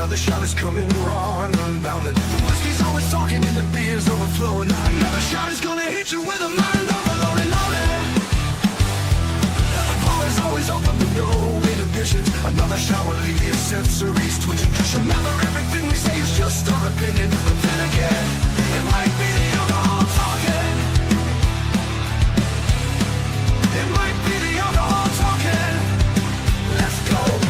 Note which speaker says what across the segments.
Speaker 1: Another shot is coming raw and unbounded. The whiskey's always talking and the beer's overflowing. Another shot is gonna hit you with a mind overloaded, loaded. The bar is always open with no inhibitions. Another shot will leave your sensories twitching. Just remember, everything we say is just our opinion. But then again, it might be the alcohol talking. It might be the alcohol talking. Let's go.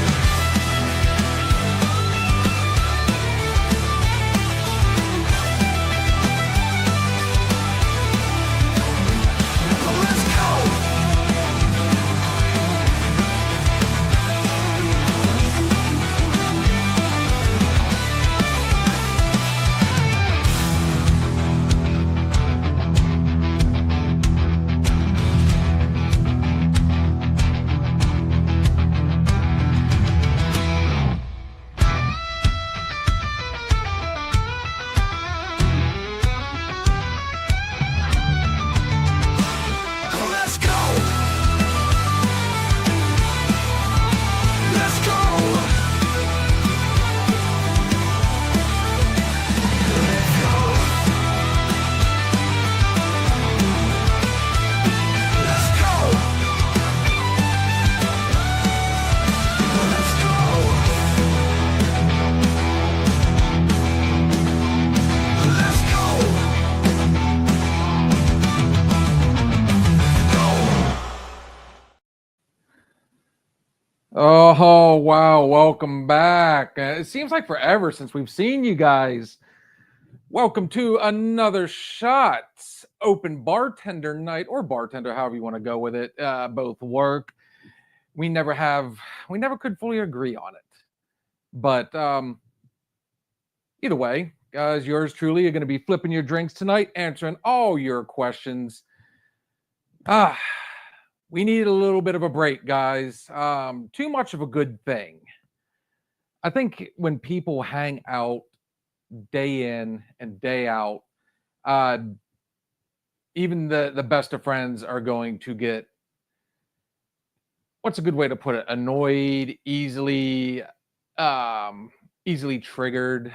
Speaker 2: Oh, wow. Welcome back. It seems like forever since we've seen you guys. Welcome to another Shots Open Bartender night, or bartender, however you want to go with it. Both work. We never could fully agree on it. But either way, guys, yours truly are going to be flipping your drinks tonight, answering all your questions. We need a little bit of a break, guys. Too much of a good thing. I think when people hang out day in and day out, even the best of friends are going to get, what's a good way to put it, annoyed, easily triggered.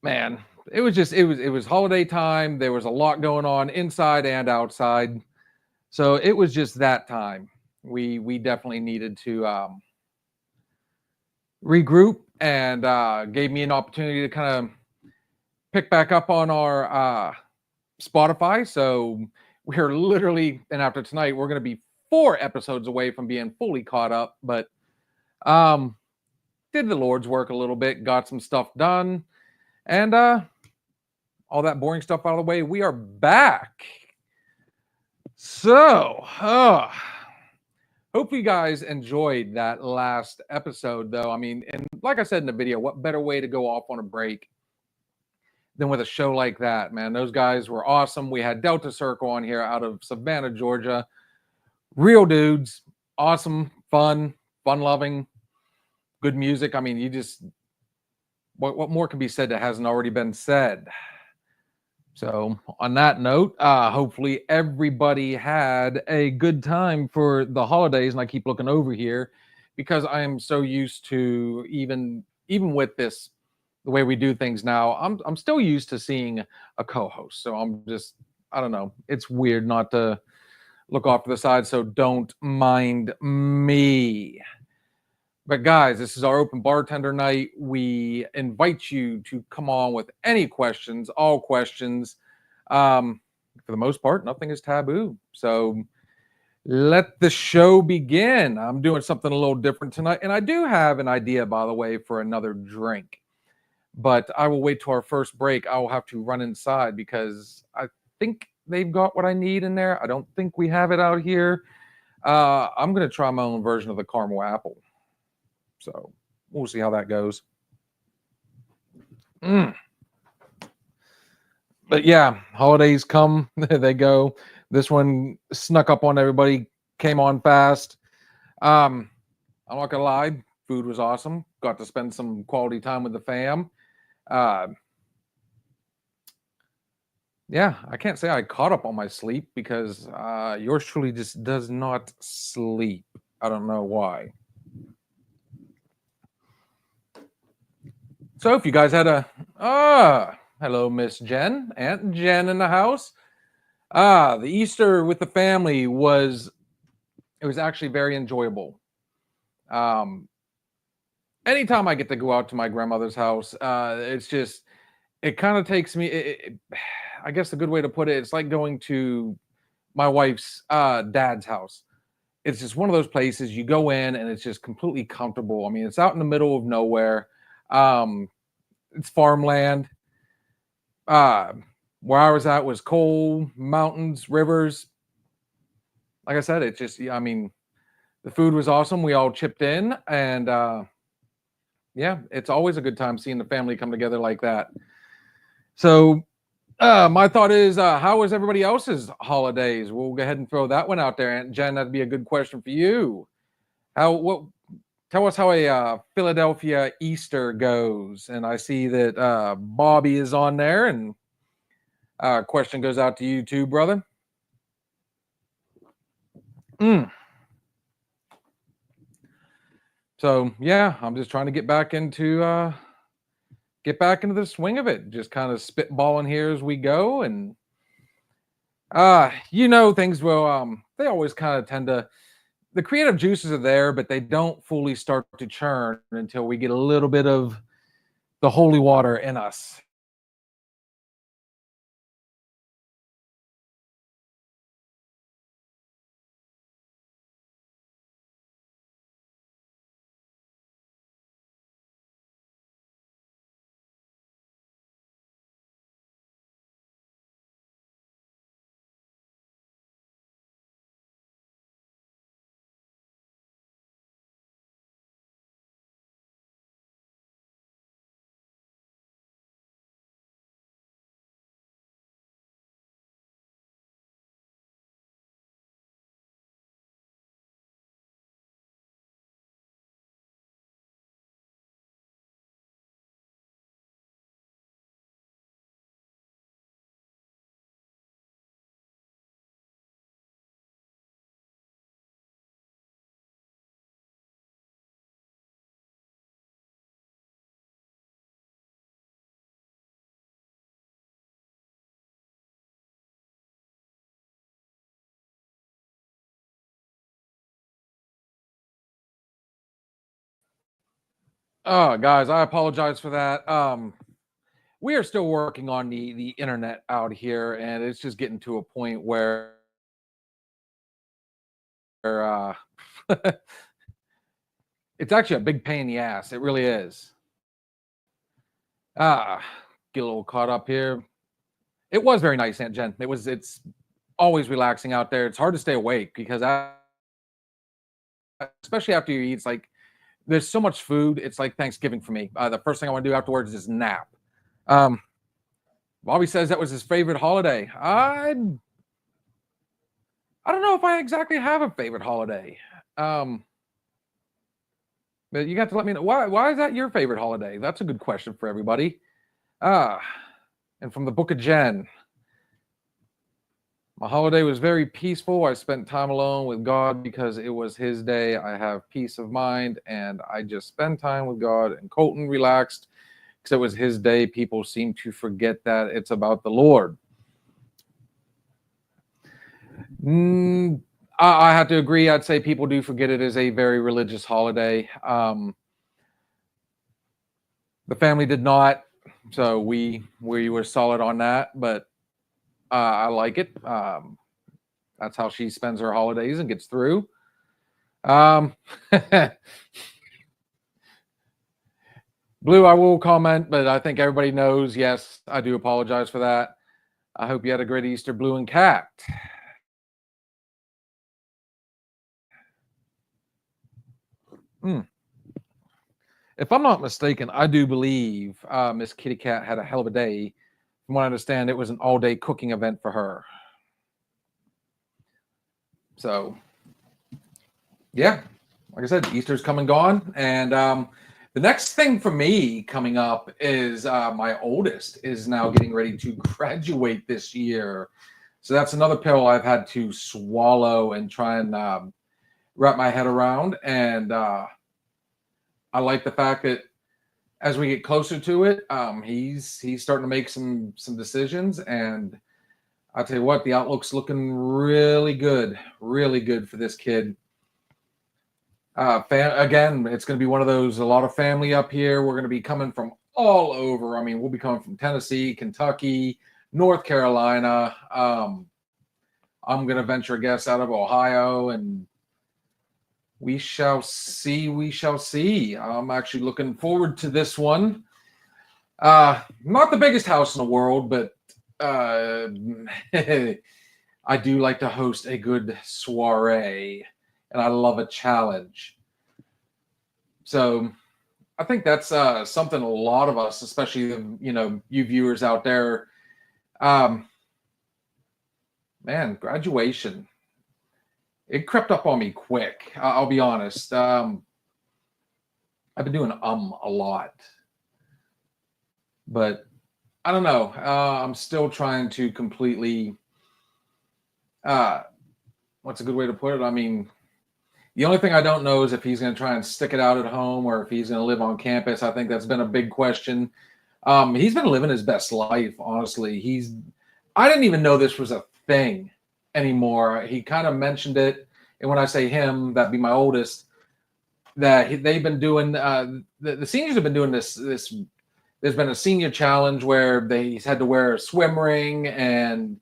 Speaker 2: Man, it was holiday time. There was a lot going on inside and outside. So it was just that time. We definitely needed to regroup, and gave me an opportunity to kind of pick back up on our Spotify. So we're literally, and after tonight, we're going to be 4 episodes away from being fully caught up. But did the Lord's work a little bit, got some stuff done, and all that boring stuff out of the way. We are back. So, hope you guys enjoyed that last episode, though. I mean, and like I said in the video, what better way to go off on a break than with a show like that, man? Those guys were awesome. We had Delta Circle on here out of Savannah, Georgia. Real dudes, awesome, fun-loving, good music. I mean, you just, what more can be said that hasn't already been said? So on that note, hopefully everybody had a good time for the holidays. And I keep looking over here because I am so used to, even with this, the way we do things now, I'm still used to seeing a co-host. So I'm just, I don't know. It's weird not to look off to the side. So don't mind me. But guys, this is our open bartender night. We invite you to come on with any questions, all questions. For the most part, nothing is taboo. So let the show begin. I'm doing something a little different tonight. And I do have an idea, by the way, for another drink. But I will wait till our first break. I will have to run inside because I think they've got what I need in there. I don't think we have it out here. I'm going to try my own version of the caramel apple. So we'll see how that goes. But yeah, holidays come, they go. This one snuck up on everybody, came on fast. I'm not gonna lie, food was awesome. Got to spend some quality time with the fam. Yeah, I can't say I caught up on my sleep because yours truly just does not sleep. I don't know why. So if you guys had hello, Miss Jen, Aunt Jen in the house. The Easter with the family it was actually very enjoyable. Um, Anytime I get to go out to my grandmother's house, it kind of takes me. I guess a good way to put it, it's like going to my wife's dad's house. It's just one of those places you go in and it's just completely comfortable. I mean, it's out in the middle of nowhere. It's farmland. Uh, where I was at was coal, mountains, rivers. Like I said, it's just, I mean, the food was awesome. We all chipped in, and yeah, it's always a good time seeing the family come together like that. So, my thought is, how was everybody else's holidays? We'll go ahead and throw that one out there. Aunt Jen, that'd be a good question for you. What? Tell us how a Philadelphia Easter goes. And I see that Bobby is on there, and question goes out to you too, brother. Mm. So yeah, I'm just trying to get back into the swing of it. Just kind of spitballing here as we go, and things will they always kind of tend to, the creative juices are there, but they don't fully start to churn until we get a little bit of the holy water in us. Oh, guys, I apologize for that. We are still working on the internet out here, and it's just getting to a point where uh, it's actually a big pain in the ass. It really is. Ah, get a little caught up here. It was very nice, Aunt Jen. It's always relaxing out there. It's hard to stay awake because especially after you eat, it's like there's so much food. It's like Thanksgiving for me. The first thing I want to do afterwards is nap. Um, Bobby says that was his favorite holiday. I don't know if I exactly have a favorite holiday. Um, but you got to let me know why is that your favorite holiday? That's a good question for everybody. Ah, and from the Book of Jen. My holiday was very peaceful. I spent time alone with God because it was His day. I have peace of mind, and I just spend time with God. And Colton relaxed because it was his day. People seem to forget that it's about the Lord. I have to agree. I'd say people do forget it is a very religious holiday. The family did not, so we were solid on that. But I like it. That's how she spends her holidays and gets through. Blue, I will comment, but I think everybody knows. Yes, I do apologize for that. I hope you had a great Easter, Blue and Cat. Mm. If I'm not mistaken, I do believe Miss Kitty Cat had a hell of a day. From what I understand, it was an all-day cooking event for her. So, yeah, like I said, Easter's come and gone, and the next thing for me coming up is my oldest is now getting ready to graduate this year. So that's another pill I've had to swallow and try and wrap my head around. And I like the fact that as we get closer to it, he's starting to make some decisions, and I'll tell you what, the outlook's looking really good for this kid. Again, it's going to be one of those, a lot of family up here. We're going to be coming from all over. I mean, we'll be coming from Tennessee, Kentucky, North Carolina. I'm going to venture a guess out of Ohio, and we shall see. We shall see. I'm actually looking forward to this one. Not the biggest house in the world, but I do like to host a good soiree, and I love a challenge. So I think that's something a lot of us, especially you viewers out there, man, graduation, it crept up on me quick. I'll be honest. I've been doing a lot, but I don't know. I'm still trying to completely. What's a good way to put it? I mean, the only thing I don't know is if he's going to try and stick it out at home or if he's going to live on campus. I think that's been a big question. He's been living his best life, honestly. I didn't even know this was a thing anymore. He kind of mentioned it, and when I say him, that'd be my oldest. They've been doing the seniors have been doing this. There's been a senior challenge where he's had to wear a swim ring, and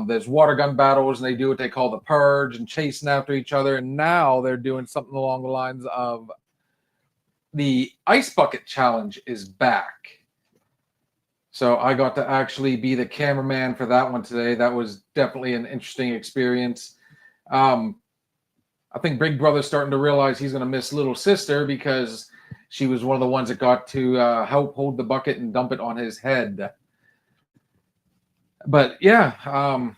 Speaker 2: there's water gun battles, and they do what they call the purge and chasing after each other. And now they're doing something along the lines of the ice bucket challenge is back. So I got to actually be the cameraman for that one today. That was definitely an interesting experience. I think Big Brother's starting to realize he's going to miss little sister because she was one of the ones that got to help hold the bucket and dump it on his head. But yeah,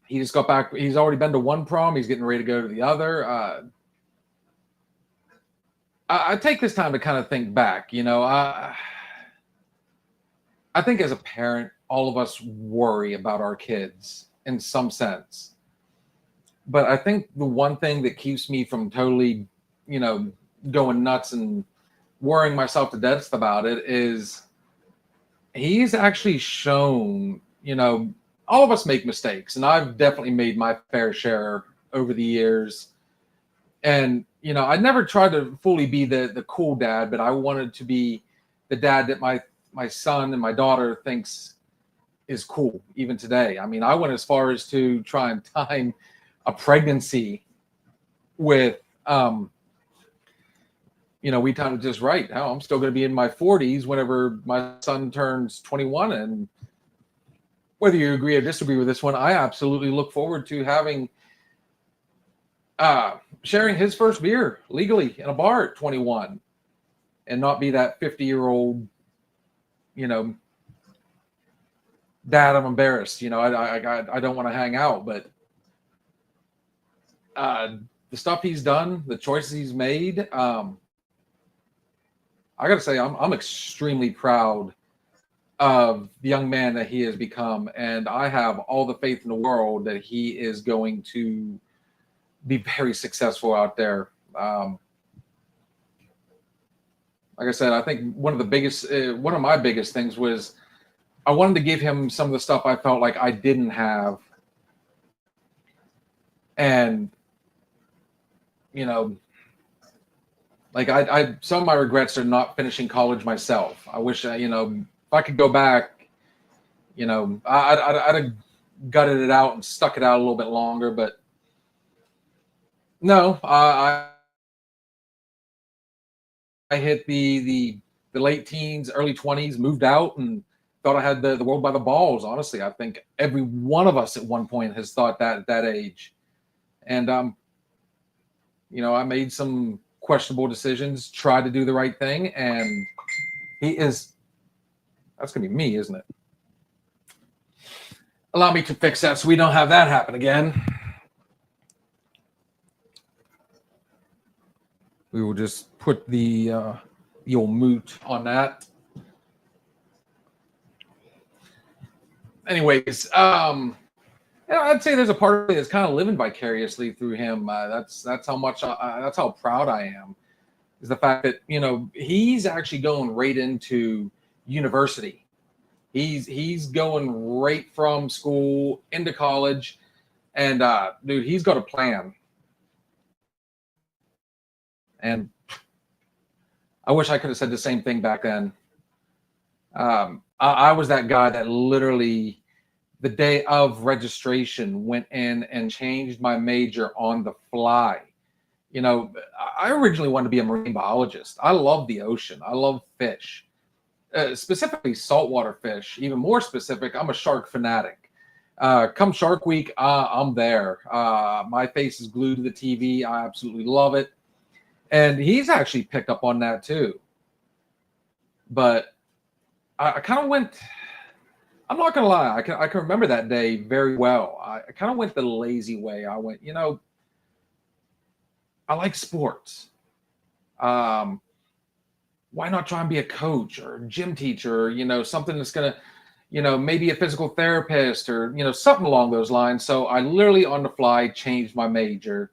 Speaker 2: he just got back. He's already been to one prom. He's getting ready to go to the other. I take this time to kind of think back. I think as a parent, all of us worry about our kids in some sense. But I think the one thing that keeps me from totally, going nuts and worrying myself to death about it is he's actually shown, all of us make mistakes, and I've definitely made my fair share over the years. And, I never tried to fully be the cool dad, but I wanted to be the dad that my son and my daughter thinks is cool even today. I mean, I went as far as to try and time a pregnancy with, we timed it just right. Hell, I'm still going to be in my 40s whenever my son turns 21. And whether you agree or disagree with this one, I absolutely look forward to having sharing his first beer legally in a bar at 21 and not be that 50-year-old, dad, I'm embarrassed. I don't want to hang out, but the stuff he's done, the choices he's made, I got to say, I'm extremely proud of the young man that he has become, and I have all the faith in the world that he is going to be very successful out there. Like I said, I think one of my biggest things was I wanted to give him some of the stuff I felt like I didn't have, and like I some of my regrets are not finishing college myself. I wish if I could go back, I'd have gutted it out and stuck it out a little bit longer. But no, I hit the late teens, early 20s, moved out, and thought I had the world by the balls. Honestly, I think every one of us at one point has thought that at that age. And I made some questionable decisions, tried to do the right thing, and that's gonna be me, isn't it? Allow me to fix that so we don't have that happen again. We will just put the old mute on that. Anyways, I'd say there's a part of me that's kind of living vicariously through him. That's how much. That's how proud I am. is the fact that, you know, he's actually going right into university. He's going right from school into college, and dude, he's got a plan. And I wish I could have said the same thing back then. I was that guy that literally, the day of registration, went in and changed my major on the fly. You know, I originally wanted to be a marine biologist. I love the ocean. I love fish, specifically saltwater fish. Even more specific, I'm a shark fanatic. Come Shark Week, I'm there. My face is glued to the TV. I absolutely love it. And he's actually picked up on that too. But I kind of went, I'm not going to lie, I can remember that day very well. I kind of went the lazy way. I went, you know, I like sports. Why not try and be a coach or a gym teacher, or, you know, something that's going to, you know, maybe a physical therapist or, you know, something along those lines. So I literally on the fly changed my major.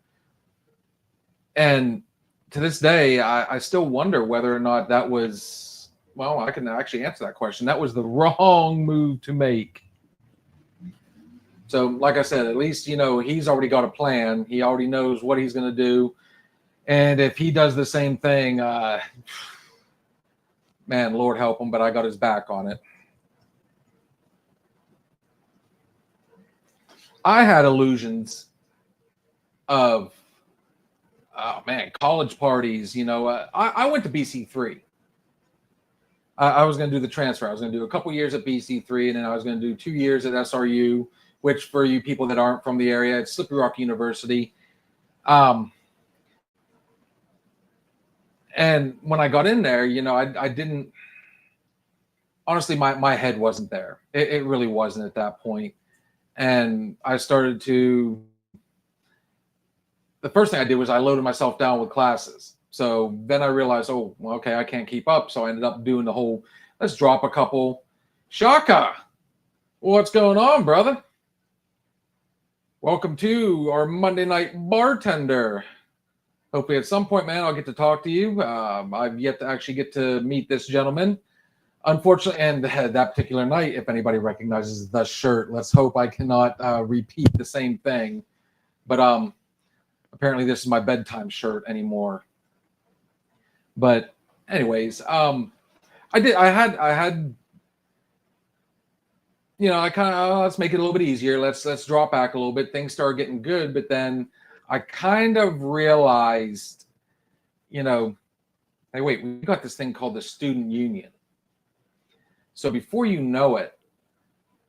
Speaker 2: And to this day, I still wonder whether or not that was, well, I can actually answer that question. That was the wrong move to make. So like I said, at least, you know, he's already got a plan. He already knows what he's going to do. And if he does the same thing, man, Lord help him, but I got his back on it. I had illusions of, oh man, college parties. You know, I went to BC3. I was going to do the transfer. I was going to do a couple years at BC3, and then I was going to do 2 years at SRU, which for you people that aren't from the area, it's Slippery Rock University. And when I got in there, you know, I didn't, honestly, my head wasn't there. It really wasn't at that point. And I started to, the first thing I did was I loaded myself down with classes. So then I realized, oh, well, okay, I can't keep up. So I ended up doing the whole, let's drop a couple. Shaka, what's going on, brother? Welcome to our Monday Night Bartender. Hopefully at some point, man, I'll get to talk to you. I've yet to actually get to meet this gentleman. Unfortunately, and that particular night, if anybody recognizes the shirt, let's hope I cannot repeat the same thing. But apparently this is my bedtime shirt anymore. But anyways, I had, you know, I kind of, let's make it a little bit easier. Let's drop back a little bit. Things started getting good, but then I kind of realized, you know, hey, wait, we got this thing called the student union. So before you know it,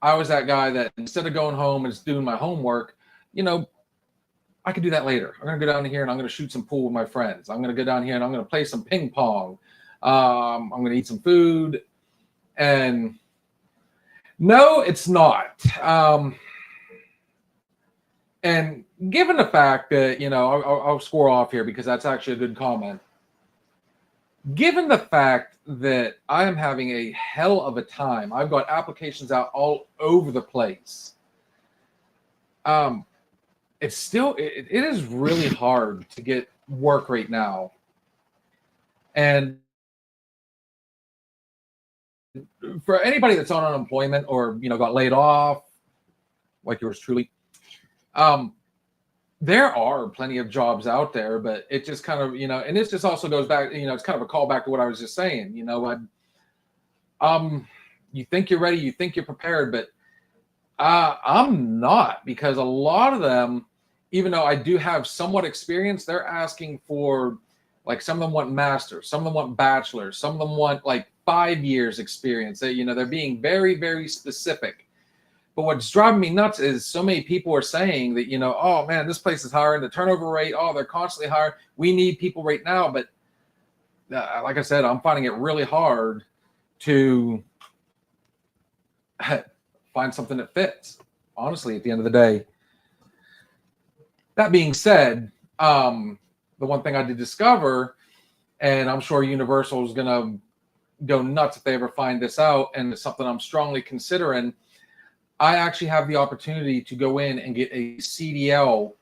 Speaker 2: I was that guy that instead of going home and just doing my homework, you know, I could do that later. I'm going to go down here and I'm going to shoot some pool with my friends. I'm going to go down here and I'm going to play some ping pong. I'm going to eat some food. And no, it's not. And given the fact that, you know, I'll score off here because that's actually a good comment. Given the fact that I am having a hell of a time, I've got applications out all over the place. It's still, it is really hard to get work right now. And for anybody that's on unemployment or, you know, got laid off, like yours truly, there are plenty of jobs out there, but it just kind of, you know, and this just also goes back, you know, it's kind of a callback to what I was just saying, you know, you think you're ready, you think you're prepared, but I'm not, because a lot of them, even though I do have somewhat experience, they're asking for, like, some of them want masters, some of them want bachelors, some of them want like 5 years experience. You know, they're being very, very specific. But what's driving me nuts is so many people are saying that, you know, oh man, this place is hiring, the turnover rate, oh, they're constantly hiring. We need people right now. But like I said, I'm finding it really hard to find something that fits, honestly, at the end of the day. That being said, the one thing I did discover, and I'm sure Universal is going to go nuts if they ever find this out, and it's something I'm strongly considering, I actually have the opportunity to go in and get a CDL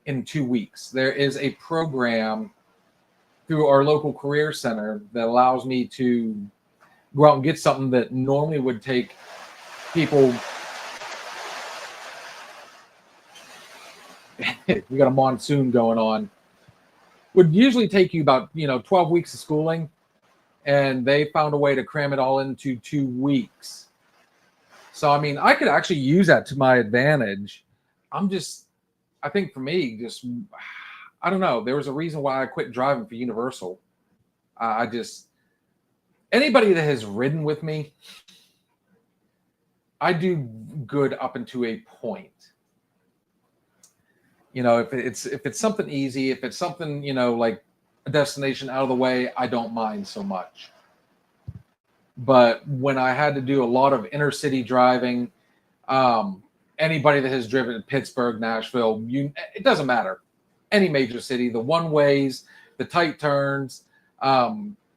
Speaker 2: in 2 weeks. There is a program through our local career center that allows me to go out and get something that normally would take people. We got a monsoon going on. Would usually take you about 12 weeks of schooling, and they found a way to cram it all into 2 weeks. So I mean, I could actually use that to my advantage. I think for me, I don't know. There was a reason why I quit driving for Universal. Anybody that has ridden with me, I do good up into a point. If it's something easy, if it's something, like a destination out of the way, I don't mind so much. But when I had to do a lot of inner city driving, anybody that has driven to Pittsburgh, Nashville, it doesn't matter. Any major city, the one ways, the tight turns. I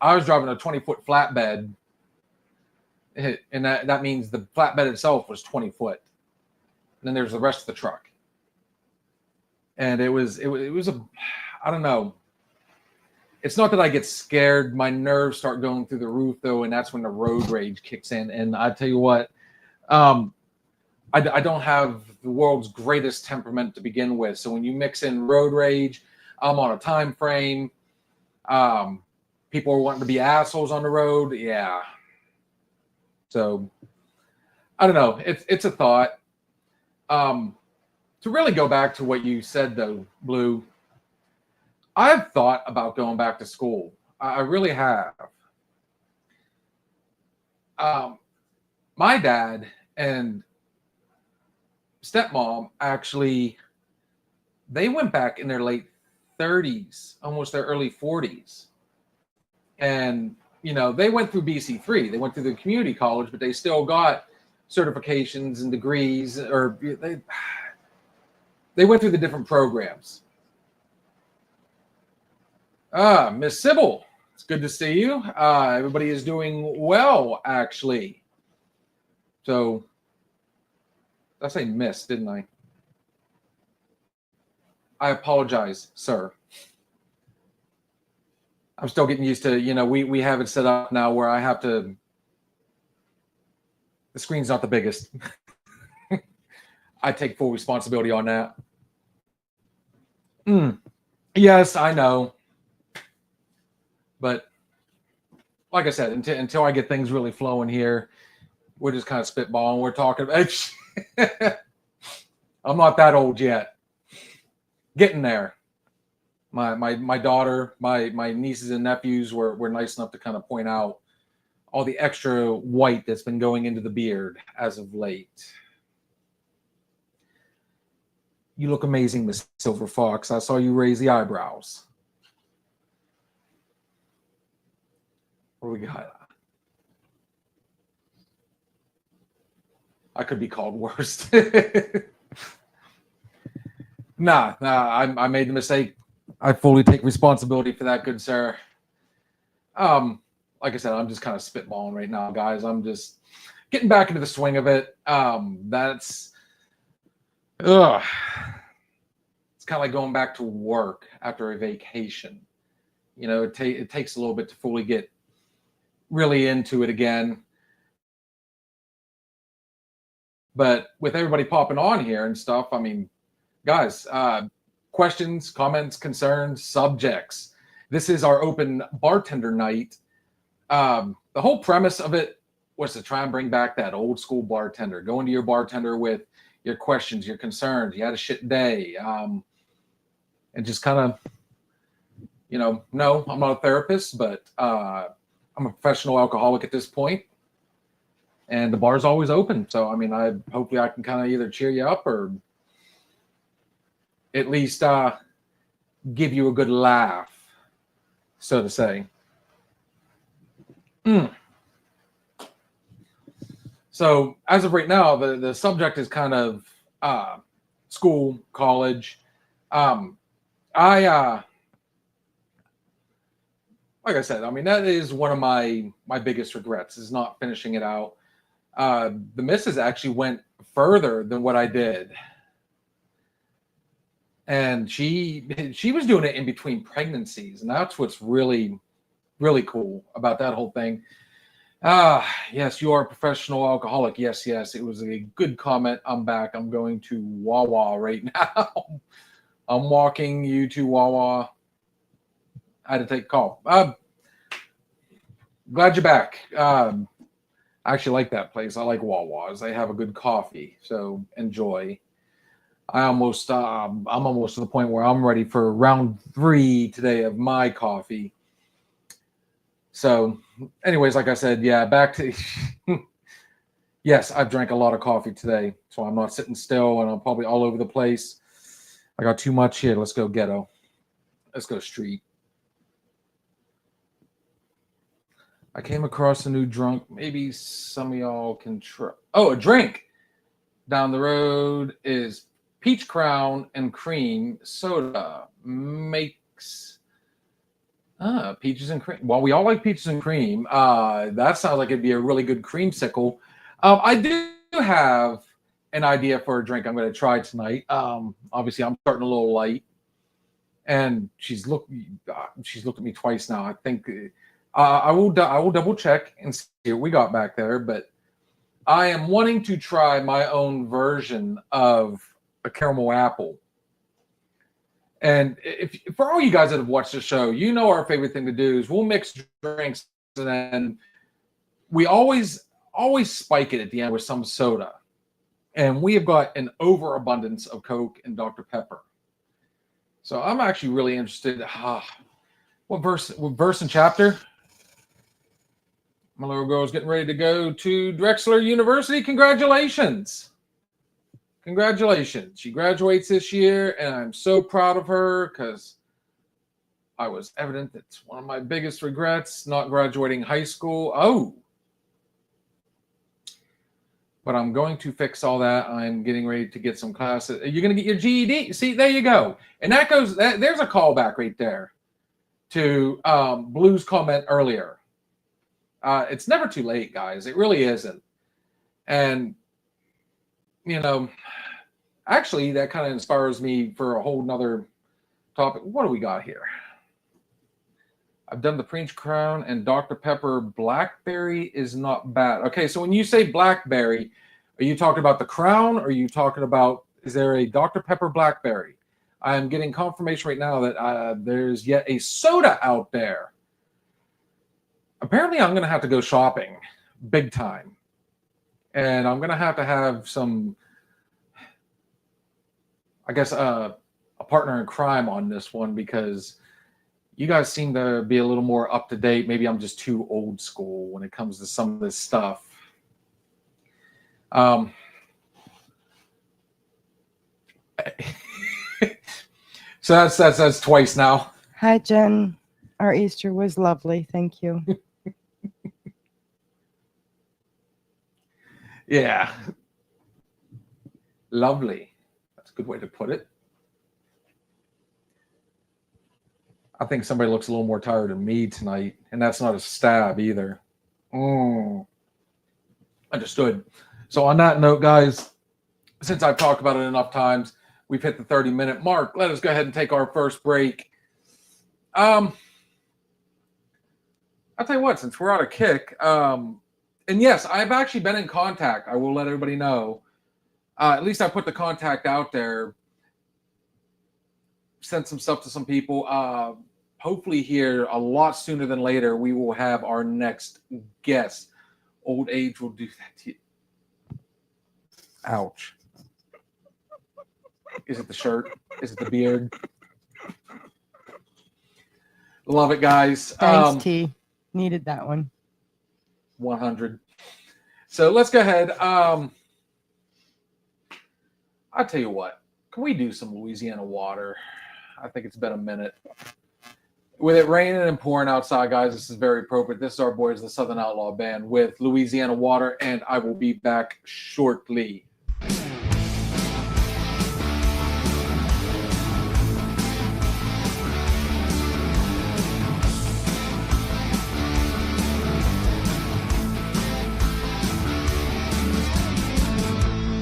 Speaker 2: was driving a 20-foot flatbed, and that means the flatbed itself was 20 foot. And then there's the rest of the truck. And it was I don't know. It's not that I get scared. My nerves start going through the roof, though, and that's when the road rage kicks in. And I tell you what, I don't have the world's greatest temperament to begin with. So when you mix in road rage, I'm on a time frame. People are wanting to be assholes on the road. Yeah. So I don't know. It's a thought. To really go back to what you said, though, Blue, I've thought about going back to school. I really have. My dad and stepmom actually, they went back in their late 30s, almost their early 40s. And, they went through BC3. They went through the community college, but they still got certifications and degrees, or they went through the different programs. Miss Sybil, it's good to see you. Everybody is doing well, actually. So, I say miss, didn't I? I apologize, sir. I'm still getting used to, we have it set up now where I have to, the screen's not the biggest. I take full responsibility on that. Yes, I know. But like I said, until I get things really flowing here, we're just kind of spitballing. We're talking about. I'm not that old yet. Getting there. My daughter, my nieces and nephews were nice enough to kind of point out all the extra white that's been going into the beard as of late. You look amazing, Miss Silver Fox. I saw you raise the eyebrows. What do we got? I could be called worse. Nah, I made the mistake. I fully take responsibility for that, good sir. Like I said, I'm just kind of spitballing right now, guys. I'm just getting back into the swing of it. It's kind of like going back to work after a vacation. It takes a little bit to fully get really into it again. But with everybody popping on here and stuff, I mean, guys, questions, comments, concerns, subjects. This is our open bartender night. The whole premise of it was to try and bring back that old school bartender. Go into your bartender with your questions, your concerns. You had a shit day. And just kind of, no, I'm not a therapist, but I'm a professional alcoholic at this point. And the bar's always open. So, I mean, hopefully I can kind of either cheer you up or at least give you a good laugh, so to say. So as of right now, the subject is kind of school, college. Like I said, I mean, that is one of my biggest regrets, is not finishing it out. The missus actually went further than what I did. and she was doing it in between pregnancies, and that's what's really really cool about that whole thing. Yes, you are a professional alcoholic. Yes, yes, it was a good comment. I'm back. I'm going to Wawa right now. I'm walking you to Wawa. I had to take a call. Glad you're back. I actually like that place. I like Wawa's. They have a good coffee, so enjoy. I'm almost to the point where I'm ready for round 3 today of my coffee. So, anyways, like I said, yeah, back to yes, I've drank a lot of coffee today, so I'm not sitting still, and I'm probably all over the place. I got too much here. Let's go ghetto. Let's go street. I came across a new drunk. Maybe some of y'all can try. Oh, a drink. Down the road is peach crown and cream soda. Makes peaches and cream. Well, we all like peaches and cream. That sounds like it'd be a really good creamsicle. I do have an idea for a drink I'm going to try tonight. Obviously, I'm starting a little light, and she's looked at me twice now. I think I will double check and see what we got back there. But I am wanting to try my own version of a caramel apple. And if for all you guys that have watched the show, you know our favorite thing to do is we'll mix drinks, and then we always spike it at the end with some soda. And we have got an overabundance of Coke and Dr. Pepper. So I'm actually really interested. What verse and chapter? My little girl's getting ready to go to Drexel University. Congratulations. Congratulations. She graduates this year, and I'm so proud of her because I was evident that's one of my biggest regrets, not graduating high school. But I'm going to fix all that. I'm getting ready to get some classes. You're going to get your GED. See, there you go. And there's a callback right there to Blue's comment earlier. It's never too late, guys. It really isn't. And, actually, that kind of inspires me for a whole nother topic. What do we got here? I've done the Peach Crown and Dr. Pepper. Blackberry is not bad. Okay, so when you say blackberry, are you talking about the Crown, or are you talking about, is there a Dr. Pepper blackberry? I'm getting confirmation right now that there's yet a soda out there. Apparently, I'm going to have to go shopping big time. And I'm going to have some, I guess, a partner in crime on this one, because you guys seem to be a little more up to date. Maybe I'm just too old school when it comes to some of this stuff. So that's twice now.
Speaker 3: Hi, Jen. Our Easter was lovely. Thank you.
Speaker 2: Yeah. Lovely. That's a good way to put it. I think somebody looks a little more tired than me tonight, and that's not a stab either. Understood. So on that note, guys, since I've talked about it enough times, we've hit the 30-minute mark. Let us go ahead and take our first break. I'll tell you what, since we're on a kick, and yes, I've actually been in contact. I will let everybody know. At least I put the contact out there. Sent some stuff to some people. Hopefully here a lot sooner than later, we will have our next guest. Old age will do that to you. Ouch. Is it the shirt? Is it the beard? Love it, guys.
Speaker 3: Thanks, T. Needed that one.
Speaker 2: 100. So let's go ahead. I'll tell you what. Can we do some Louisiana water? I think it's been a minute. With it raining and pouring outside, guys, this is very appropriate. This is our boys, the Southern Outlaw Band, with Louisiana Water, and I will be back shortly.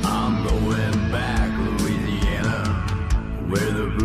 Speaker 1: I'm going back, Louisiana, where the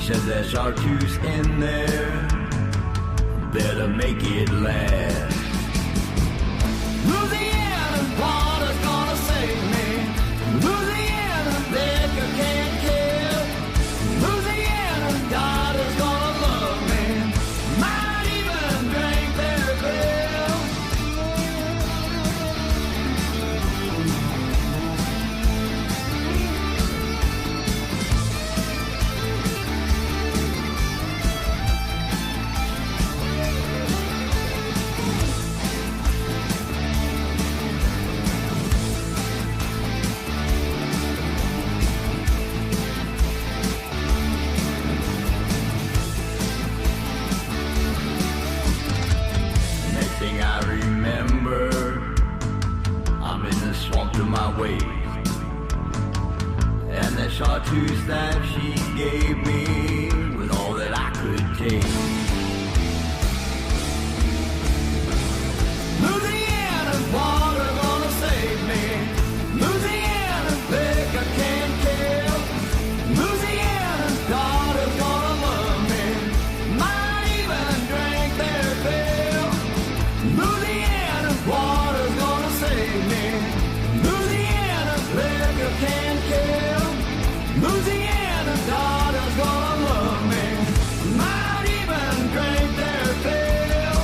Speaker 1: Says there's chartreuse in there, better make it last. Louisiana water's gonna save me. Louisiana liquor can't kill. Louisiana daughter's gonna love me. Might even drink their fill. Next thing I remember, I'm in the swamp to my waist. And the chartreuse that she gave me was all that I could take. Louisiana water gonna save me. Louisiana liquor can't kill. Louisiana daughter's gonna love me. Might even drink their fill. Louisiana water's gonna save me. Louisiana liquor can't kill. Louisiana daughter's gonna love me. Might even drink their fill.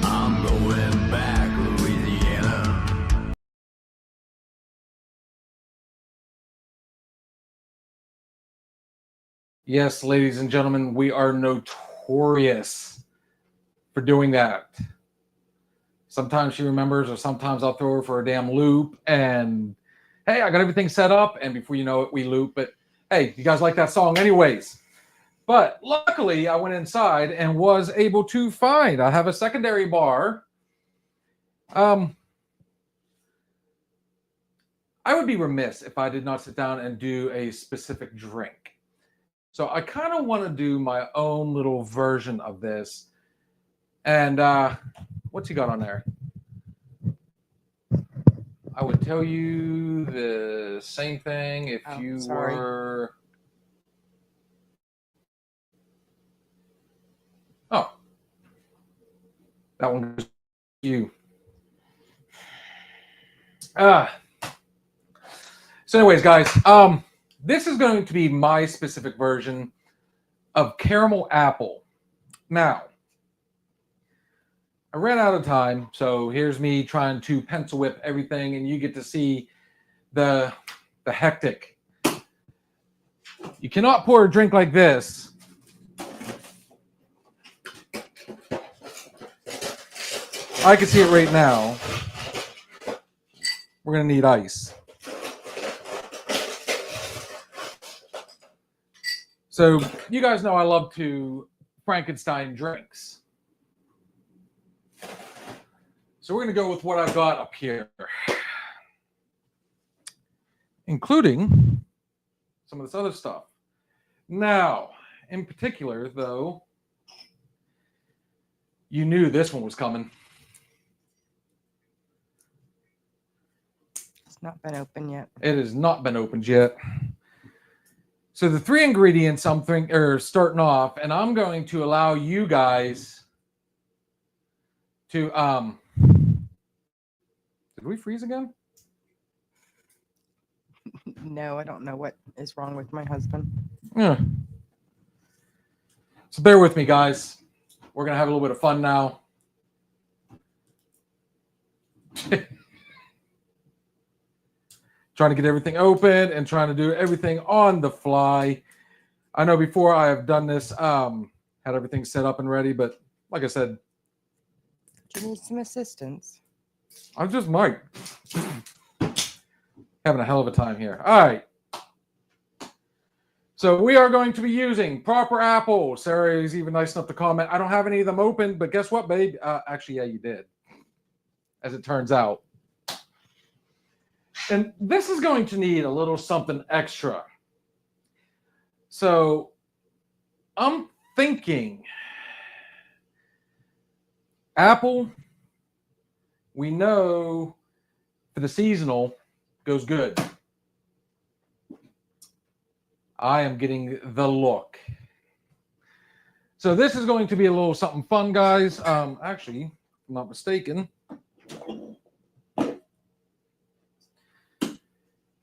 Speaker 1: I'm going back, Louisiana.
Speaker 2: Yes, ladies and gentlemen, we are notorious for doing that. Sometimes she remembers, or sometimes I'll throw her for a damn loop. And hey, I got everything set up, and before you know it, we loop. But hey, you guys like that song anyways. But luckily, I went inside and was able to find. I have a secondary bar. I would be remiss if I did not sit down and do a specific drink. So I kind of want to do my own little version of this. And what's he got on there? I would tell you the same thing if you were... Oh. That one goes to you. So anyways, guys, this is going to be my specific version of caramel apple. Now, I ran out of time, so here's me trying to pencil whip everything, and you get to see the hectic. You cannot pour a drink like this I can see it right now. We're going to need ice. So you guys know I love to Frankenstein drinks. So we're going to go with what I've got up here, including some of this other stuff. Now, in particular, though, you knew this one was coming.
Speaker 3: It's not been open yet.
Speaker 2: It has not been opened yet. So the three ingredients I'm starting off, and I'm going to allow you guys to did we freeze again?
Speaker 3: No, I don't know what is wrong with my husband.
Speaker 2: Yeah. So bear with me, guys. We're gonna have a little bit of fun now. Trying to get everything open and trying to do everything on the fly. I know before I have done this, had everything set up and ready, but like I said,
Speaker 3: Do you need some assistance?
Speaker 2: I just might. Having a hell of a time here. All right. So we are going to be using proper apple. Sarah is even nice enough to comment, I don't have any of them open, but guess what, babe? Actually, yeah, you did, as it turns out. And this is going to need a little something extra. So I'm thinking apple, we know for the seasonal goes good. I am getting the look. So this is going to be a little something fun, guys. Actually, if I'm not mistaken,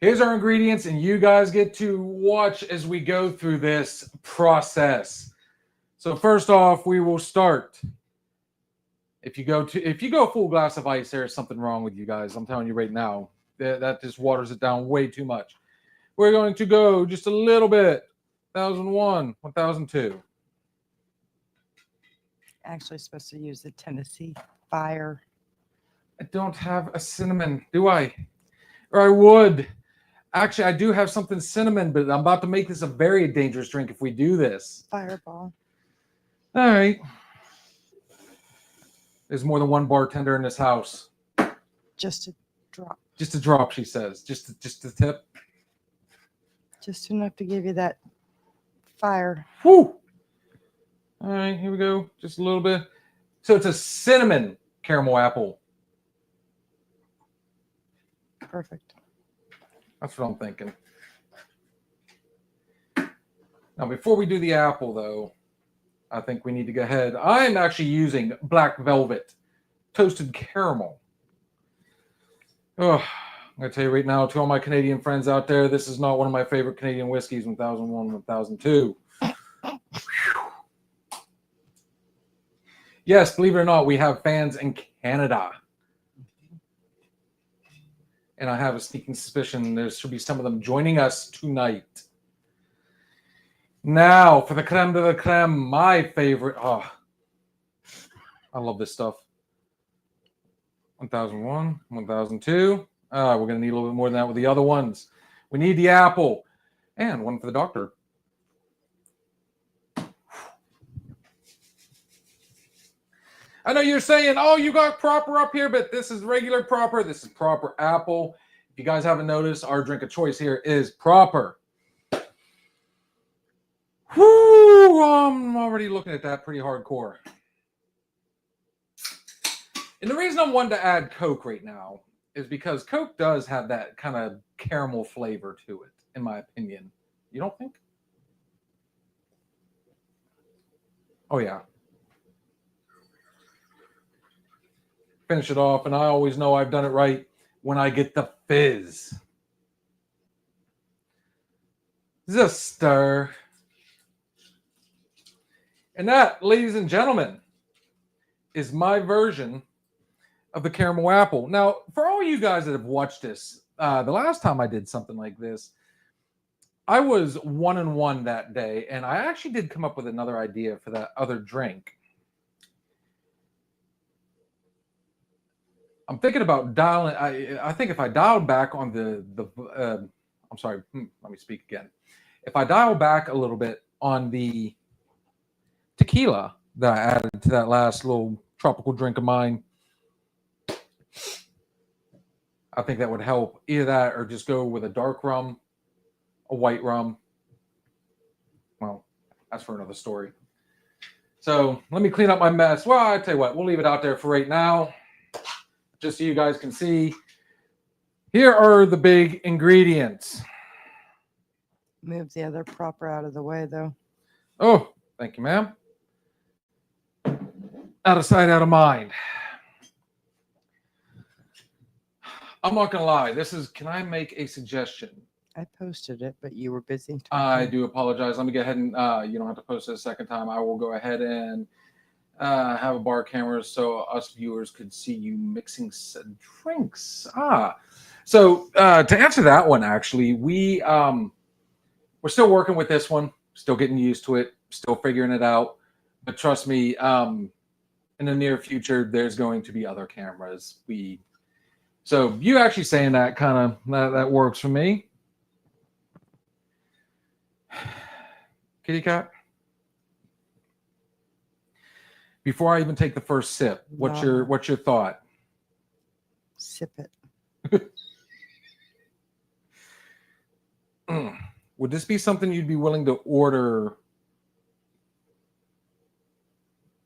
Speaker 2: here's our ingredients, and you guys get to watch as we go through this process. So first off, we will start. If you go a full glass of ice, there's something wrong with you guys. I'm telling you right now. That just waters it down way too much. We're going to go just a little bit. 1001, 1002.
Speaker 3: Actually supposed to use the Tennessee Fire.
Speaker 2: I don't have a cinnamon, do I? Or I would. Actually, I do have something cinnamon, but I'm about to make this a very dangerous drink if we do this.
Speaker 3: Fireball.
Speaker 2: All right. There's more than one bartender in this house.
Speaker 3: Just a drop.
Speaker 2: Just a drop, she says. Just a tip.
Speaker 3: Just enough to give you that fire.
Speaker 2: Whew. All right, here we go. Just a little bit. So it's a cinnamon caramel apple.
Speaker 3: Perfect.
Speaker 2: That's what I'm thinking. Now, before we do the apple, though, I think we need to go ahead. I'm actually using Black Velvet Toasted Caramel. Oh, I'm going to tell you right now, to all my Canadian friends out there, this is not one of my favorite Canadian whiskeys, 1001, 1002. Yes, believe it or not, we have fans in Canada. And I have a sneaking suspicion there should be some of them joining us tonight. Now, for the creme de la creme, my favorite. Oh, I love this stuff. 1001, 1002. We're going to need a little bit more than that with the other ones. We need the apple. And one for the doctor. I know you're saying, oh, you got proper up here, but this is regular proper. This is proper apple. If you guys haven't noticed, our drink of choice here is proper. Whoo, I'm already looking at that pretty hardcore. And the reason I'm wanting to add Coke right now is because Coke does have that kind of caramel flavor to it, in my opinion. You don't think? Oh, yeah. Finish it off, and I always know I've done it right when I get the fizz. Just stir. And that, ladies and gentlemen, is my version of the caramel apple. Now, for all you guys that have watched this, the last time I did something like this, I was 1-1 that day, and I actually did come up with another idea for that other drink. I'm thinking about dialing. I think if I dialed back on I'm sorry. Let me speak again. If I dial back a little bit on the tequila that I added to that last little tropical drink of mine, I think that would help. Either that or just go with a dark rum, a white rum. Well, that's for another story. So let me clean up my mess. Well, I tell you what, we'll leave it out there for right now. Just so you guys can see, here are the big ingredients.
Speaker 3: Move the other proper out of the way, though.
Speaker 2: Oh, thank you, ma'am. Out of sight, out of mind. I'm not going to lie. Can I make a suggestion?
Speaker 3: I posted it, but you were busy talking.
Speaker 2: I do apologize. Let me go ahead and, you don't have to post it a second time. I will go ahead and have a bar camera so us viewers could see you mixing said drinks. So to answer that one, actually, we're still working with this one, still getting used to it, still figuring it out. But trust me, in the near future, there's going to be other cameras. So you actually saying that kind of that works for me. kitty cat. Before I even take the first sip, what's
Speaker 3: No.
Speaker 2: your thought?
Speaker 3: Sip it.
Speaker 2: Would this be something you'd be willing to order?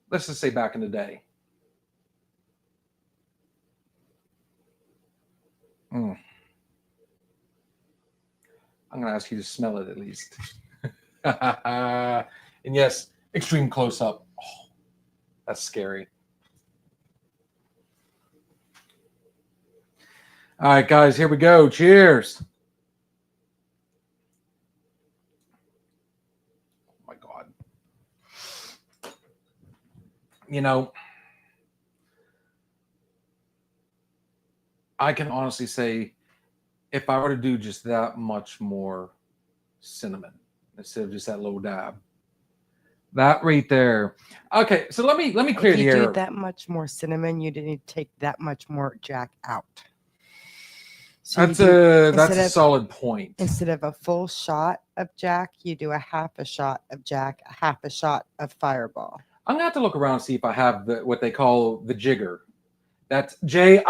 Speaker 2: Let's just say back in the day. I'm going to ask you to smell it at least. And yes, extreme close up. Oh, that's scary. All right, guys, here we go. Cheers. Oh my God. You know, I can honestly say if I were to do just that much more cinnamon instead of just that little dab, that right there. Okay, so let me clear
Speaker 3: If
Speaker 2: the
Speaker 3: you
Speaker 2: air.
Speaker 3: do that much more cinnamon, you didn't take that much more Jack out. So
Speaker 2: That's a
Speaker 3: of,
Speaker 2: solid point.
Speaker 3: Instead of a full shot of Jack, you do a half a shot of Jack, a half a shot of Fireball.
Speaker 2: I'm gonna have to look around and see if I have what they call the jigger. That's Jigger.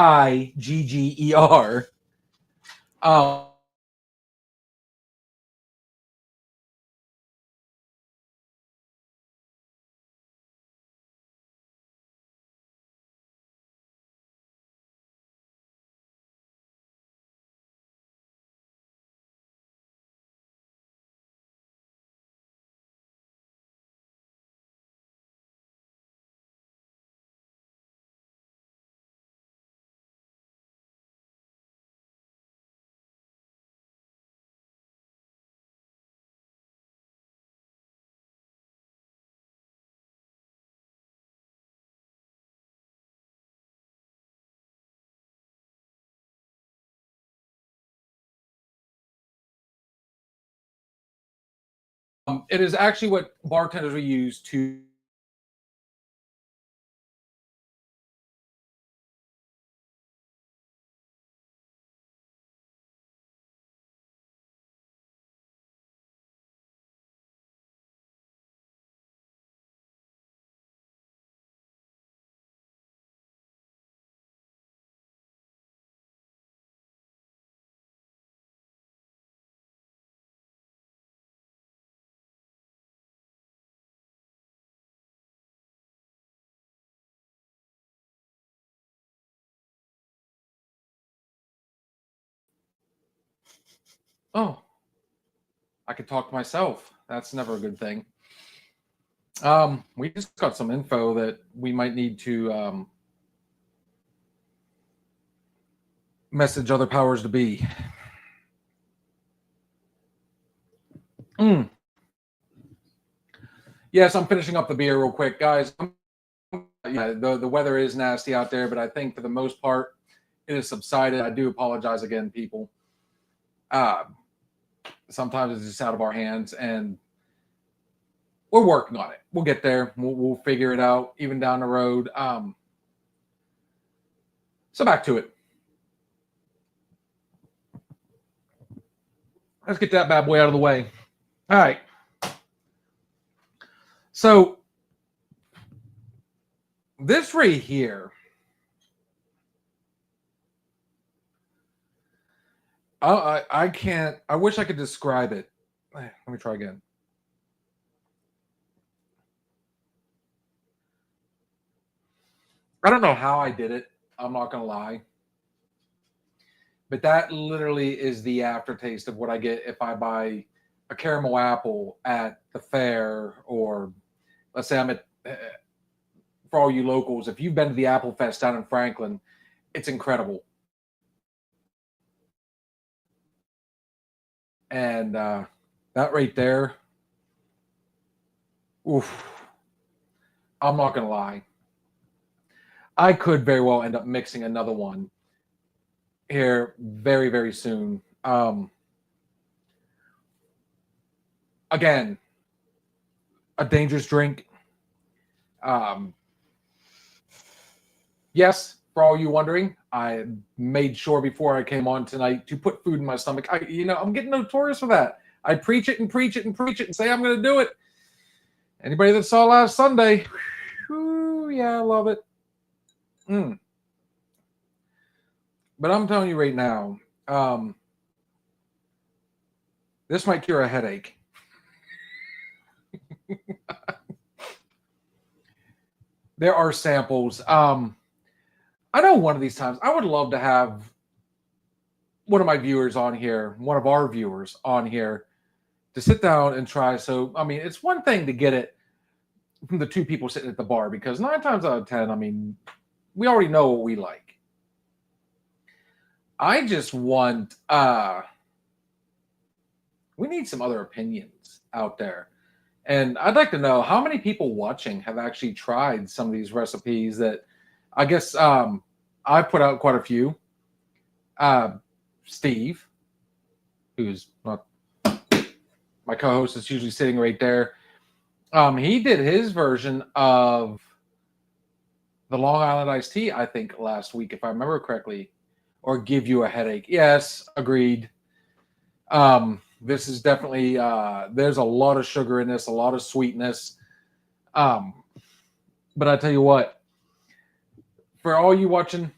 Speaker 2: It is actually what bartenders will use to oh, I could talk to myself. That's never a good thing. We just got some info that we might need to message other powers to be. Yes, I'm finishing up the beer real quick, guys. Yeah, the weather is nasty out there, but I think for the most part, it has subsided. I do apologize again, people. Sometimes it's just out of our hands, and we're working on it. We'll get there. We'll figure it out, even down the road. So back to it. Let's get that bad boy out of the way. All right. So this right here, I can't. I wish I could describe it. Let me try again. I don't know how I did it. I'm not gonna lie. But that literally is the aftertaste of what I get if I buy a caramel apple at the fair, or let's say I'm at, for all you locals, if you've been to the Apple Fest down in Franklin, it's incredible. And that right there, oof, I'm not going to lie. I could very well end up mixing another one here very, very soon. Again, a dangerous drink. Yes, for all you wondering, I made sure before I came on tonight to put food in my stomach. I'm getting notorious for that. I preach it and preach it and preach it and say I'm going to do it. Anybody that saw last Sunday, whew, yeah, I love it. But I'm telling you right now, this might cure a headache. There are samples. I know one of these times I would love to have one of my viewers on here, one of our viewers on here, to sit down and try. So, I mean, it's one thing to get it from the two people sitting at the bar, because 9 times out of 10, I mean, we already know what we like. I just want, we need some other opinions out there. And I'd like to know how many people watching have actually tried some of these recipes that I guess I put out quite a few. Steve, who's not my co-host, is usually sitting right there. He did his version of the Long Island iced tea, I think, last week, if I remember correctly, or give you a headache. Yes, agreed. This is definitely, there's a lot of sugar in this, a lot of sweetness. But I tell you what, for all you watching,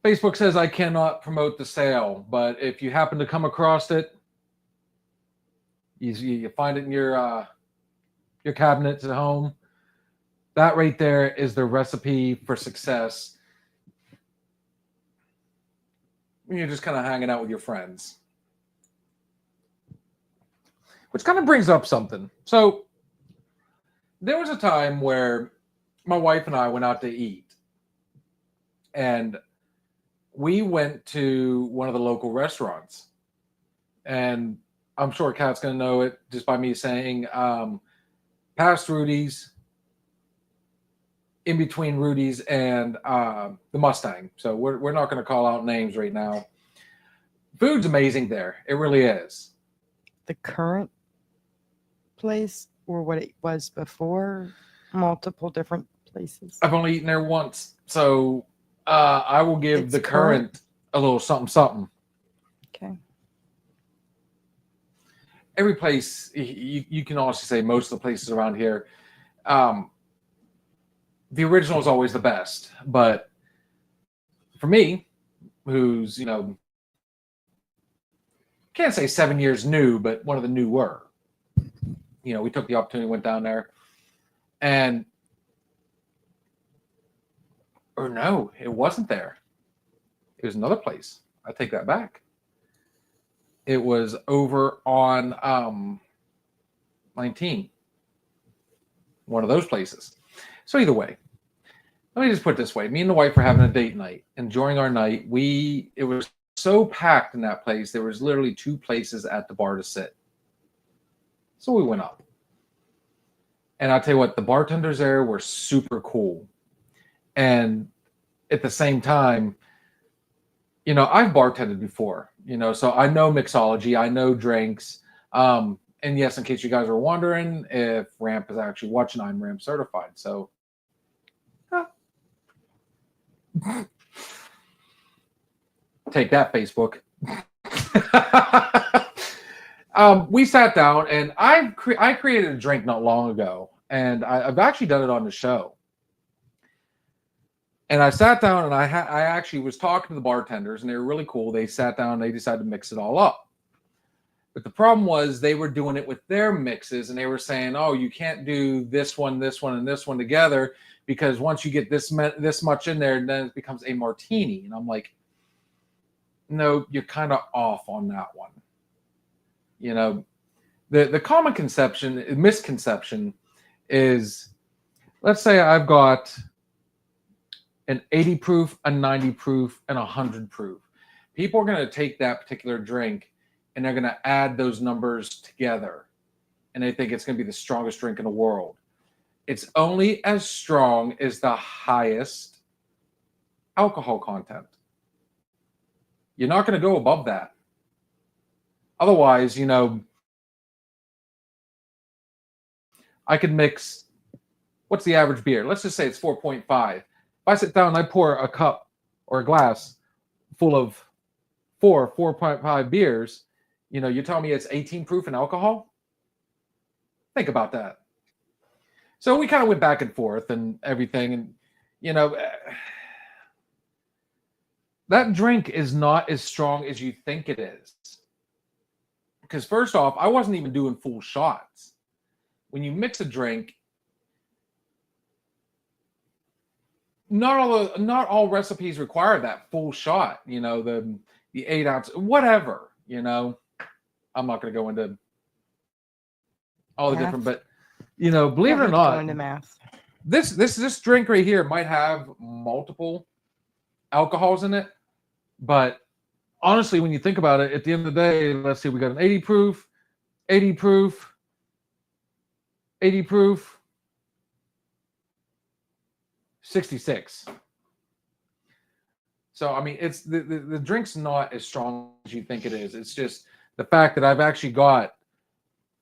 Speaker 2: Facebook says I cannot promote the sale, but if you happen to come across it, you find it in your cabinets at home, that right there is the recipe for success when you're just kind of hanging out with your friends. Which kind of brings up something. So there was a time where my wife and I went out to eat, and we went to one of the local restaurants, and I'm sure Kat's going to know it just by me saying past Rudy's, in between Rudy's and the Mustang. So we're not going to call out names right now. Food's amazing there. It really is.
Speaker 3: The current place or what it was before? Multiple different places.
Speaker 2: I've only eaten there once. So I will give
Speaker 3: It's
Speaker 2: the current a little something, something.
Speaker 3: Okay.
Speaker 2: Every place, you can honestly say most of the places around here, the original is always the best. But for me, who's, can't say 7 years new, but one of the newer, we took the opportunity, went down there, and, or no, it wasn't there. It was another place. I take that back. It was over on 19. One of those places. So either way, let me just put it this way. Me and the wife were having a date night. And during our night, it was so packed in that place, there was literally 2 places at the bar to sit. So we went up. And I'll tell you what, the bartenders there were super cool. And at the same time, I've bartended before, so I know mixology, I know drinks. And yes, in case you guys are wondering, if Ramp is actually watching, I'm Ramp certified. So take that, Facebook. We sat down, and I created a drink not long ago, and I've actually done it on the show. And I sat down, and I actually was talking to the bartenders, and they were really cool. They sat down, and they decided to mix it all up. But the problem was they were doing it with their mixes, and they were saying, "Oh, you can't do this one, and this one together, because once you get this much in there, then it becomes a martini." And I'm like, "No, you're kind of off on that one." The common misconception is, let's say I've got an 80 proof, a 90 proof, and a 100 proof. People are going to take that particular drink and they're going to add those numbers together. And they think it's going to be the strongest drink in the world. It's only as strong as the highest alcohol content. You're not going to go above that. Otherwise, I could mix, what's the average beer? Let's just say it's 4.5. If I sit down and I pour a cup or a glass full of 4.5 beers, You know, you're telling me it's 18 proof in alcohol? Think about that. So we kind of went back and forth and everything. And, you know, that drink is not as strong as you think it is. Because first off, I wasn't even doing full shots. When you mix a drink, not all recipes require that full shot, you know, the 8 ounce, whatever, you know. I'm not going to go into all the
Speaker 3: Math.
Speaker 2: different, but you know, believe it or
Speaker 3: Don't
Speaker 2: not,
Speaker 3: go into math.
Speaker 2: this drink right here might have multiple alcohols in it, but honestly, when you think about it, at the end of the day, let's see, we got an 80 proof, 80 proof, 80 proof, 66. So I mean, it's the drink's not as strong as you think it is. It's just the fact that I've actually got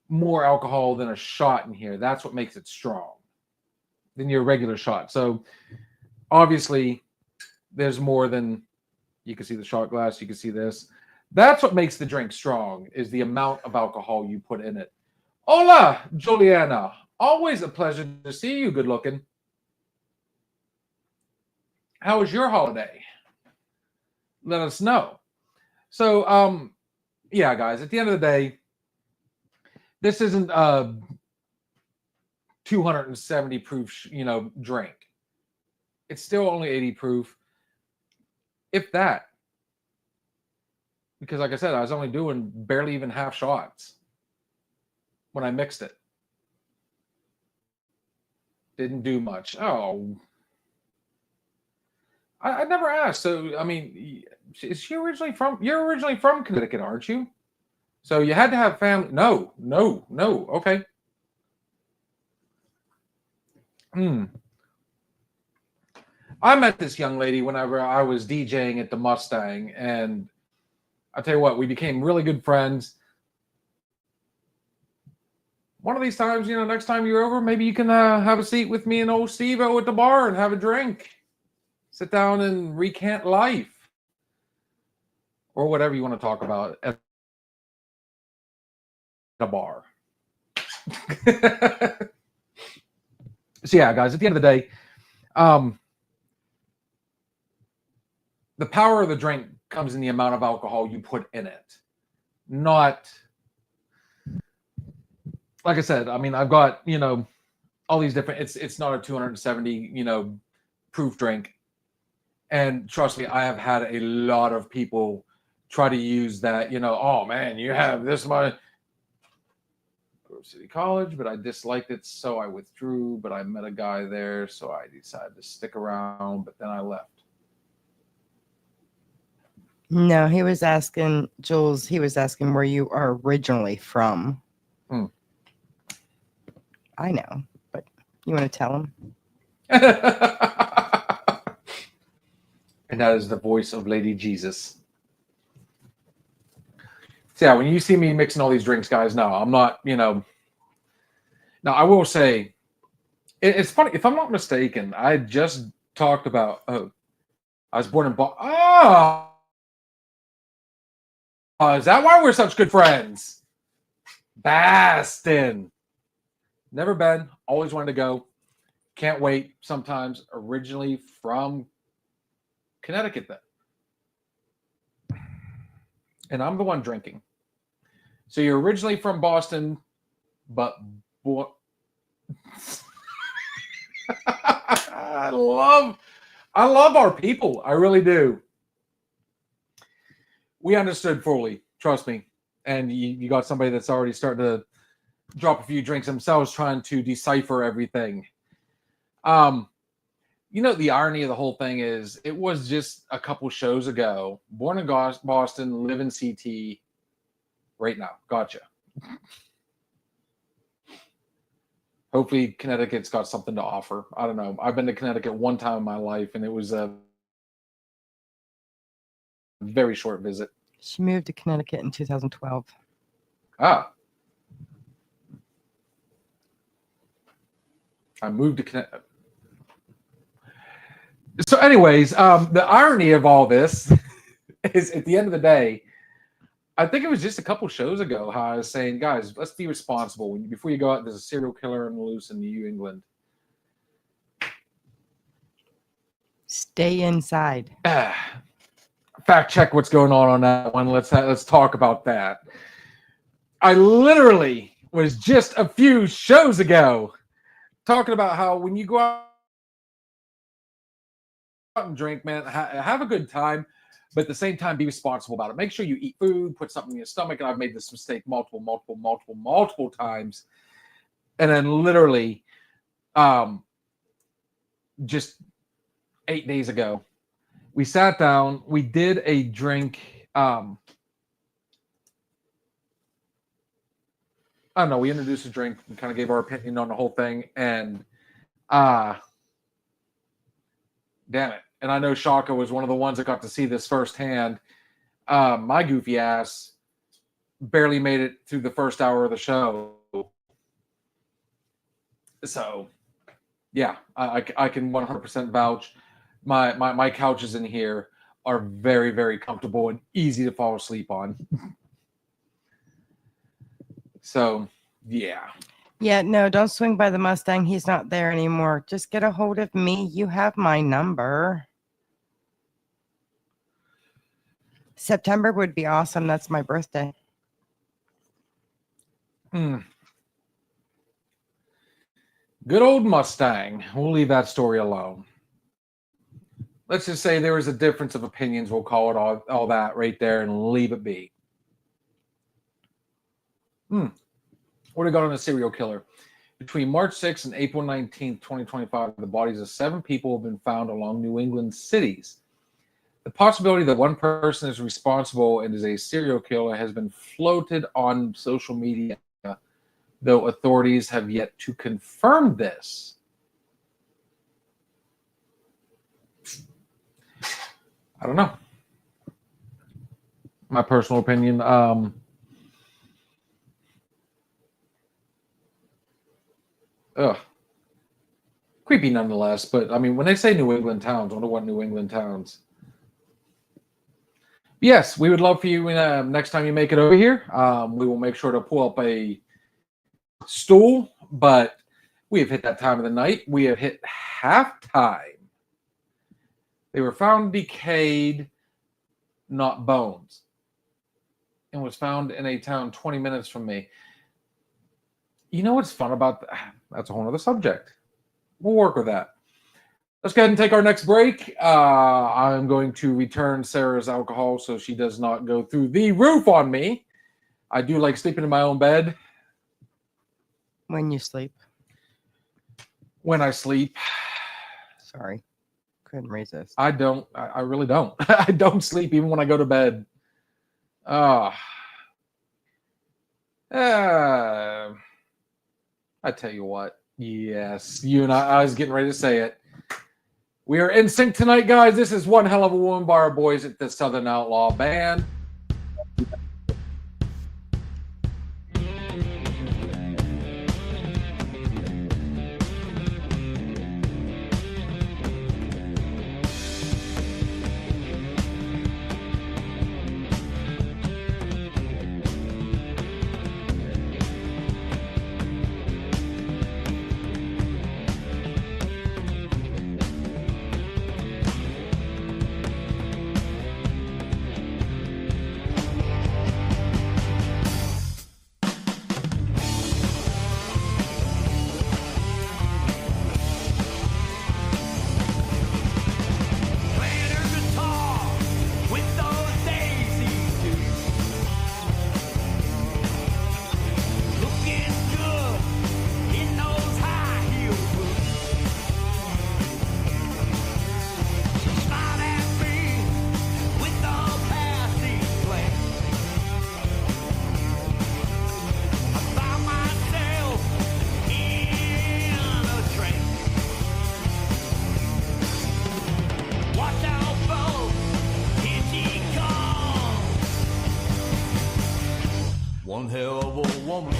Speaker 2: more alcohol than a shot in here. That's what makes it strong than your regular shot. So obviously there's more than, you can see the shot glass, you can see this. That's what makes the drink strong, is the amount of alcohol you put in it. Hola, Juliana. Always a pleasure to see you, good looking. How was your holiday? Let us know. So, yeah, guys, at the end of the day, this isn't a 270 proof, you know, drink. It's still only 80 proof, if that. Because like I said, I was only doing barely even half shots when I mixed it. Didn't do much. Oh, I never asked. So, I mean, is she originally from, you're originally from Connecticut, aren't you? So you had to have family. No. Okay. I met this young lady whenever I was DJing at the Mustang, and I'll tell you what, we became really good friends. One of these times, you know, next time you're over, maybe you can have a seat with me and old Steve-O at the bar and have a drink. Sit down and recant life. Or whatever you want to talk about at a bar. So yeah, guys, at the end of the day, the power of the drink comes in the amount of alcohol you put in it. Not, like I said, I mean, I've got, you know, all these different, it's not a 270, you know, proof drink. And trust me, I have had a lot of people try to use that, you know, oh man, you have this much. City College, but I disliked it, so I withdrew. But I met a guy there, so I decided to stick around, but then I left.
Speaker 3: No, he was asking, Jules, he was asking where you are originally from. I know, but you want to tell him?
Speaker 2: And that is the voice of Lady Jesus. So yeah, when you see me mixing all these drinks, guys, no, I'm not, you know. Now, I will say, it's funny, if I'm not mistaken, I just talked about, I was born in Boston. Oh, is that why we're such good friends? Boston. Never been, always wanted to go. Can't wait sometimes. Originally from Connecticut, then. And I'm the one drinking. So you're originally from Boston, but I love our people. I really do. We understood fully, trust me. And you got somebody that's already starting to drop a few drinks themselves, trying to decipher everything. You know, the irony of the whole thing is, it was just a couple shows ago. Born in Boston, live in CT. Right now, gotcha. Hopefully, Connecticut's got something to offer. I don't know. I've been to Connecticut one time in my life, and it was a very short visit.
Speaker 3: She moved to Connecticut in 2012.
Speaker 2: Ah. I moved to Connecticut. So anyways, the irony of all this is, at the end of the day, I think it was just a couple shows ago how I was saying, guys, let's be responsible. Before you go out, there's a serial killer on the loose in New England.
Speaker 3: Stay inside.
Speaker 2: Fact check what's going on that one. Let's talk about that. I literally was just a few shows ago talking about how when you go out and drink, man, have a good time, but at the same time, be responsible about it. Make sure you eat food, put something in your stomach. And I've made this mistake multiple times. And then literally, just 8 days ago, we sat down, we did a drink. I don't know. We introduced a drink and kind of gave our opinion on the whole thing. And damn it. And I know Shaka was one of the ones that got to see this firsthand. My goofy ass barely made it through the first hour of the show. So, yeah, I can 100% vouch. My couches in here are very, very comfortable and easy to fall asleep on. So, yeah.
Speaker 3: Yeah, no, don't swing by the Mustang. He's not there anymore. Just get a hold of me. You have my number. September would be awesome. That's my birthday.
Speaker 2: Good old Mustang. We'll leave that story alone. Let's just say there was a difference of opinions. We'll call it all that right there and leave it be. What do we got on a serial killer? Between March 6th and April 19th, 2025, the bodies of 7 people have been found along New England cities. The possibility that one person is responsible and is a serial killer has been floated on social media, though authorities have yet to confirm this. I don't know. My personal opinion. Creepy nonetheless. But I mean, when they say New England towns, I wonder what New England towns. Yes, we would love for you next time you make it over here. We will make sure to pull up a stool, but we have hit that time of the night. We have hit halftime. They were found decayed, not bones, and was found in a town 20 minutes from me. You know what's fun about that? That's a whole other subject. We'll work with that. Let's go ahead and take our next break. I'm going to return Sarah's alcohol so she does not go through the roof on me. I do like sleeping in my own bed.
Speaker 3: When you sleep.
Speaker 2: When I sleep.
Speaker 3: Sorry. Couldn't resist.
Speaker 2: I don't. I really don't. I don't sleep even when I go to bed. I tell you what. Yes, you and I was getting ready to say it. We are in sync tonight, guys. This is One Hell of a Woman by our boys at the Southern Outlaw Band.
Speaker 1: One hell of a woman.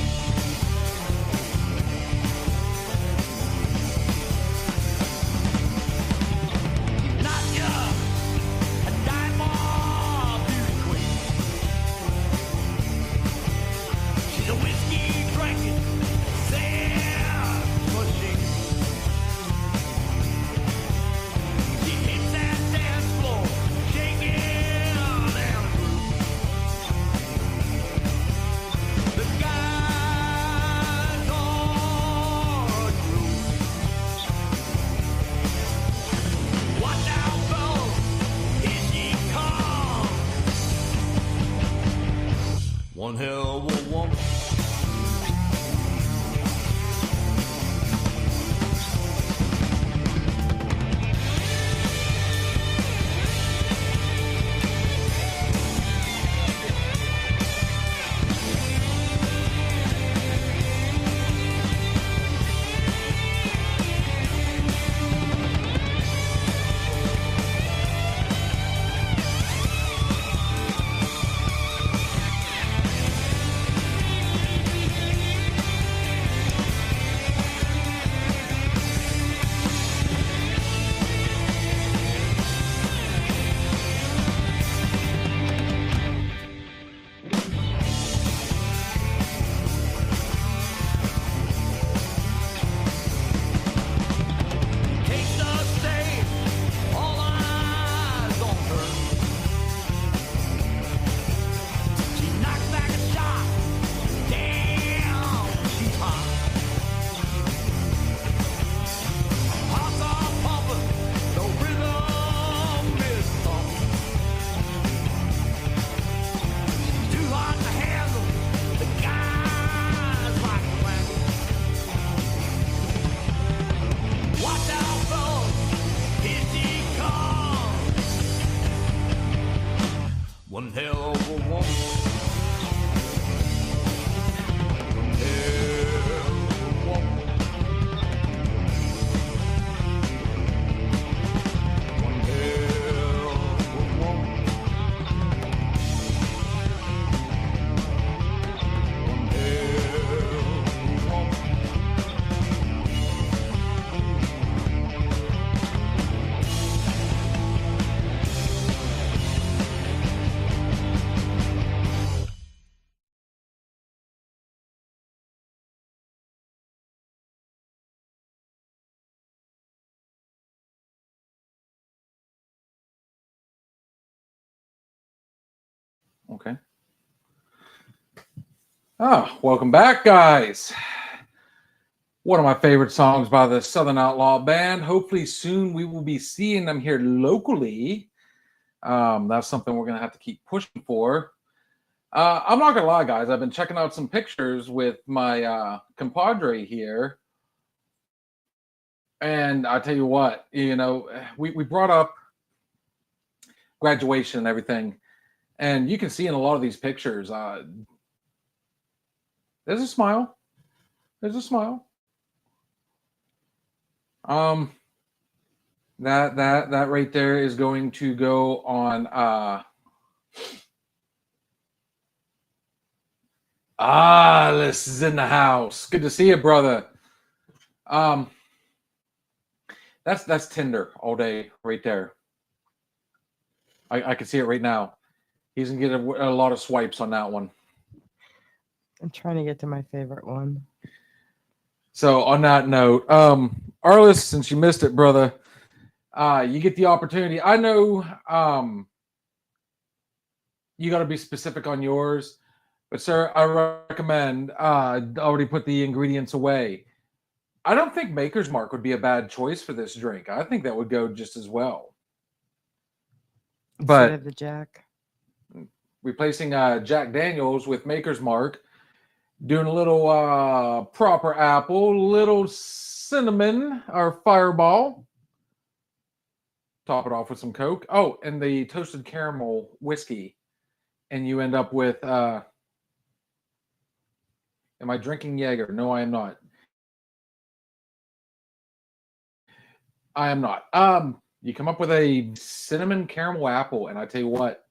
Speaker 1: Not ya, a diamond beauty queen. One hell of a woman. Takes a stain, all eyes on her. She knocks back a shot. Damn, she's hot. Hearts are pumping, the rhythm is thumping. Too hot to handle, the guys like a watch out, fellas, here she comes. One hell of a woman. One hell of a woman. One hell of a woman. One hell of a woman.
Speaker 2: Okay. Oh, welcome back, guys. One of my favorite songs by the Southern Outlaw Band. Hopefully soon we will be seeing them here locally. That's something we're going to have to keep pushing for. I'm not going to lie, guys. I've been checking out some pictures with my compadre here. And I tell you what, you know, we brought up graduation and everything. And you can see in a lot of these pictures, there's a smile. There's a smile. That right there is going to go on Alice is in the house. Good to see you, brother. That's Tinder all day right there. I can see it right now. He's gonna get a lot of swipes on that one.
Speaker 3: I'm trying to get to my favorite one.
Speaker 2: So on that note, Arliss, since you missed it, brother, you get the opportunity. I know you got to be specific on yours, but sir, I recommend already put the ingredients away. I don't think Maker's Mark would be a bad choice for this drink. I think that would go just as well.
Speaker 3: Instead
Speaker 2: But
Speaker 3: of the Jack.
Speaker 2: replacing Jack Daniels with Maker's Mark, doing a little proper apple, little cinnamon or Fireball. Top it off with some Coke. Oh, and the toasted caramel whiskey. And you end up with, am I drinking Jaeger? No, I am not. I am not. You come up with a cinnamon caramel apple, and I tell you what,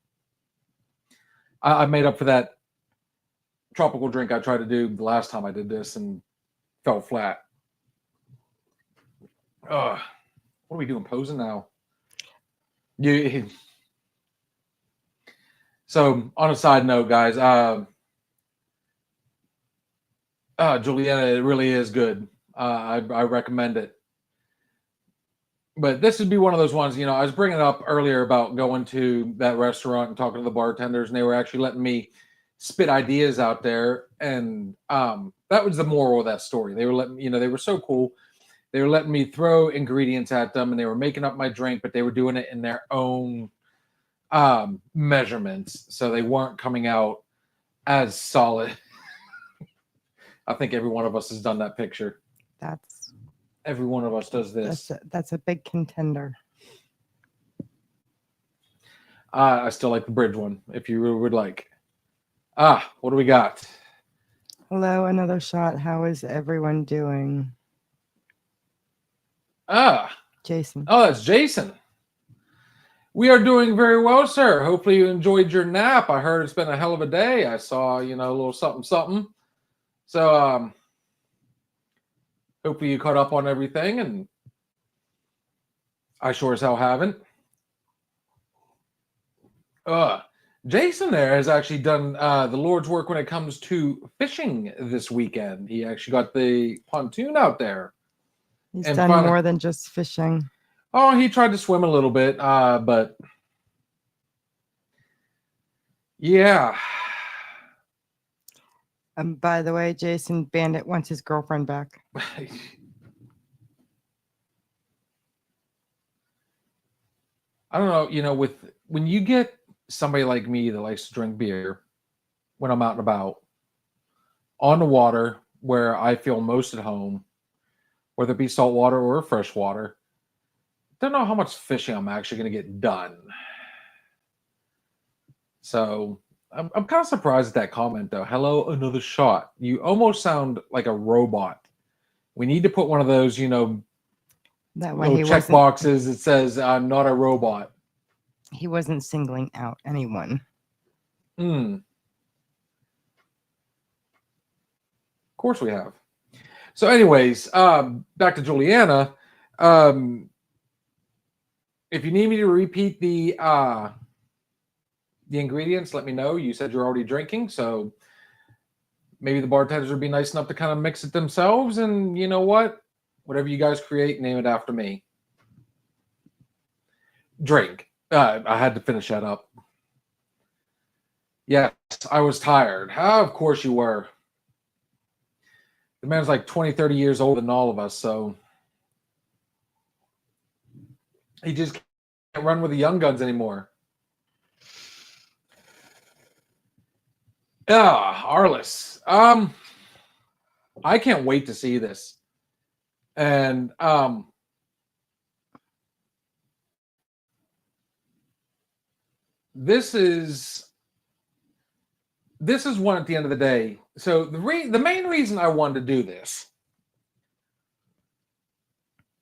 Speaker 2: I made up for that tropical drink I tried to do the last time I did this and fell flat. What are we doing? Posing now? So on a side note, guys, Juliana, it really is good. I recommend it. But this would be one of those ones, you know, I was bringing up earlier about going to that restaurant and talking to the bartenders, and they were actually letting me spit ideas out there. And that was the moral of that story. They were letting, you know, they were so cool. They were letting me throw ingredients at them, and they were making up my drink, but they were doing it in their own measurements. So they weren't coming out as solid. I think every one of us has done that picture.
Speaker 3: That's
Speaker 2: Every one of us does this.
Speaker 3: that's a big contender.
Speaker 2: I still like the bridge one, if you would like. What do we got?
Speaker 3: Hello, another shot. How is everyone doing? Jason.
Speaker 2: Oh, that's Jason. We are doing very well, sir. Hopefully you enjoyed your nap. I heard it's been a hell of a day. I saw, a little something, something. So, hopefully you caught up on everything, and I sure as hell haven't. Jason there has actually done the Lord's work when it comes to fishing this weekend. He actually got the pontoon out there.
Speaker 3: He's
Speaker 2: And
Speaker 3: done
Speaker 2: finally-
Speaker 3: more than just fishing.
Speaker 2: Oh, he tried to swim a little bit, but yeah.
Speaker 3: By the way, Jason Bandit wants his girlfriend back.
Speaker 2: I don't know, when you get somebody like me that likes to drink beer when I'm out and about on the water where I feel most at home, whether it be salt water or fresh water, don't know how much fishing I'm actually going to get done. So I'm kind of surprised at that comment, though. Hello, another shot. You almost sound like a robot. We need to put one of those,
Speaker 3: That way
Speaker 2: little check boxes that says, I'm not a robot.
Speaker 3: he wasn't singling out anyone.
Speaker 2: Of course we have. So anyways, back to Juliana. If you need me to repeat the ingredients, let me know. You said you're already drinking, so maybe the bartenders would be nice enough to kind of mix it themselves. And you know what? Whatever you guys create, name it after me. Drink. I had to finish that up. Yes, I was tired. Of course you were. The man's like 20, 30 years older than all of us, so he just can't run with the young guns anymore. Arliss. I can't wait to see this. And this is one at the end of the day. So the main reason I wanted to do this,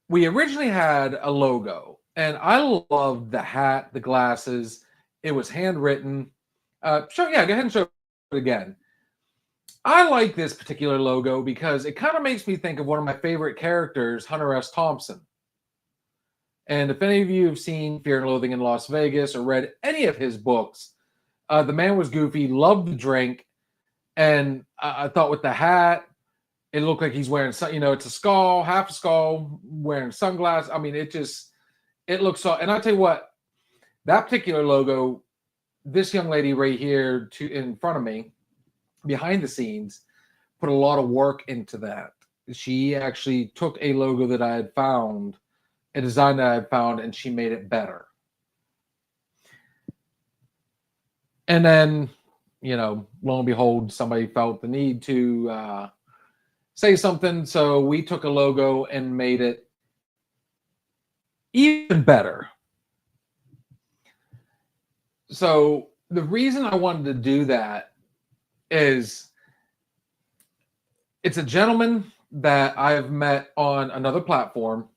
Speaker 2: we originally had a logo, and I loved the hat, the glasses. It was handwritten. Go ahead and show it again. I like this particular logo because it kind of makes me think of one of my favorite characters, Hunter S. Thompson. And if any of you have seen Fear and Loathing in Las Vegas or read any of his books, the man was goofy, loved to drink, and I thought with the hat, it looked like he's wearing, it's a skull, half a skull, wearing sunglasses. I mean, it looks so. And I'll tell you what, that particular logo, this young lady right here in front of me, behind the scenes, put a lot of work into that. She actually took a logo that I had found, a design that I had found, and she made it better. And then, lo and behold, somebody felt the need to say something. So we took a logo and made it even better. So the reason I wanted to do that is it's a gentleman that I've met on another platform.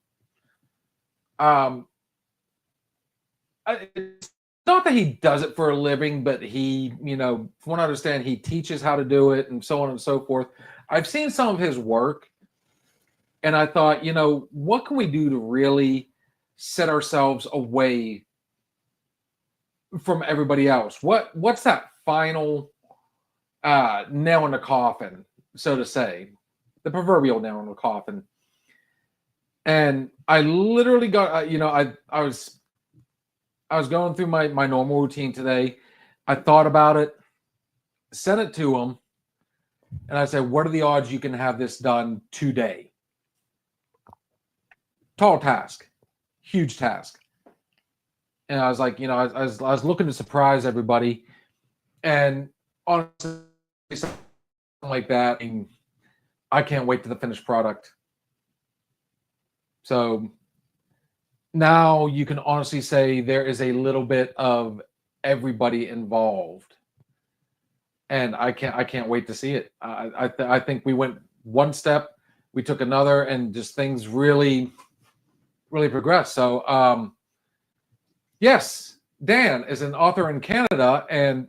Speaker 2: It's not that he does it for a living, but he, from what I understand, he teaches how to do it and so on and so forth. I've seen some of his work, and I thought, what can we do to really set ourselves away from everybody else? What's that final nail in the coffin, so to say, the proverbial nail in the coffin? And I literally got, I was going through my normal routine today. I thought about it, sent it to him, and I said, what are the odds you can have this done today? Tall task, huge task. And I was like, I was looking to surprise everybody. And honestly, something like that, and I can't wait to the finished product. So now you can honestly say there is a little bit of everybody involved, and I can't wait to see it. I think we went one step, we took another, and just things really progressed. So yes, Dan is an author in Canada, and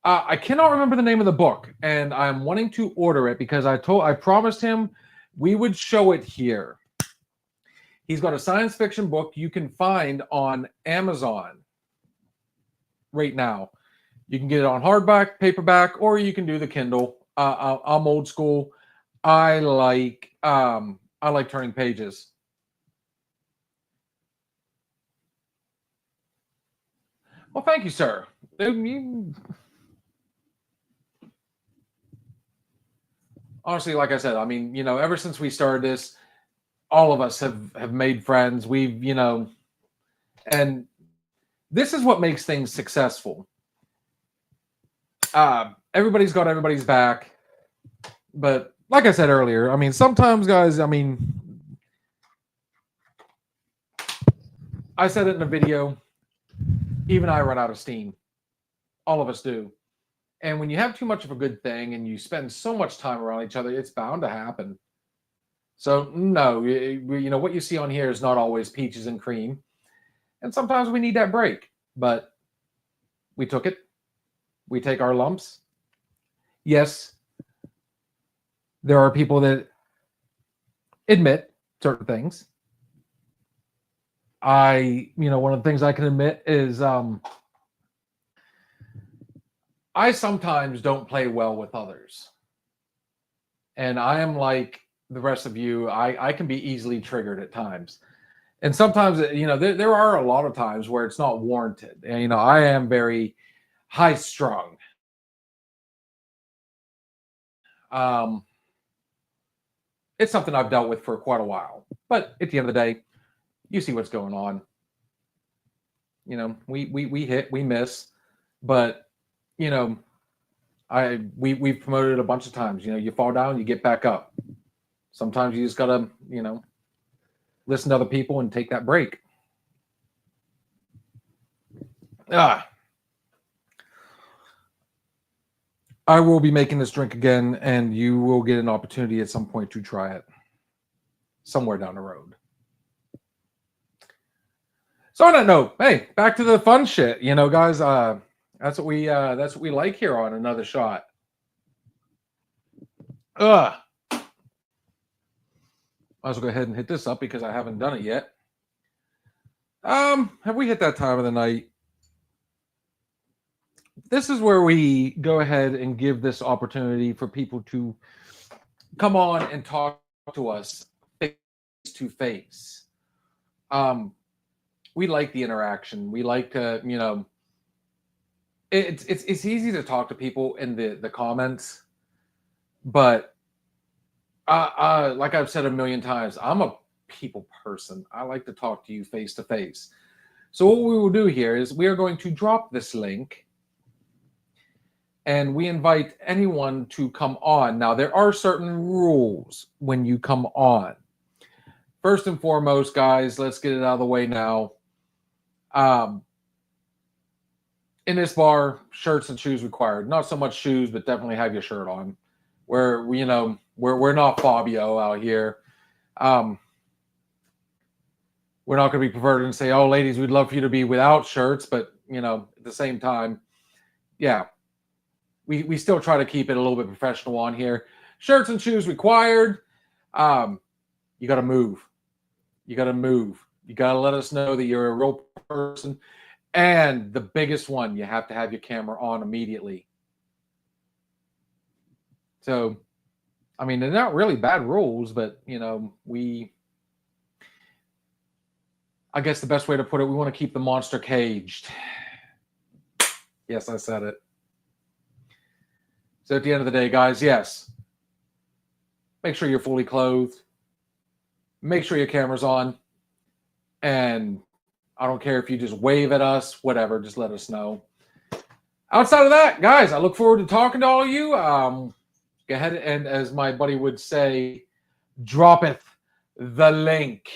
Speaker 2: I cannot remember the name of the book, and I'm wanting to order it because I promised him we would show it here. He's got a science fiction book you can find on Amazon right now. You can get it on hardback, paperback, or you can do the Kindle. I'm old school. I like turning pages. Well, thank you, sir. Honestly, like I said, I mean, ever since we started this, all of us have made friends. We've, and this is what makes things successful. Everybody's got everybody's back. But like I said earlier, I mean, sometimes, guys, I mean, I said it in a video, even I run out of steam. All of us do. And when you have too much of a good thing and you spend so much time around each other, it's bound to happen. So no, what you see on here is not always peaches and cream. And sometimes we need that break, but we took it. We take our lumps. Yes, there are people that admit certain things. One of the things I can admit is I sometimes don't play well with others. And I am like the rest of you. I can be easily triggered at times. And sometimes, there are a lot of times where it's not warranted. And, I am very high strung. It's something I've dealt with for quite a while. But at the end of the day, you see what's going on. We hit, we miss. But, we've promoted it a bunch of times. You fall down, you get back up. Sometimes you just gotta, listen to other people and take that break. I will be making this drink again, and you will get an opportunity at some point to try it somewhere down the road. So on that note, hey, back to the fun shit. Guys, that's what we like here on Another Shot. Might as well go ahead and hit this up because I haven't done it yet. Have we hit that time of the night? This is where we go ahead and give this opportunity for people to come on and talk to us face to face. We like the interaction. We like to, it's easy to talk to people in the comments, but like I've said a million times, I'm a people person. I like to talk to you face to face. So what we will do here is we are going to drop this link, and we invite anyone to come on. Now, there are certain rules when you come on. First and foremost, guys, let's get it out of the way now. In this bar, shirts and shoes required. Not so much shoes, but definitely have your shirt on. We're not Fabio out here. We're not going to be perverted and say, "Oh, ladies, we'd love for you to be without shirts," but at the same time, yeah, we still try to keep it a little bit professional on here. Shirts and shoes required. You got to move. You got to move. You got to let us know that you're a real person. And the biggest one, you have to have your camera on immediately. So, I mean, they're not really bad rules, but, I guess the best way to put it, we want to keep the monster caged. Yes, I said it. So at the end of the day, guys, yes, make sure you're fully clothed. Make sure your camera's on. And I don't care if you just wave at us, whatever, just let us know. outside of that, guys, I look forward to talking to all of you. Go ahead and, as my buddy would say, droppeth the link.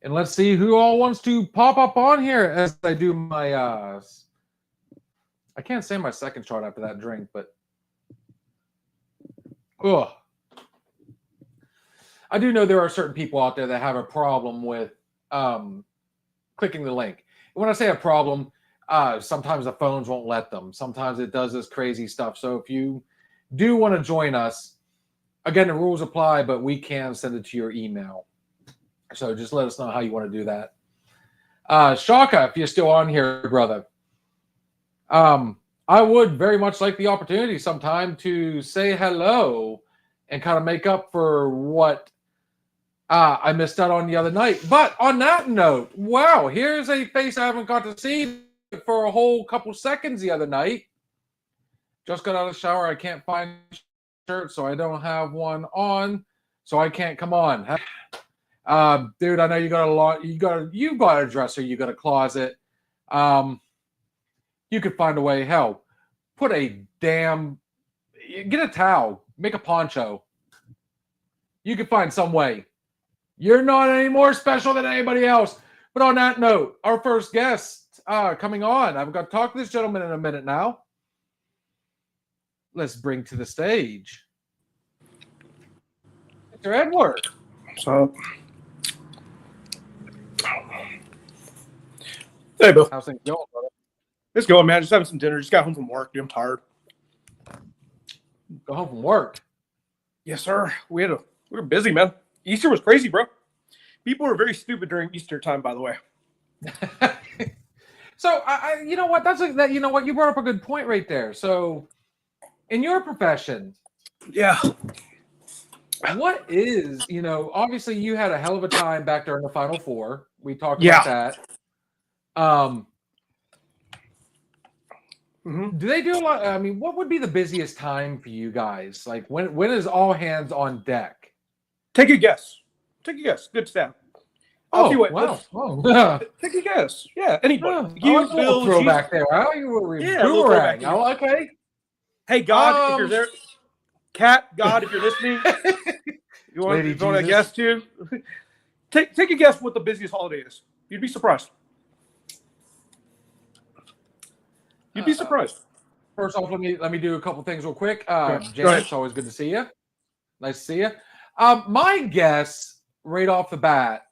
Speaker 2: And let's see who all wants to pop up on here as I do my I can't say my second shot after that drink, but I do know there are certain people out there that have a problem with clicking the link. When I say a problem, sometimes the phones won't let them. Sometimes it does this crazy stuff. So if you do want to join us, again, the rules apply, but we can send it to your email. So just let us know how you want to do that. Shaka, if you're still on here, brother, I would very much like the opportunity sometime to say hello and kind of make up for what I missed out on the other night. But on that note, wow, here's a face I haven't got to see for a whole couple seconds the other night. Just got out of the shower. I can't find a shirt, so I don't have one on, so I can't come on. Dude, I know you got a lot. You've got a dresser. You got a closet. You could find a way. Hell, get a towel, make a poncho. You could find some way. You're not any more special than anybody else. But on that note, our first guest coming on. I've got to talk to this gentleman in a minute now. Let's bring to the stage Mr. Edward.
Speaker 4: What's up? Hey, Bill.
Speaker 2: How's things going, brother?
Speaker 4: It's going, man. Just having some dinner. Just got home from work. Dude, I'm tired.
Speaker 2: Go home from work.
Speaker 4: Yes, sir. We were busy, man. Easter was crazy, bro. People were very stupid during Easter time, by the way.
Speaker 2: So, you know what? You know what? You brought up a good point right there. So, in your profession,
Speaker 4: Yeah.
Speaker 2: what is, obviously you had a hell of a time back during the Final Four. We talked about that. Do they do a lot? I mean, what would be the busiest time for you guys? Like when is all hands on deck?
Speaker 4: Take a guess. Take a guess. Good stat.
Speaker 2: Oh,
Speaker 4: you what,
Speaker 2: wow. Oh.
Speaker 4: take a guess. Yeah, anybody.
Speaker 2: You Bill, throwback there. Huh? You were boomerang. Oh, okay.
Speaker 4: Hey, God, if you're there. Cat, God, if you're listening. You want to guess too? Take a guess what the busiest holiday is. You'd be surprised. You'd be surprised.
Speaker 2: First off, let me do a couple things real quick. James, it's always good to see you. Nice to see you. My guess right off the bat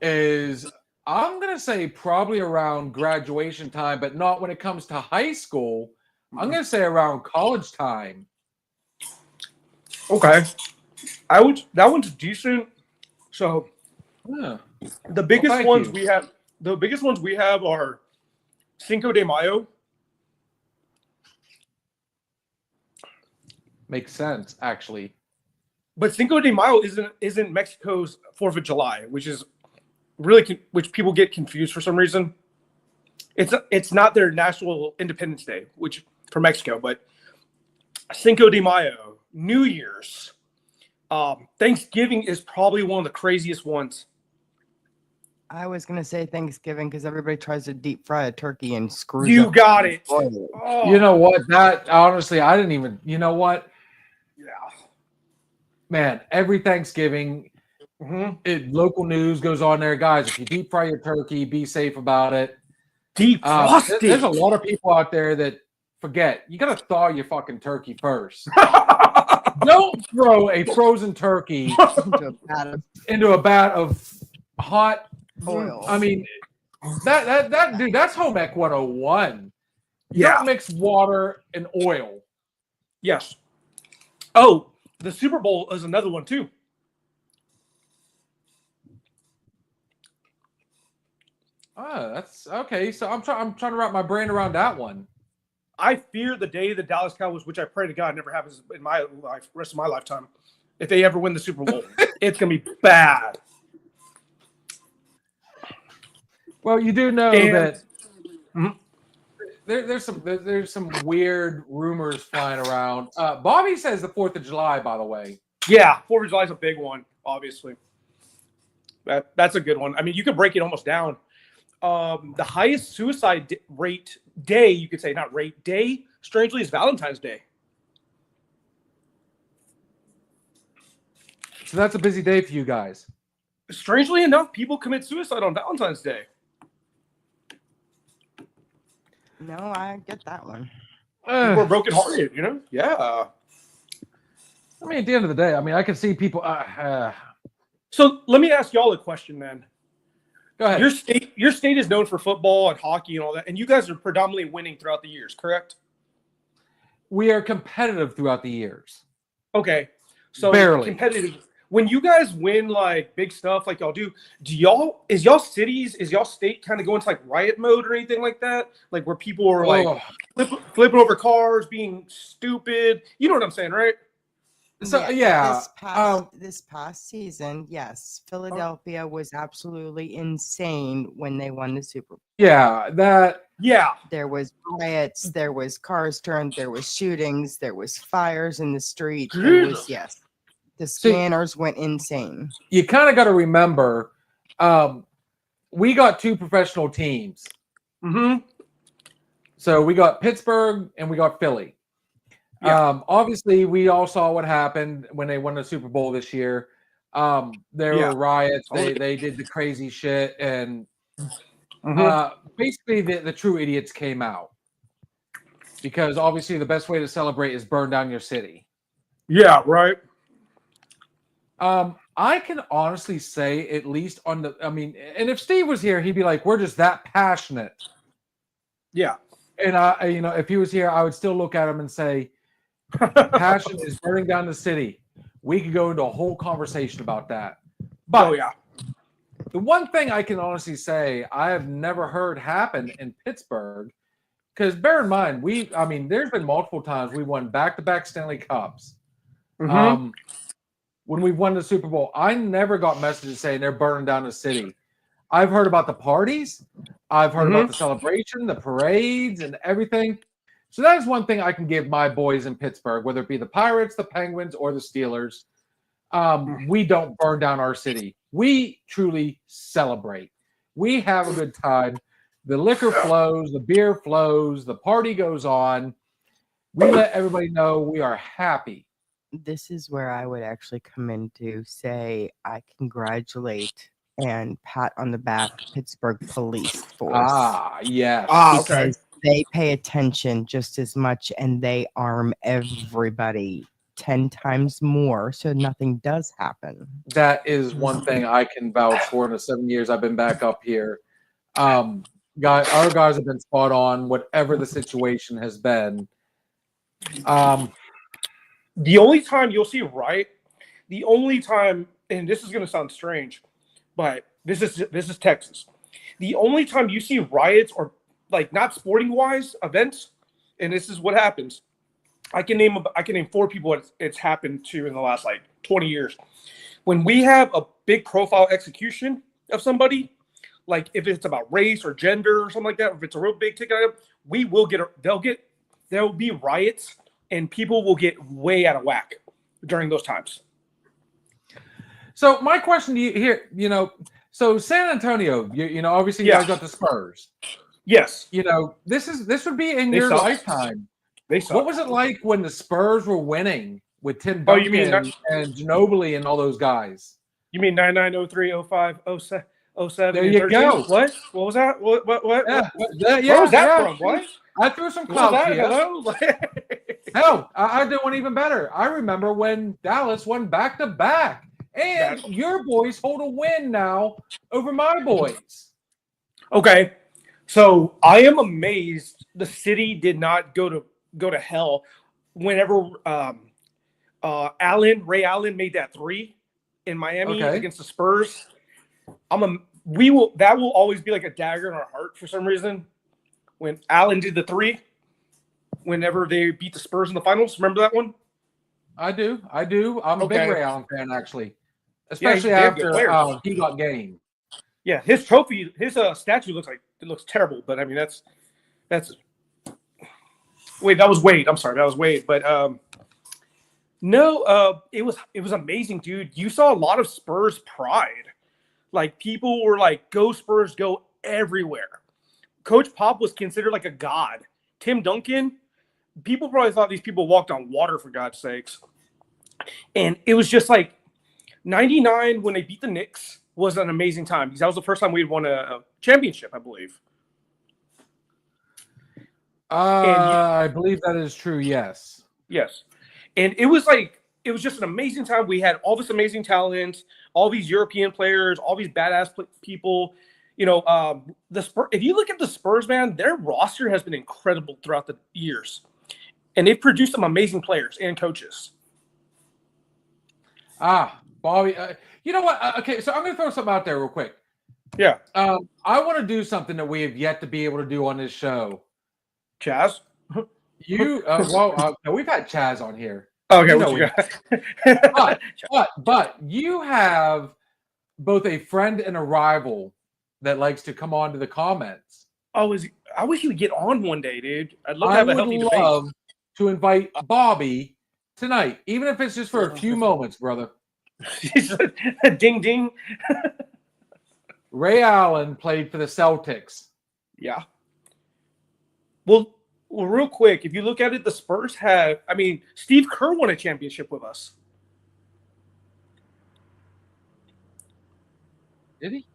Speaker 2: is I'm gonna say probably around graduation time, but not when it comes to high school. I'm gonna say around college time.
Speaker 4: Okay, that one's decent. So the biggest ones we have are Cinco de Mayo.
Speaker 2: Makes sense, actually.
Speaker 4: But Cinco de Mayo isn't Mexico's 4th of July, which is which people get confused for some reason. It's not their national Independence Day, which for Mexico, but Cinco de Mayo, New Year's, Thanksgiving is probably one of the craziest ones.
Speaker 3: I was going to say Thanksgiving because everybody tries to deep fry a turkey and screw
Speaker 4: You got it.
Speaker 2: Oh. You know what? That honestly, I didn't even. You know what?
Speaker 4: Yeah.
Speaker 2: Man, every Thanksgiving, local news goes on there, guys. If you deep fry your turkey, be safe about it.
Speaker 4: Deep frosted.
Speaker 2: There's a lot of people out there that forget you got to thaw your fucking turkey first. Don't throw a frozen turkey into a vat of hot
Speaker 3: oil.
Speaker 2: I mean, that dude, that's home ec 101.
Speaker 4: Yeah.
Speaker 2: Don't mix water and oil.
Speaker 4: Yes. Oh, the Super Bowl is another one too.
Speaker 2: That's okay. So I'm trying to wrap my brain around that one.
Speaker 4: I fear the day the Dallas Cowboys, which I pray to God never happens in my life, rest of my lifetime, if they ever win the Super Bowl, it's gonna be bad.
Speaker 2: Well, you do know that there's some weird rumors flying around. Bobby says the 4th of July, by the way.
Speaker 4: Yeah, 4th of July is a big one, obviously. That's a good one. I mean, you could break it almost down. the highest suicide rate day, you could say, not rate, day, strangely, is Valentine's Day.
Speaker 2: So that's a busy day for you guys.
Speaker 4: Strangely enough, people commit suicide on Valentine's Day.
Speaker 3: No, I get that one.
Speaker 4: People are brokenhearted, you know? Yeah.
Speaker 2: I mean, at the end of the day, I mean, I can see people.
Speaker 4: So let me ask y'all a question, man.
Speaker 2: Go ahead.
Speaker 4: Your state is known for football and hockey and all that, and you guys are predominantly winning throughout the years, correct?
Speaker 2: We are competitive throughout the years.
Speaker 4: Okay. So
Speaker 2: Barely.
Speaker 4: competitive. When you guys win like big stuff like y'all do is y'all state kind of go into like riot mode or anything like that? Like where people are like flipping over cars, being stupid. You know what I'm saying, right?
Speaker 2: So yeah,
Speaker 3: this past season, yes, Philadelphia was absolutely insane when they won the Super Bowl.
Speaker 2: Yeah,
Speaker 3: There was riots, there was cars turned, there was shootings, there was fires in the street. There was, yes, the scanners went insane.
Speaker 2: You kind of got to remember, we got 2 professional teams.
Speaker 4: Mm-hmm.
Speaker 2: So we got Pittsburgh and we got Philly. Yeah. Obviously, we all saw what happened when they won the Super Bowl this year. There were riots. They did the crazy shit, and basically the true idiots came out because obviously the best way to celebrate is burn down your city.
Speaker 4: Yeah, right.
Speaker 2: I can honestly say, at least and if Steve was here, he'd be like, "We're just that passionate."
Speaker 4: Yeah,
Speaker 2: and if he was here, I would still look at him and say, passion is burning down the city. We could go into a whole conversation about that. But the one thing I can honestly say I have never heard happen in Pittsburgh, because bear in mind, there's been multiple times we won back-to-back Stanley Cups.
Speaker 4: Mm-hmm.
Speaker 2: When we won the Super Bowl, I never got messages saying they're burning down the city. I've heard about the parties. I've heard about the celebration, the parades, and everything. So that is one thing I can give my boys in Pittsburgh, whether it be the Pirates, the Penguins, or the Steelers. We don't burn down our city. We truly celebrate. We have a good time. The liquor flows, the beer flows, the party goes on. We let everybody know we are happy.
Speaker 3: This is where I would actually come in to say I congratulate and pat on the back Pittsburgh police force.
Speaker 2: Ah, yes.
Speaker 4: Okay.
Speaker 3: They pay attention just as much and they arm everybody 10 times more so nothing does happen.
Speaker 2: That is one thing I can vouch for in the 7 years I've been back up here. Our guys have been spot on, whatever the situation has been.
Speaker 4: The only time you'll see the only time, and this is going to sound strange, but this is Texas. The only time you see riots or like not sporting wise events, and this is what happens. I can name 4 people it's happened to in the last like 20 years. When we have a big profile execution of somebody, like if it's about race or gender or something like that, if it's a real big ticket item, there will be riots and people will get way out of whack during those times.
Speaker 2: So my question to you here, so San Antonio, obviously you guys got the Spurs.
Speaker 4: Yes.
Speaker 2: This would be in your lifetime. What was it like when the Spurs were winning with Tim Duncan and Ginobili and all those guys?
Speaker 4: You mean 99, 03, 05, 07, 07,
Speaker 2: there you
Speaker 4: 13?
Speaker 2: go.
Speaker 4: What was that? What?
Speaker 2: Yeah.
Speaker 4: Where was that from? What?
Speaker 2: I threw some clouds here.
Speaker 4: Hello?
Speaker 2: Hell, I did one even better. I remember when Dallas won back-to-back. And your boys hold a win now over my boys.
Speaker 4: Okay. So I am amazed the city did not go to hell whenever Ray Allen made that 3 in Miami against the Spurs. That will always be like a dagger in our heart for some reason. When Allen did the 3, whenever they beat the Spurs in the finals, remember that one?
Speaker 2: I do. I'm a big Ray Allen fan, actually, especially after he got game.
Speaker 4: Yeah, his trophy, his statue looks terrible, but I mean that's. Wait, that was Wade. I'm sorry, that was Wade. But it was amazing, dude. You saw a lot of Spurs pride. Like people were like, "Go Spurs, go!" everywhere. Coach Pop was considered like a god. Tim Duncan, people probably thought these people walked on water, for God's sakes. And it was just like 99 when they beat the Knicks was an amazing time because that was the first time we had won a championship, I believe.
Speaker 2: I believe that is true. Yes.
Speaker 4: Yes. And it was just an amazing time. We had all this amazing talent, all these European players, all these badass people. You know, the Spurs, if you look at the Spurs, man, their roster has been incredible throughout the years. And they've produced some amazing players and coaches.
Speaker 2: Bobby, you know what? Okay, so I'm going to throw something out there real quick.
Speaker 4: Yeah.
Speaker 2: I want to do something that we have yet to be able to do on this show.
Speaker 4: Chaz?
Speaker 2: We've had Chaz on here.
Speaker 4: Okay,
Speaker 2: You
Speaker 4: what
Speaker 2: know
Speaker 4: you got?
Speaker 2: but you have both a friend and a rival that likes to come on to the comments.
Speaker 4: I wish he would get on one day, dude. I'd love to have a healthy debate.
Speaker 2: I would love to invite Bobby tonight, even if it's just for a few moments, brother.
Speaker 4: Ding, ding.
Speaker 2: Ray Allen played for the Celtics.
Speaker 4: Yeah. Well, real quick, if you look at it, the Spurs have, Steve Kerr won a championship with us.
Speaker 2: Did he?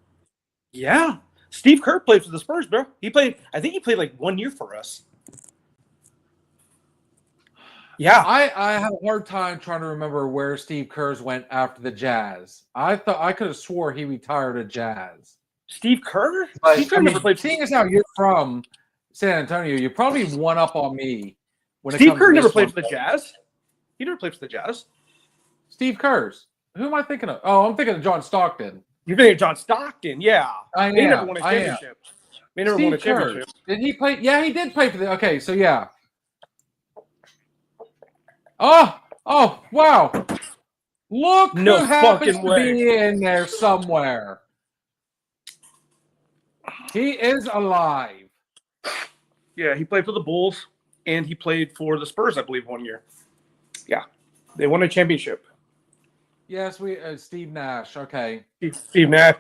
Speaker 4: Yeah. Steve Kerr played for the Spurs, bro. I think he played like 1 year for us. Yeah.
Speaker 2: I have a hard time trying to remember where Steve Kerr's went after the Jazz. I thought I could have swore he retired at Jazz.
Speaker 4: Steve Kerr?
Speaker 2: But,
Speaker 4: Steve Kerr never played.
Speaker 2: Seeing as how you're from San Antonio, you're probably one up on me.
Speaker 4: Steve Kerr never played for the Jazz. He never played for the Jazz.
Speaker 2: Steve Kerr's. Who am I thinking of? Oh, I'm thinking of John Stockton.
Speaker 4: You're thinking of John Stockton, yeah.
Speaker 2: I
Speaker 4: They
Speaker 2: am.
Speaker 4: never won a championship. They never won a championship.
Speaker 2: Did he play? Yeah, he did play for the. Okay, so yeah. Oh, wow. Look
Speaker 4: No
Speaker 2: who happens
Speaker 4: fucking
Speaker 2: to
Speaker 4: way.
Speaker 2: be in there somewhere. He is alive.
Speaker 4: Yeah, he played for the Bulls, and he played for the Spurs, I believe, 1 year. Yeah, they won a championship.
Speaker 2: Yes, Steve Nash. Okay.
Speaker 4: Steve Nash.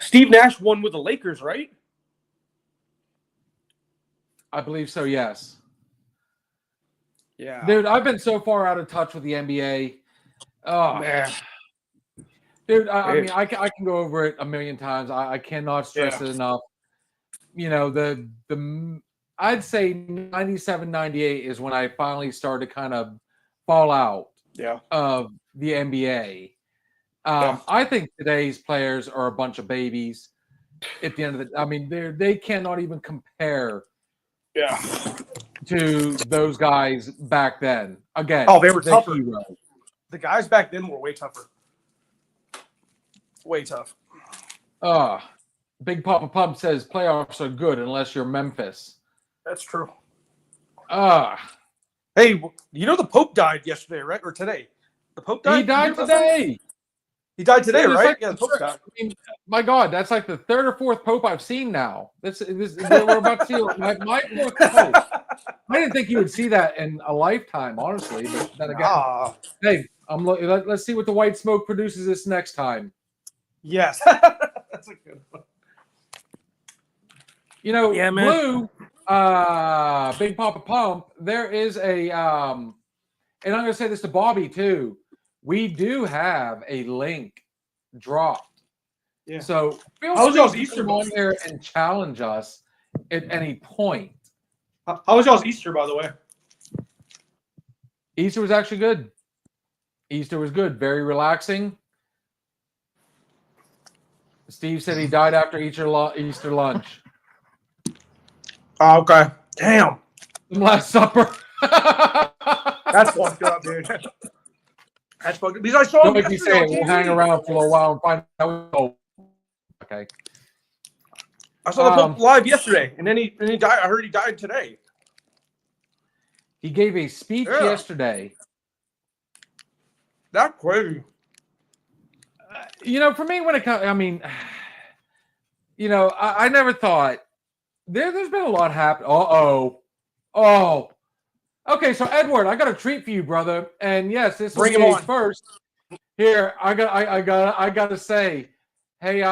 Speaker 4: Steve Nash won with the Lakers, right?
Speaker 2: I believe so, yes.
Speaker 4: Yeah.
Speaker 2: Dude, I've been so far out of touch with the NBA. Oh,
Speaker 4: Man.
Speaker 2: dude, I can go over it a million times. I cannot stress it enough. You know, the I'd say 97, 98 is when I finally started to kind of fall out of the NBA. I think today's players are a bunch of babies. At the end of they cannot even compare to those guys back then. Again,
Speaker 4: they were tougher.
Speaker 2: Heroes.
Speaker 4: The guys back then were way tougher. Way tough.
Speaker 2: Big Papa Pump says playoffs are good unless you're Memphis.
Speaker 4: That's true.
Speaker 2: Hey,
Speaker 4: you know the Pope died yesterday, right? Or today? The Pope died?
Speaker 2: He died today.
Speaker 4: He died today, right?
Speaker 2: Like
Speaker 4: The Pope died.
Speaker 2: My God, that's like the third or fourth Pope I've seen now. We're about to see my fourth Pope. I didn't think you would see that in a lifetime, honestly. But then again, hey, let's see what the white smoke produces this next time.
Speaker 4: Yes, that's a good one.
Speaker 2: You know,
Speaker 4: man.
Speaker 2: Blue, Big Papa Pump. There is a, and I'm going to say this to Bobby too. We do have a link dropped.
Speaker 4: Yeah.
Speaker 2: So feel
Speaker 4: How was
Speaker 2: free
Speaker 4: y'all's
Speaker 2: to
Speaker 4: Easter
Speaker 2: come on there and challenge us at any point.
Speaker 4: How was y'all's Easter, by the way?
Speaker 2: Easter was actually good. Easter was good. Very relaxing. Steve said he died after Easter lunch.
Speaker 4: Oh, okay. Damn.
Speaker 2: Last supper.
Speaker 4: That's fucked up, dude. That's fucked up. Because I saw
Speaker 2: Don't
Speaker 4: him
Speaker 2: make me
Speaker 4: yesterday
Speaker 2: say
Speaker 4: on
Speaker 2: it. We'll
Speaker 4: TV.
Speaker 2: hang around for a while and find out. Oh, okay.
Speaker 4: I saw the Pope live yesterday, and then he died. I heard he died today.
Speaker 2: He gave a speech yesterday.
Speaker 4: That's crazy.
Speaker 2: You know, for me, when it comes, you know, I never thought there's been a lot happen. Oh. Okay, so Edward, I got a treat for you, brother. And yes, this
Speaker 4: Bring
Speaker 2: is
Speaker 4: him on
Speaker 2: first. Here, I got to say, hey,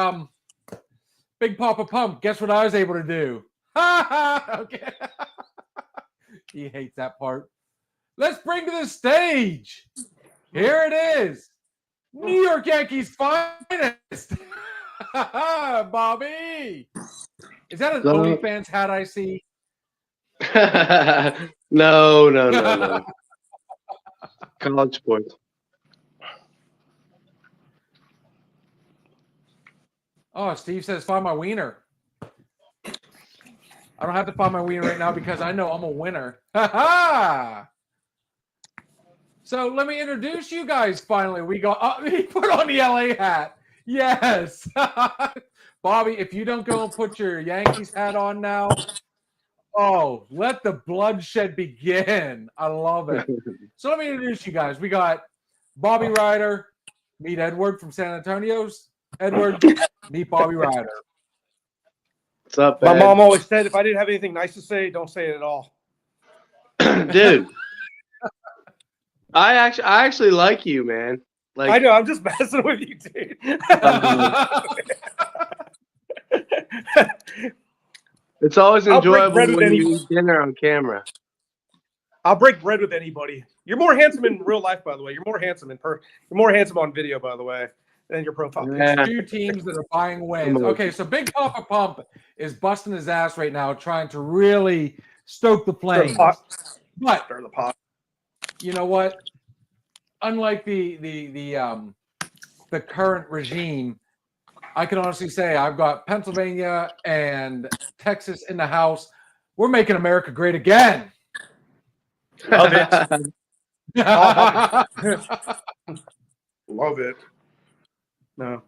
Speaker 2: Big Papa Pump, guess what I was able to do? Okay. He hates that part. Let's bring to the stage. Here it is. New York Yankees finest. Bobby. Is that an OnlyFans hat I see?
Speaker 5: No. College sports.
Speaker 2: Oh, Steve says, find my wiener. I don't have to find my wiener right now because I know I'm a winner. So let me introduce you guys finally. We got, he put on the LA hat. Yes. Bobby, if you don't go and put your Yankees hat on now, oh, let the bloodshed begin. I love it. So let me introduce you guys. We got Bobby Ryder. Meet Edward from San Antonio's. Edward, meet Bobby Ryder.
Speaker 5: What's up,
Speaker 4: My
Speaker 5: Ed?
Speaker 4: mom always said, if I didn't have anything nice to say, don't say it at all.
Speaker 5: Dude, I actually like you, man. Like,
Speaker 4: I know, I'm just messing with you, dude.
Speaker 5: it's always
Speaker 4: I'll break
Speaker 5: enjoyable
Speaker 4: bread with
Speaker 5: when you
Speaker 4: anyone.
Speaker 5: eat dinner on camera.
Speaker 4: I'll break bread with anybody. You're more handsome in real life, by the way. You're more handsome you're more handsome on video, by the way, than your profile picture.
Speaker 5: Yeah.
Speaker 2: Two teams that are buying wins. Okay, so Big Papa Pump is busting his ass right now, trying to really stoke the
Speaker 4: Stir the
Speaker 2: flames.
Speaker 4: pot.
Speaker 2: But
Speaker 4: Stir the pot.
Speaker 2: you know what? Unlike the current regime, I can honestly say I've got Pennsylvania and Texas in the house. We're making America great again.
Speaker 4: Love it. Love it. No.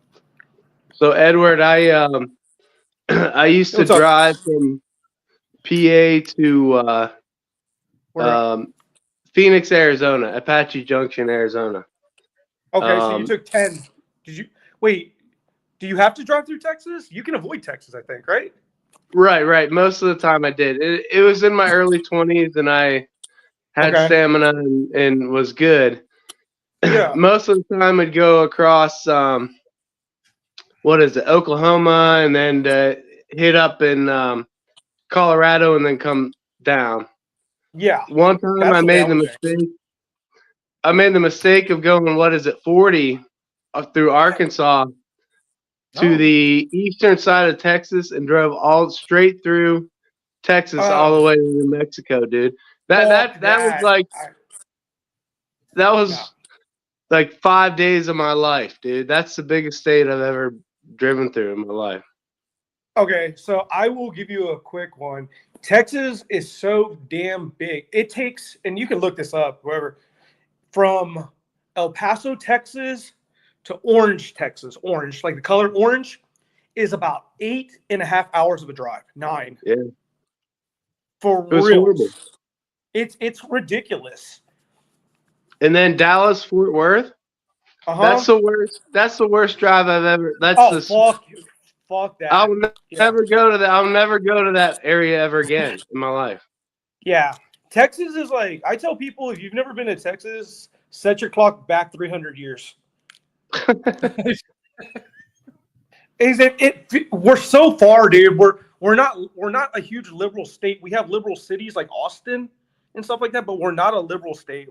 Speaker 5: So Edward, I used to
Speaker 4: What's up?
Speaker 5: drive from PA to
Speaker 4: Where-
Speaker 5: Phoenix, Arizona, Apache Junction, Arizona.
Speaker 4: Okay, so you took 10. Did you wait? Do you have to drive through Texas? You can avoid Texas, I think, right?
Speaker 5: Right. Most of the time I did. It was in my early 20s, and I had
Speaker 4: Okay.
Speaker 5: stamina and was good.
Speaker 4: Yeah.
Speaker 5: Most of the time I'd go across Oklahoma, and then hit up in Colorado, and then come down.
Speaker 4: Yeah.
Speaker 5: One time
Speaker 4: That's
Speaker 5: I
Speaker 4: the way
Speaker 5: made the
Speaker 4: I was
Speaker 5: mistake. I made the mistake of going 40 through Arkansas to
Speaker 2: Oh.
Speaker 5: the eastern side of Texas, and drove all straight through Texas all the way to New Mexico, dude. That was like
Speaker 4: Yeah.
Speaker 5: like 5 days of my life, dude. That's the biggest state I've ever driven through in my life.
Speaker 4: Okay, so I will give you a quick one. Texas is so damn big. It takes, and you can look this up, whoever, from El Paso, Texas to Orange, Texas. Orange, like the color orange, is about 8.5 hours of a drive. 9.
Speaker 5: Yeah.
Speaker 4: For
Speaker 5: It was
Speaker 4: real.
Speaker 5: horrible.
Speaker 4: It's ridiculous.
Speaker 5: And then Dallas, Fort Worth.
Speaker 4: Uh-huh.
Speaker 5: That's the worst. That's the worst drive I've ever.
Speaker 4: Fuck that.
Speaker 5: I'll never go to that. I'll never go to that area ever again in my life.
Speaker 4: Yeah. Texas is like, I tell people, if you've never been to Texas, set your clock back 300 years. We're so far, dude. We're not a huge liberal state. We have liberal cities like Austin and stuff like that, but we're not a liberal state.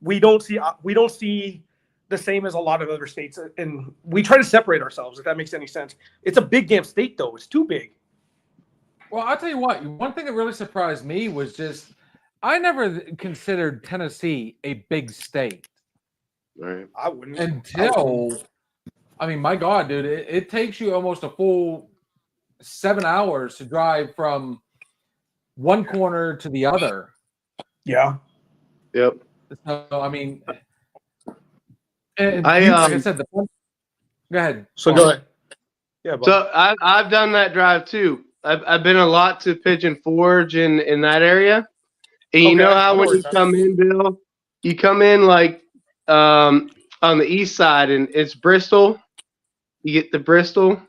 Speaker 4: We don't see the same as a lot of other states, and we try to separate ourselves, if that makes any sense. It's a big damn state, though. It's too big.
Speaker 2: Well, I'll tell you what. One thing that really surprised me was just I never considered Tennessee a big state
Speaker 5: Right.
Speaker 4: I wouldn't.
Speaker 2: until, I mean, my God, dude, it takes you almost a full 7 hours to drive from one corner to the other.
Speaker 4: Yeah.
Speaker 5: Yep.
Speaker 2: So, I mean, and
Speaker 5: I,
Speaker 2: like I said, go ahead.
Speaker 4: So go ahead. Yeah.
Speaker 5: So I've done that drive too. I've been a lot to Pigeon Forge in that area. And you
Speaker 4: Okay,
Speaker 5: know
Speaker 4: I
Speaker 5: how
Speaker 4: know
Speaker 5: when
Speaker 4: where
Speaker 5: you
Speaker 4: it's at.
Speaker 5: come in, Bill, you come in like on the east side, and it's Bristol. You get to Bristol.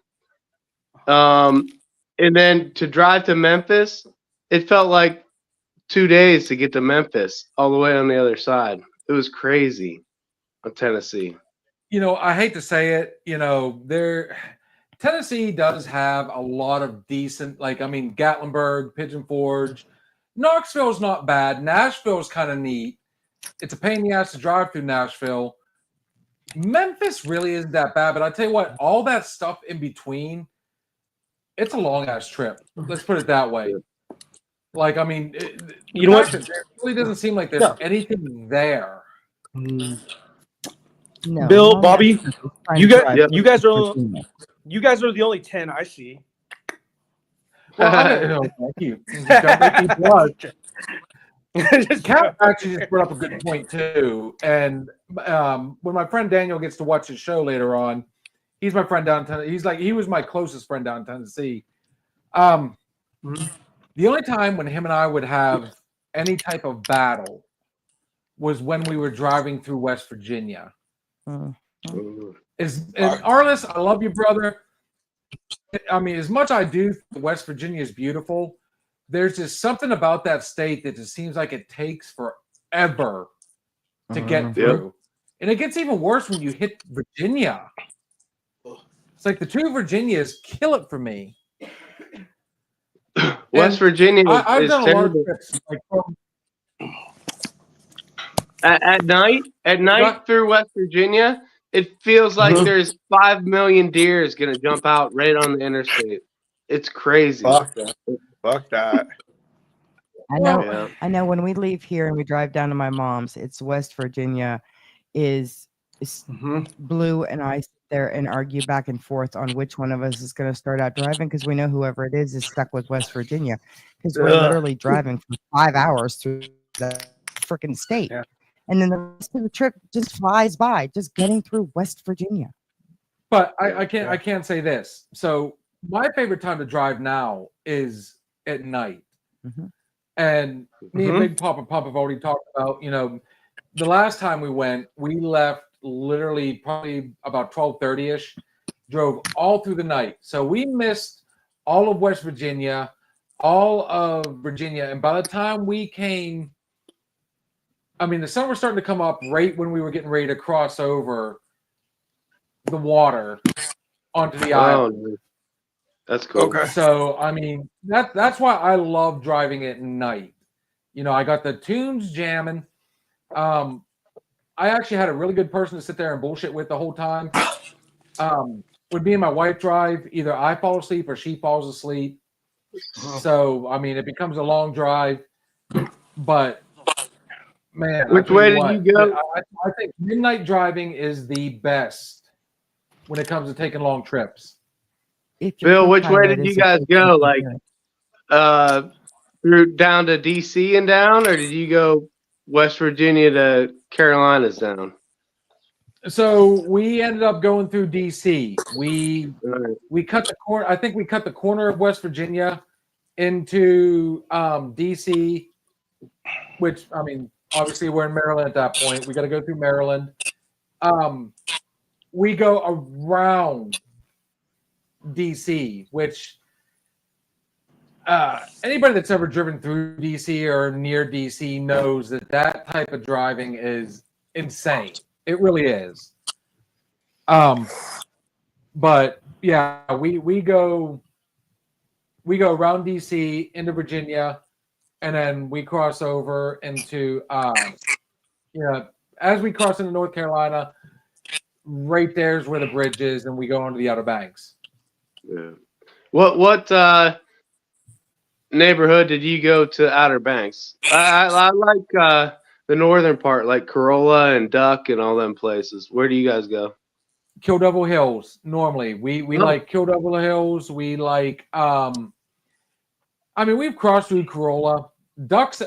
Speaker 5: And then to drive to Memphis, it felt like 2 days to get to Memphis, all the way on the other side. It was crazy on Tennessee.
Speaker 2: You know, I hate to say it, Tennessee does have a lot of decent, like, I mean, Gatlinburg, Pigeon Forge. Knoxville's not bad. Nashville's kind of neat. It's a pain in the ass to drive through Nashville. Memphis really isn't that bad, but I tell you what, all that stuff in between, it's a long ass trip. Let's put it that way. Like, I mean,
Speaker 4: You know what?
Speaker 2: it really doesn't seem like there's anything there.
Speaker 3: No,
Speaker 4: Bill,
Speaker 3: long
Speaker 4: Bobby,
Speaker 3: distance is trying
Speaker 4: you
Speaker 3: to
Speaker 4: guys,
Speaker 3: drive
Speaker 5: Yep.
Speaker 4: you guys are
Speaker 3: Virginia.
Speaker 4: you guys are the only 10 I see.
Speaker 2: Well, thank you. Don't make me blush. Cap actually just brought up a good point too. And when my friend Daniel gets to watch his show later on, he's my friend down in Tennessee. He was my closest friend down in Tennessee. The only time when him and I would have any type of battle was when we were driving through West Virginia. And Arliss, I love you, brother. I mean, as much I do, West Virginia is beautiful. There's just something about that state that just seems like it takes forever to get through. And it gets even worse when you hit Virginia. It's like the two Virginias kill it for me.
Speaker 5: West Virginia
Speaker 2: I've
Speaker 5: is
Speaker 2: done a lot of
Speaker 5: terrible.
Speaker 2: trips. Like, from,
Speaker 5: At night through West Virginia, it feels like there's 5 million deers gonna jump out right on the interstate. It's crazy.
Speaker 4: Fuck that.
Speaker 3: I know.
Speaker 5: Yeah.
Speaker 3: I know. When we leave here and we drive down to my mom's, it's West Virginia, is Blue and I sit there and argue back and forth on which one of us is going to start out driving because we know whoever it is stuck with West Virginia because we're literally driving for 5 hours through the freaking state, and then the rest of the trip just flies by, just getting through West Virginia.
Speaker 2: but I can't say this. So my favorite time to drive now is at night. And me and Big Papa have already talked about, the last time we went, we left literally probably about 12:30ish, drove all through the night. So we missed all of West Virginia, all of Virginia. And by the time we came, I mean, the sun was starting to come up right when we were getting ready to cross over the water onto the island.
Speaker 5: That's cool.
Speaker 4: Okay.
Speaker 2: So, I mean, that's why I love driving at night. I got the tunes jamming. I actually had a really good person to sit there and bullshit with the whole time. When me and my wife drive, either I fall asleep or she falls asleep. So, I mean, it becomes a long drive. But, man.
Speaker 5: Which way did you go?
Speaker 2: I think midnight driving is the best when it comes to taking long trips.
Speaker 5: Bill, which way did you guys go? Like, through down to DC and down, or did you go West Virginia to Carolinas down?
Speaker 2: So we ended up going through DC. We cut the corner. I think we cut the corner of West Virginia into DC, which, I mean, obviously we're in Maryland at that point. We got to go through Maryland. We go around DC, which anybody that's ever driven through DC or near DC knows that type of driving is insane. It really is. But yeah, we go around DC into Virginia, and then we cross over into as we cross into North Carolina, right there's where the bridge is, and we go onto the Outer Banks.
Speaker 5: Yeah. What neighborhood did you go to Outer Banks? I like the northern part, like Corolla and Duck and all them places. Where do you guys go?
Speaker 2: Kill Devil Hills. Normally, we like Kill Devil Hills. We like. I mean, we've crossed through Corolla. Duck's.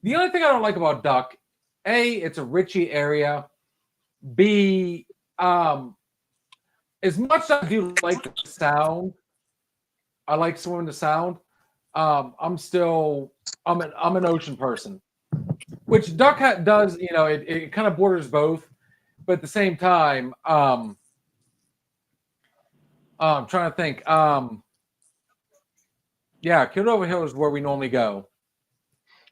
Speaker 2: The only thing I don't like about Duck, A, it's a Richie area. B, as much as I do like the sound, I like swimming the sound. I'm an ocean person, which Duck does. It kind of borders both, but at the same time, I'm trying to think. Yeah, Kildover Hill is where we normally go.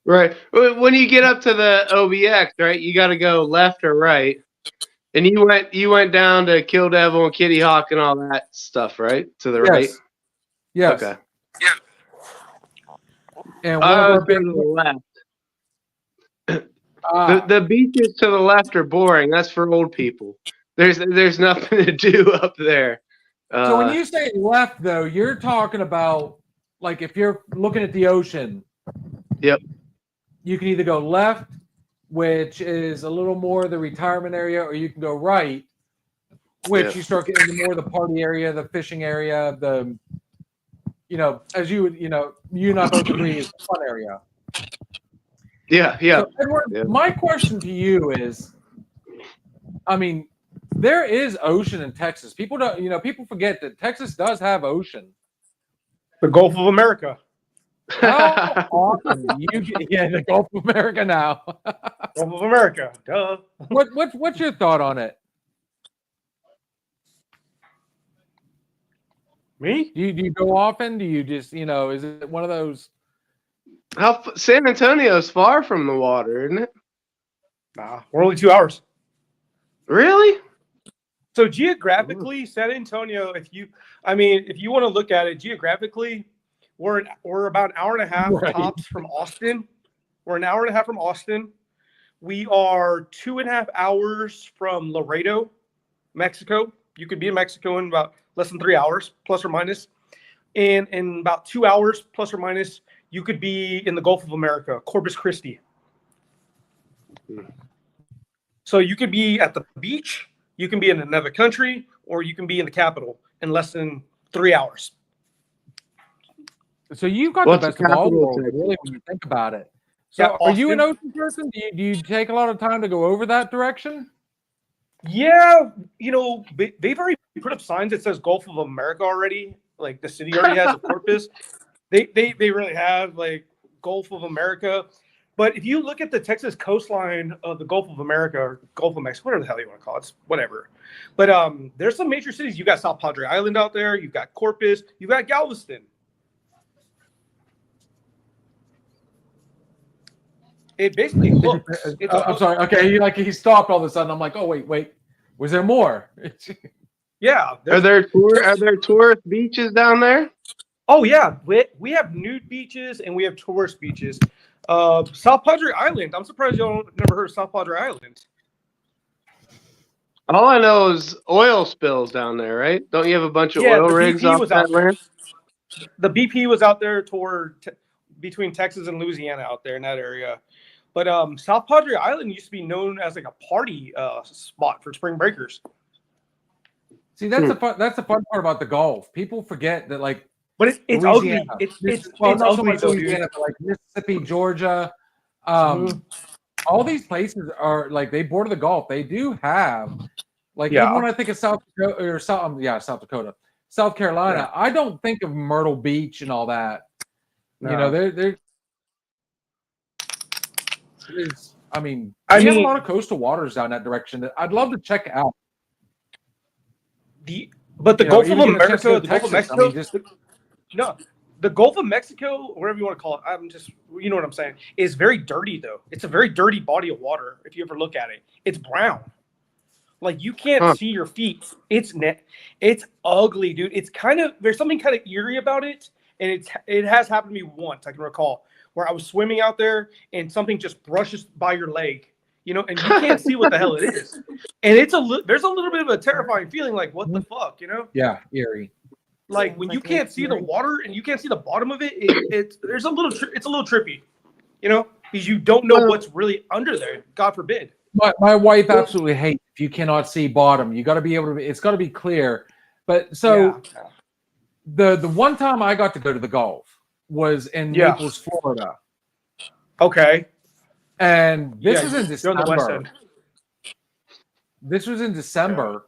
Speaker 5: Right. When you get up to the OBX, right, you got to go left or right. And you went down to Kill Devil and Kitty Hawk and all that stuff, right? To the right.
Speaker 2: Yes.
Speaker 5: Okay.
Speaker 2: And one of our
Speaker 5: To
Speaker 2: big
Speaker 5: the left.
Speaker 2: ah,
Speaker 5: The beaches to the left are boring. That's for old people. There's nothing to do up there.
Speaker 2: so when you say left, though, you're talking about like if you're looking at the ocean.
Speaker 5: Yep.
Speaker 2: You can either go left, which is a little more the retirement area, or you can go right, which you start getting into more the party area, the fishing area, the as you would, you and I both agree is the fun area.
Speaker 5: Yeah.
Speaker 2: So Edward, my question to you is, I mean, there is ocean in Texas. People don't, people forget that Texas does have ocean.
Speaker 4: The Gulf of America.
Speaker 2: How often do you get the Gulf of America now?
Speaker 4: Gulf of America. Duh.
Speaker 2: What's your thought on it?
Speaker 4: Me?
Speaker 2: Do you go often? Do you just, is it one of those?
Speaker 5: San Antonio's far from the water, isn't it?
Speaker 4: Nah, we're only 2 hours.
Speaker 5: Really?
Speaker 4: So geographically, San Antonio, if you want to look at it geographically, we're about an hour and a half tops from Austin. We're an hour and a half from Austin. We are 2.5 hours from Laredo, Mexico. You could be in Mexico in about less than 3 hours, plus or minus. And in about 2 hours, plus or minus, you could be in the Gulf of America, Corpus Christi. So you could be at the beach, you can be in another country, or you can be in the capital in less than 3 hours.
Speaker 2: So you've got the best of all worlds, really, when you think about it. So are you an ocean person? Do you take a lot of time to go over that direction?
Speaker 4: Yeah, they've already put up signs that says Gulf of America already. Like the city already has a Corpus. They really have like Gulf of America. But if you look at the Texas coastline of the Gulf of America or Gulf of Mexico, whatever the hell you want to call it, it's whatever. But there's some major cities. You got South Padre Island out there. You've got Corpus. You've got Galveston. It basically looks.
Speaker 2: I'm sorry. Okay, he stopped all of a sudden. I'm like, oh wait. Was there more?
Speaker 4: Yeah.
Speaker 5: Are there tourist beaches down there?
Speaker 4: Oh yeah, we have nude beaches and we have tourist beaches. South Padre Island. I'm surprised y'all never heard of South Padre Island.
Speaker 5: All I know is oil spills down there, right? Don't you have a bunch of oil rigs off that land?
Speaker 4: The BP was out there between Texas and Louisiana out there in that area. But South Padre Island used to be known as like a party spot for spring breakers.
Speaker 2: See, that's the fun part about the Gulf. People forget that, like,
Speaker 4: but it's ugly. It's
Speaker 2: not so
Speaker 4: ugly
Speaker 2: much
Speaker 4: though,
Speaker 2: Louisiana, but like Mississippi, Georgia, all these places are like they border the Gulf. They do have, like, even when I think of South Dakota or South Carolina, I don't think of Myrtle Beach and all that. No. There. I mean, we have a lot of coastal waters down that direction that I'd love to check out.
Speaker 4: The Gulf of America, the Gulf of Mexico. The Gulf of Mexico, whatever you want to call it, you know what I'm saying, is very dirty though. It's a very dirty body of water. If you ever look at it, it's brown. Like you can't see your feet. It's ugly, dude. It's there's something kind of eerie about it, and it has happened to me once. I can recall where I was swimming out there and something just brushes by your leg, and you can't see what the hell it is. And there's a little bit of a terrifying feeling, like what the fuck,
Speaker 2: Yeah, eerie.
Speaker 4: Like when you can't see the water and you can't see the bottom of it, it's a little trippy, because you don't know what's really under there. God forbid.
Speaker 2: My wife absolutely hates if you cannot see bottom. You got to be able to. It's got to be clear. But so the one time I got to go to the Gulf was in Naples, Florida.
Speaker 4: Okay.
Speaker 2: And this was in December.
Speaker 4: On the west end.
Speaker 2: This was in December.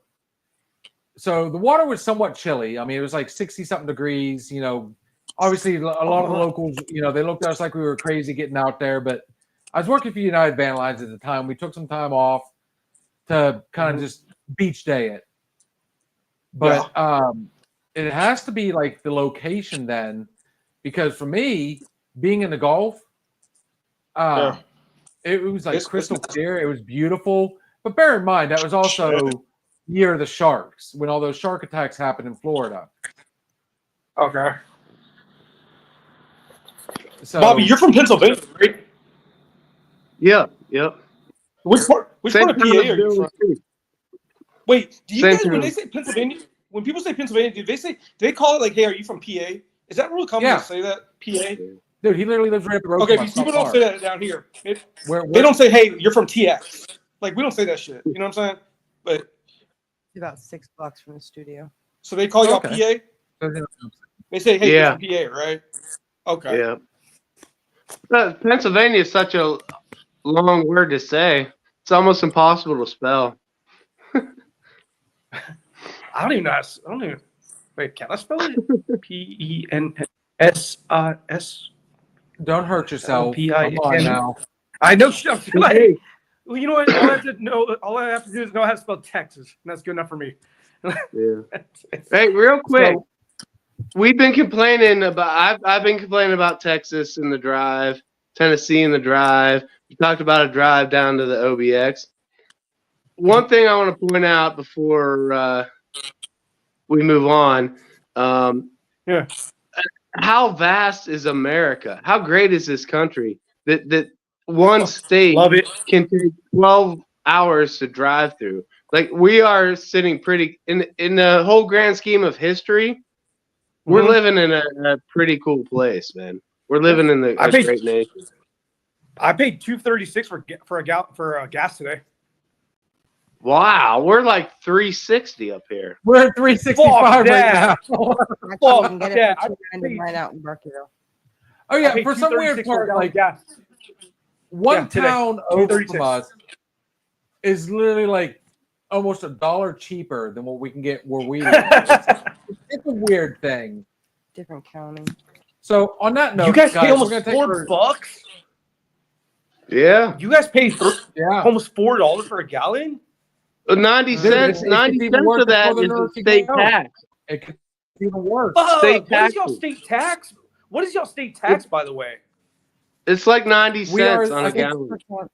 Speaker 2: So the water was somewhat chilly. I mean, it was like 60-something degrees. Obviously, a lot of the locals, they looked at us like we were crazy getting out there. But I was working for United Van Lines at the time. We took some time off to kind of just beach day it. But it has to be like the location then, because for me, being in the Gulf, it was like crystal clear. It was beautiful. But bear in mind, that was also year of the sharks, when all those shark attacks happened in Florida.
Speaker 4: Okay.
Speaker 2: So,
Speaker 4: Bobby, you're from Pennsylvania, right?
Speaker 5: Yep. Yep.
Speaker 4: Which part of
Speaker 5: Same
Speaker 4: PA
Speaker 5: time
Speaker 4: are
Speaker 5: as
Speaker 4: you
Speaker 5: Bill
Speaker 4: from?
Speaker 5: too.
Speaker 4: Wait, do you
Speaker 5: Same
Speaker 4: guys, when
Speaker 5: time.
Speaker 4: they say Pennsylvania, when people say Pennsylvania, do they call it like, hey, are you from PA? Is that real common
Speaker 2: Yeah.
Speaker 4: to say that? PA?
Speaker 2: dude, he literally lives right up the road
Speaker 4: Okay,
Speaker 2: from us.
Speaker 4: because people don't say that down here.
Speaker 2: Where,
Speaker 4: They don't say, hey, you're from TX. Like, we don't say that shit. You know what I'm saying? But
Speaker 3: About 6 blocks from the studio.
Speaker 4: so they call y'all
Speaker 2: Okay.
Speaker 4: PA? They say, hey,
Speaker 5: Yeah.
Speaker 4: you're from PA, right? Okay.
Speaker 5: Yeah. But Pennsylvania is such a long word to say. It's almost impossible to spell.
Speaker 4: I don't even know. Wait, can I spell it? PENSIS.
Speaker 2: Don't hurt yourself.
Speaker 4: L-P-I-N.
Speaker 2: Come on now.
Speaker 4: I know stuff.
Speaker 5: Hey,
Speaker 4: Well, you know what? All I have to do is know how to spell Texas, and that's good enough for me.
Speaker 5: yeah. Hey, real quick. We've been complaining about. I've been complaining about Texas in the drive, Tennessee in the drive. We talked about a drive down to the OBX. One thing I want to point out before we move on.
Speaker 4: Yeah.
Speaker 5: How vast is America? How great is this country? That one state
Speaker 4: Love it.
Speaker 5: can take 12 hours to drive through. Like, we are sitting pretty in the whole grand scheme of history. We're
Speaker 4: Mhm.
Speaker 5: living in a pretty cool place, man. We're living in a great nation.
Speaker 4: I paid $2.36 for a gas today.
Speaker 5: Wow, we're like 360 up here.
Speaker 2: We're at 365 right
Speaker 4: that.
Speaker 2: now.
Speaker 3: Actually,
Speaker 4: Fuck
Speaker 3: you can get it
Speaker 4: that.
Speaker 3: for $2.99 right out in Barkerville.
Speaker 2: Oh
Speaker 4: I
Speaker 2: yeah,
Speaker 4: paid
Speaker 2: for some weird
Speaker 4: $2.36 for a
Speaker 2: part,
Speaker 4: gallon
Speaker 2: like
Speaker 4: of gas.
Speaker 2: one
Speaker 4: today.
Speaker 2: town over
Speaker 4: $2.36.
Speaker 2: from us is literally like almost $1 cheaper than what we can get where we live. It's a weird thing.
Speaker 3: Different county.
Speaker 2: So on that note,
Speaker 4: You guys pay
Speaker 2: we're
Speaker 4: almost
Speaker 2: gonna take
Speaker 4: $4.
Speaker 5: Yeah,
Speaker 4: You guys pay
Speaker 2: yeah.
Speaker 4: almost $4 for a gallon.
Speaker 5: 90 cents.
Speaker 2: It's
Speaker 5: 90
Speaker 2: even
Speaker 5: cents
Speaker 2: worse
Speaker 5: of
Speaker 2: the
Speaker 5: that
Speaker 2: further
Speaker 5: is
Speaker 2: north
Speaker 5: the
Speaker 2: you
Speaker 5: state
Speaker 2: go.
Speaker 5: tax.
Speaker 2: It could be even worse.
Speaker 5: State
Speaker 4: What is y'all
Speaker 5: taxes.
Speaker 4: state tax? What is y'all state tax, by the way?
Speaker 5: It's like 90
Speaker 2: We are,
Speaker 5: cents on
Speaker 2: I
Speaker 5: a
Speaker 2: think,
Speaker 5: gallon.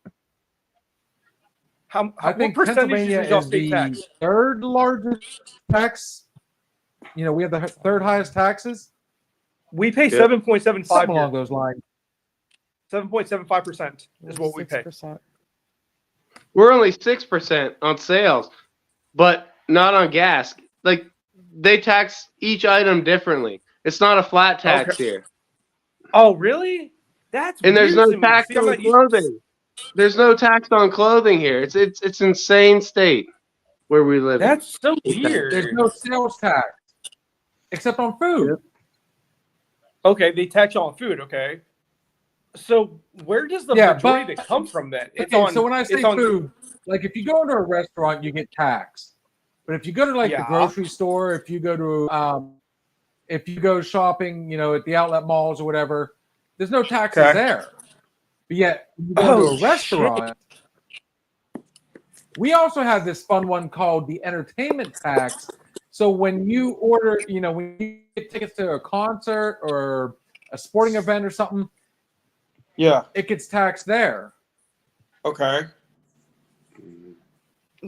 Speaker 2: I think
Speaker 4: what percentage
Speaker 2: Pennsylvania
Speaker 4: is y'all
Speaker 2: is
Speaker 4: state
Speaker 2: the
Speaker 4: tax?
Speaker 2: third largest tax. You know, we have the third highest taxes.
Speaker 4: We pay
Speaker 5: Yeah.
Speaker 4: 7.75
Speaker 2: Something
Speaker 4: here.
Speaker 2: along those lines.
Speaker 4: 7.75% is what we pay.
Speaker 3: 6%.
Speaker 5: We're only 6% on sales, but not on gas. Like, they tax each item differently. It's not a flat tax here.
Speaker 4: Oh, really? That's
Speaker 5: And there's
Speaker 4: weird
Speaker 5: no
Speaker 4: to me.
Speaker 5: tax
Speaker 4: See, I'm
Speaker 5: on
Speaker 4: not used-
Speaker 5: clothing. There's no tax on clothing here. It's insane state where we live.
Speaker 4: That's so weird.
Speaker 2: There's no sales tax except on food.
Speaker 5: Yep.
Speaker 4: Okay, they tax you on food. Okay, so where does the majority that come from then? It's
Speaker 2: Okay,
Speaker 4: on.
Speaker 2: so when I say
Speaker 4: it's on
Speaker 2: food, like if you go into a restaurant, you get taxed. But if you go to like the
Speaker 4: Yeah.
Speaker 2: grocery store, if you go to if you go shopping, you know, at the outlet malls or whatever, there's no taxes
Speaker 4: Okay.
Speaker 2: there. But yet, when you go to a
Speaker 4: shit.
Speaker 2: restaurant, we also have this fun one called the entertainment tax. So when you order, you know, when you get tickets to a concert or a sporting event or something,
Speaker 4: Yeah.
Speaker 2: it gets taxed there.
Speaker 4: Okay.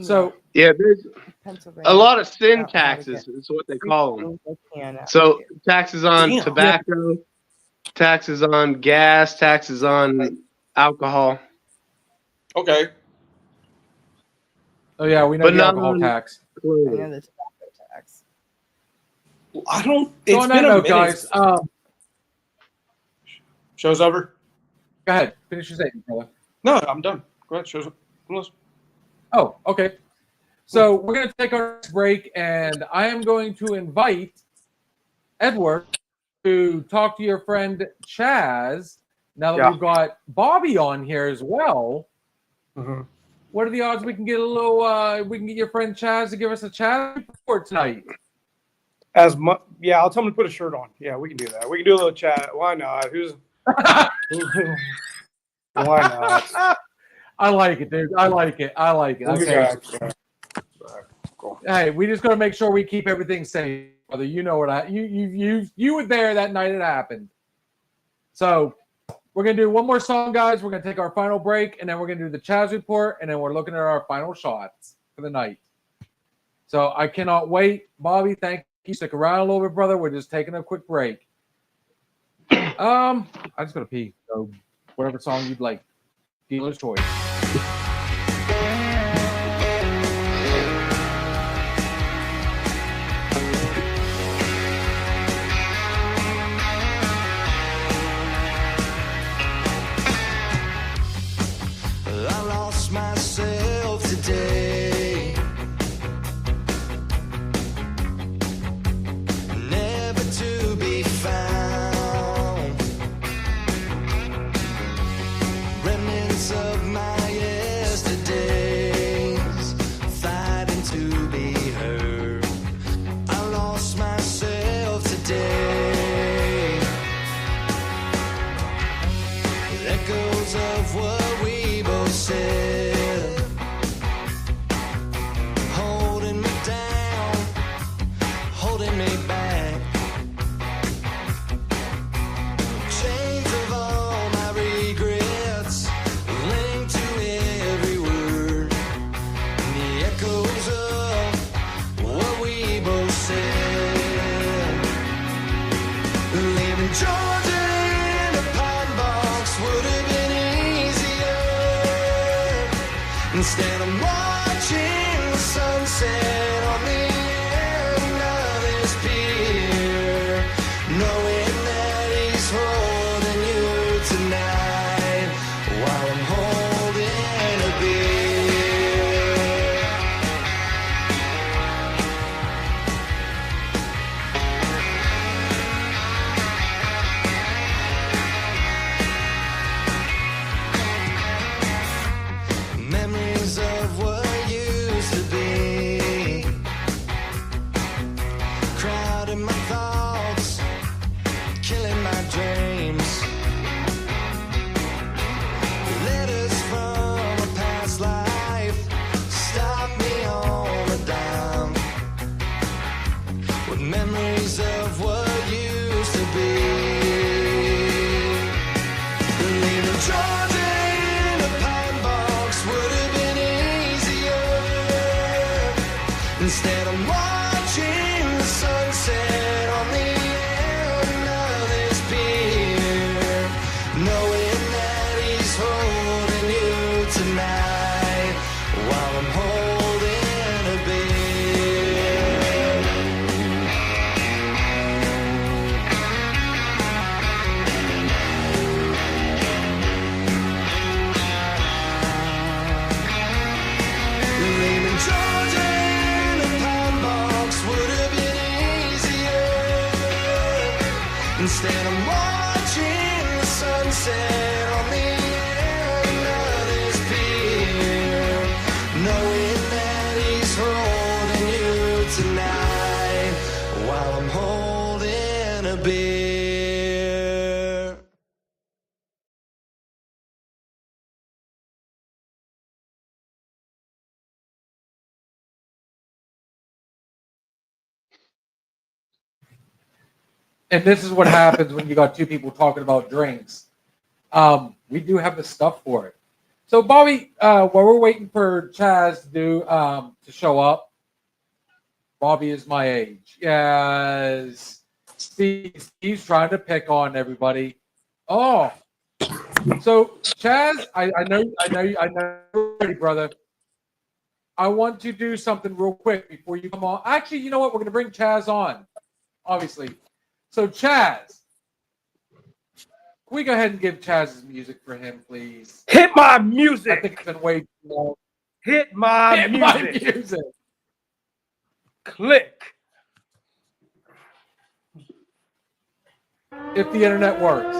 Speaker 2: So
Speaker 5: Yeah, there's
Speaker 3: Pennsylvania.
Speaker 5: a lot of sin
Speaker 3: Out of
Speaker 5: taxes is what they call them.
Speaker 3: They can out
Speaker 5: So
Speaker 3: here.
Speaker 5: taxes on
Speaker 4: Damn.
Speaker 5: tobacco, taxes on gas, taxes on alcohol.
Speaker 4: Okay.
Speaker 2: oh yeah, we know
Speaker 5: But
Speaker 2: the
Speaker 5: not
Speaker 2: alcohol
Speaker 5: on-
Speaker 2: tax.
Speaker 3: I know
Speaker 5: Clothing.
Speaker 3: the tobacco tax.
Speaker 4: Well, I don't.
Speaker 2: So
Speaker 4: It's
Speaker 2: on that
Speaker 4: been a
Speaker 2: note,
Speaker 4: minute.
Speaker 2: guys,
Speaker 4: Show's over.
Speaker 2: go ahead, finish your statement, brother.
Speaker 4: No, I'm done. Go ahead. Show's over.
Speaker 2: Oh, okay. So we're going to take our next break, and I am going to invite Edward to talk to your friend Chaz. Now that
Speaker 4: Yeah.
Speaker 2: we've got Bobby on here as well,
Speaker 4: Mm-hmm.
Speaker 2: what are the odds we can get a little? We can get your friend Chaz to give us a Chaz report tonight.
Speaker 4: As much. Yeah, I'll tell him to put a shirt on. Yeah, we can do that. We can do a little chat. Why not? Why not?
Speaker 2: I like it, dude. I like it. Okay.
Speaker 4: Cool.
Speaker 2: Hey, we just got to make sure we keep everything safe, brother. You know what you were there that night it happened. So We're going to do one more song, guys. We're going to take our final break, and then we're going to do the Chaz report, and then we're looking at our final shots for the night. So I cannot wait. Bobby, thank you. Stick around a little bit, brother. We're just taking a quick break. I just got to pee. So whatever song you'd like. Dealer's choice.
Speaker 1: I lost myself today, never to be found. Remnants of my yesterdays, fighting to be heard. I lost myself today. Echoes of what we both said, holding me down, holding me back. Chains of all my regrets, linked to every word. And the echoes of what we both said. Leaving Georgia in a pine box would have been easier. Instead I'm watching the sunset on the end of this pier, knowing that he's holding you tonight while I'm holding a beer. Memories of what used to be, crowding my thoughts, killing my dreams. Letters from a past life stop me on a dime, with memories of what used to be. Leaving Georgia in a pine box would have been easier. Instead I'm watching the sunset on the end of this pier, knowing that he's holding you tonight while I'm holding a beer. Leaving Georgia in a pine box would have been easier. Instead I'm watching the sunset on the end of this pier, knowing that he's holding you tonight while I'm holding a beer.
Speaker 2: And this is what happens when you got two people talking about drinks. We do have the stuff for it. So, Bobby, while we're waiting for Chaz to show up, Bobby is my age. Yes. Steve's trying to pick on everybody. Oh. So, Chaz, I know you're ready, brother. I want to do something real quick before you come on. Actually, you know what? We're going to bring Chaz on, obviously. So, Chaz, can we go ahead and give Chaz's music for him, please?
Speaker 4: Hit my
Speaker 2: I
Speaker 4: music.
Speaker 2: think it's been way too long.
Speaker 4: Hit my music.
Speaker 2: music.
Speaker 4: Click.
Speaker 2: If the internet works.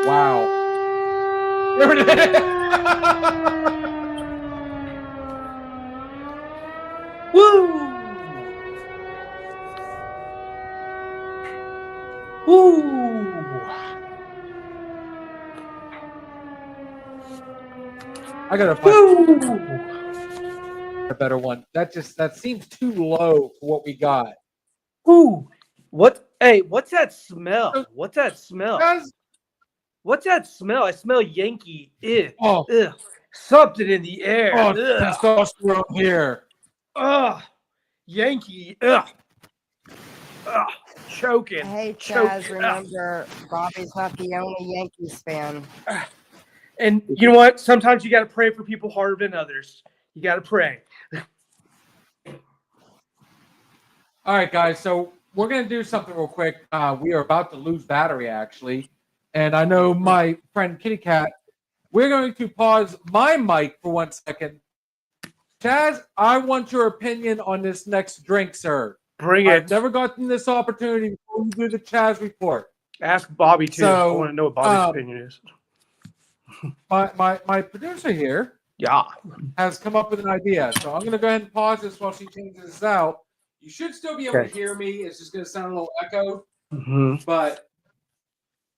Speaker 2: Wow. There it is.
Speaker 4: Woo! Woo!
Speaker 2: I gotta find
Speaker 4: Woo!
Speaker 2: a better one. That seems too low for what we got.
Speaker 4: Woo! What Hey, what's that smell? What's that smell?
Speaker 2: Chaz,
Speaker 4: What's that smell? I smell Yankee. Ugh.
Speaker 2: oh,
Speaker 4: Ugh. Something in the air.
Speaker 2: oh,
Speaker 4: Ugh.
Speaker 2: testosterone here.
Speaker 4: Ugh. Yankee. Ugh. Ugh. Choking.
Speaker 3: Hey,
Speaker 4: Choking.
Speaker 3: Chaz, remember, Bobby's not the only Yankees fan.
Speaker 4: And you know what? Sometimes you got to pray for people harder than others. You got to pray.
Speaker 2: All right, guys. So we're gonna do something real quick. We are about to lose battery, actually, and I know my friend Kitty Cat. We're going to pause my mic for 1 second. Chaz, I want your opinion on this next drink, sir.
Speaker 4: Bring
Speaker 2: I've
Speaker 4: it.
Speaker 2: never gotten this opportunity before you do the Chaz report.
Speaker 4: Ask Bobby too.
Speaker 2: So,
Speaker 4: I want to know what Bobby's opinion is.
Speaker 2: My producer here
Speaker 4: Yeah.
Speaker 2: has come up with an idea, so I'm going to go ahead and pause this while she changes this out. You should still be able to
Speaker 4: Okay.
Speaker 2: hear me. It's just going to sound a little echoed,
Speaker 4: Mm-hmm.
Speaker 2: but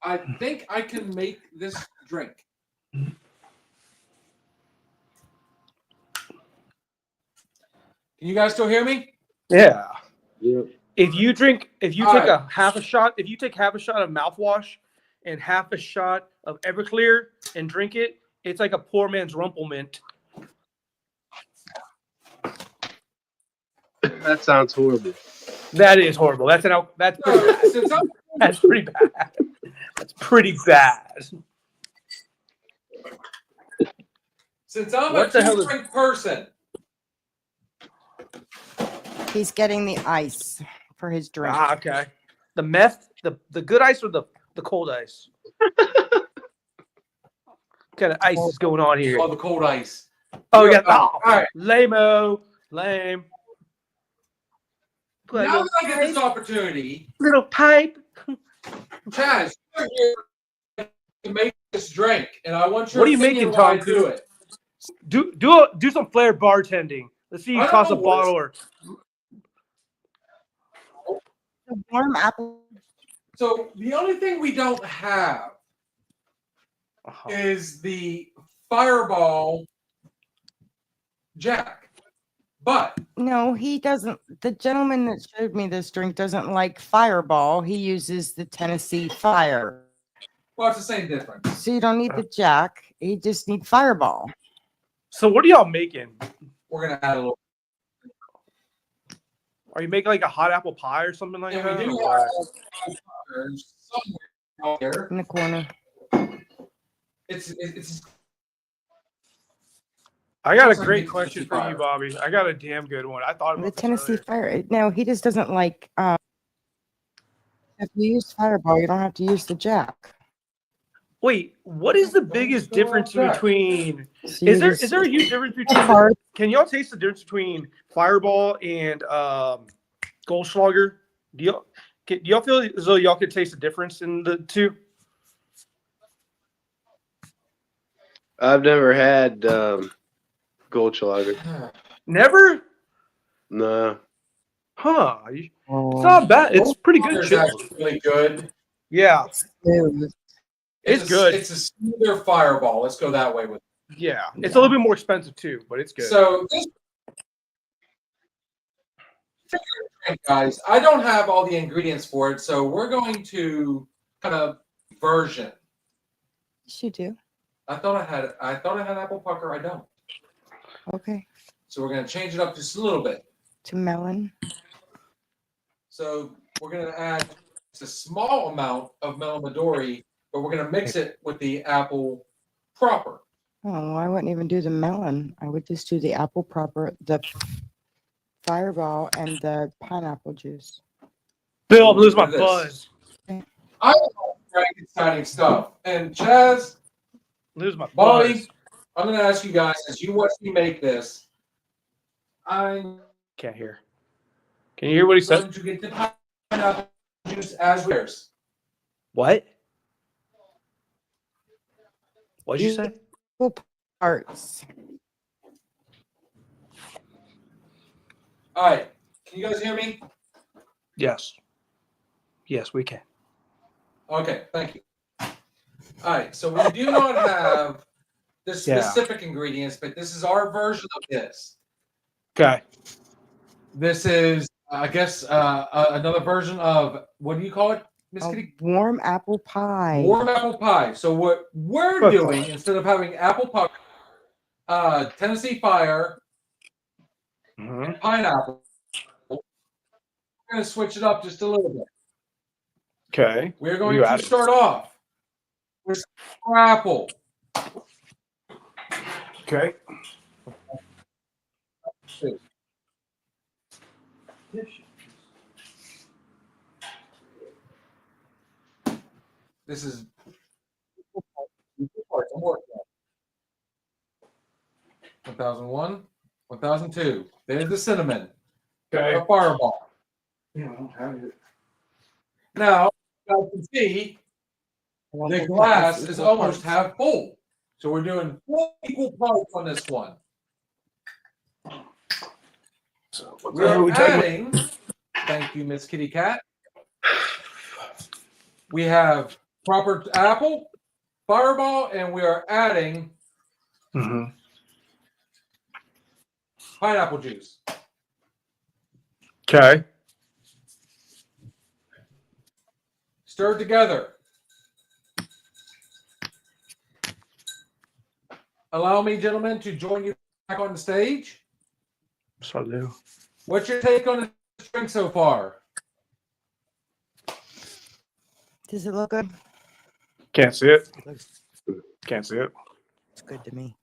Speaker 2: I think I can make this drink. Can you guys still hear me?
Speaker 4: Yeah.
Speaker 5: Yeah.
Speaker 4: If you take
Speaker 2: All
Speaker 4: a half a shot, if you take half a shot of mouthwash and half a shot of Everclear and drink it, it's like a poor man's Rumplemint.
Speaker 5: That sounds horrible.
Speaker 4: That is horrible. That's pretty bad.
Speaker 2: Since I'm
Speaker 4: That's pretty bad. That's pretty bad.
Speaker 2: a
Speaker 4: What the hell is-
Speaker 2: two-drink person,
Speaker 3: He's getting the ice for his drink.
Speaker 4: Ah, okay. The meth, the good ice or the cold ice? What kind of ice is going on here?
Speaker 2: all the cold ice.
Speaker 4: Oh, yeah.
Speaker 2: All right.
Speaker 4: Lame-o. Lame. Put a
Speaker 2: Now
Speaker 4: little
Speaker 2: that I get this opportunity,
Speaker 4: little pipe.
Speaker 2: Chaz, you're here to make this drink, and I want your
Speaker 4: What are you
Speaker 2: opinion
Speaker 4: making,
Speaker 2: while I
Speaker 4: Tom
Speaker 2: do it.
Speaker 4: Do some flair bartending. Let's see you
Speaker 2: I don't
Speaker 4: toss a
Speaker 2: know what
Speaker 4: bottle or
Speaker 3: The warm apple.
Speaker 2: So the only thing we don't have
Speaker 4: uh
Speaker 2: is the Fireball Jack, but
Speaker 3: No, he doesn't. The gentleman that showed me this drink doesn't like Fireball. He uses the Tennessee Fire.
Speaker 2: well, it's the same difference.
Speaker 3: So you don't need the Jack. You just need Fireball.
Speaker 4: So what are y'all making?
Speaker 2: We're gonna add a little.
Speaker 4: Are you making like a hot apple pie or something like
Speaker 2: And
Speaker 4: that?
Speaker 2: we do
Speaker 4: or
Speaker 2: have
Speaker 4: what?
Speaker 2: somewhere out there.
Speaker 3: In the corner.
Speaker 2: It's
Speaker 4: I got a
Speaker 2: Something
Speaker 4: great
Speaker 2: makes
Speaker 4: question
Speaker 2: Tennessee
Speaker 4: for you,
Speaker 2: Fire.
Speaker 4: Bobby. I got a damn good one. I thought
Speaker 3: The
Speaker 4: about this
Speaker 3: Tennessee
Speaker 4: earlier.
Speaker 3: Fire. No, he just doesn't like. If you use Fireball, you don't have to use the Jack.
Speaker 4: Wait, what is the
Speaker 2: Don't
Speaker 4: biggest
Speaker 2: go
Speaker 4: difference
Speaker 2: outside.
Speaker 4: between?
Speaker 3: So you
Speaker 4: Is there
Speaker 3: just-
Speaker 4: a huge difference
Speaker 3: It's
Speaker 4: between?
Speaker 3: hard.
Speaker 4: Can y'all taste the difference between Fireball and Goldschlager? Do y'all feel as though y'all could taste the difference in the two?
Speaker 5: I've never had Goldschlager.
Speaker 4: Never?
Speaker 5: No.
Speaker 4: Huh? It's
Speaker 3: Oh,
Speaker 4: not bad. It's pretty good.
Speaker 2: It's
Speaker 4: Chip.
Speaker 2: actually really good.
Speaker 4: Yeah,
Speaker 3: smooth.
Speaker 4: It's good.
Speaker 2: It's a smoother Fireball. Let's go that way with it.
Speaker 4: yeah. It's a little bit more expensive too, but it's good.
Speaker 2: So this drink, guys, I don't have all the ingredients for it, so we're going to kind of version.
Speaker 3: Yes, you do.
Speaker 2: I thought I had apple pucker. I don't.
Speaker 3: Okay.
Speaker 2: So we're going to change it up just a little bit.
Speaker 3: To melon.
Speaker 2: So we're going to add just a small amount of melon Midori, but we're going to mix it with the apple proper.
Speaker 3: Oh, well, I wouldn't even do the melon. I would just do the apple proper, the Fireball, and the pineapple juice.
Speaker 4: Bill, I'm losing my
Speaker 2: Look at this.
Speaker 4: buzz.
Speaker 2: I love very exciting stuff. And Chaz,
Speaker 4: Lose my
Speaker 2: Bobby,
Speaker 4: buzz.
Speaker 2: I'm going to ask you guys, as you watch me make this, I'm
Speaker 4: Can't hear. Can you hear what he said?
Speaker 2: going to get the pineapple juice as yours.
Speaker 4: What? What'd you say?
Speaker 3: Equal parts.
Speaker 2: All right. Can you guys hear me?
Speaker 4: Yes. Yes, we can.
Speaker 2: Okay, thank you. All right, so we do not have the
Speaker 4: Yeah.
Speaker 2: specific ingredients, but this is our version of this.
Speaker 4: Okay.
Speaker 2: This is I guess another version of what do you call it, Miss
Speaker 3: A
Speaker 2: Kitty?
Speaker 3: warm apple pie.
Speaker 2: Warm apple pie. So what we're doing instead of having apple pie, Tennessee Fire, pineapple, we're going to switch it up just a little bit.
Speaker 4: Okay.
Speaker 2: We're going to start off with apple.
Speaker 4: Okay.
Speaker 2: This is 1001, 1002. There's the cinnamon.
Speaker 4: Okay.
Speaker 2: A fireball.
Speaker 4: Yeah, I don't have it.
Speaker 2: Now, you can see the glass is almost half full. So we're doing 4 equal parts on this one.
Speaker 4: So
Speaker 2: We're adding, thank you, Miss Kitty Cat. We have proper apple, fireball, and we are adding pineapple juice.
Speaker 4: Okay.
Speaker 2: Stir together. Allow me, gentlemen, to join you back on the stage.
Speaker 4: Salud.
Speaker 2: What's your take on the drink so far?
Speaker 3: Does it look good?
Speaker 4: Can't see it. Can't see it.
Speaker 3: It's good to me.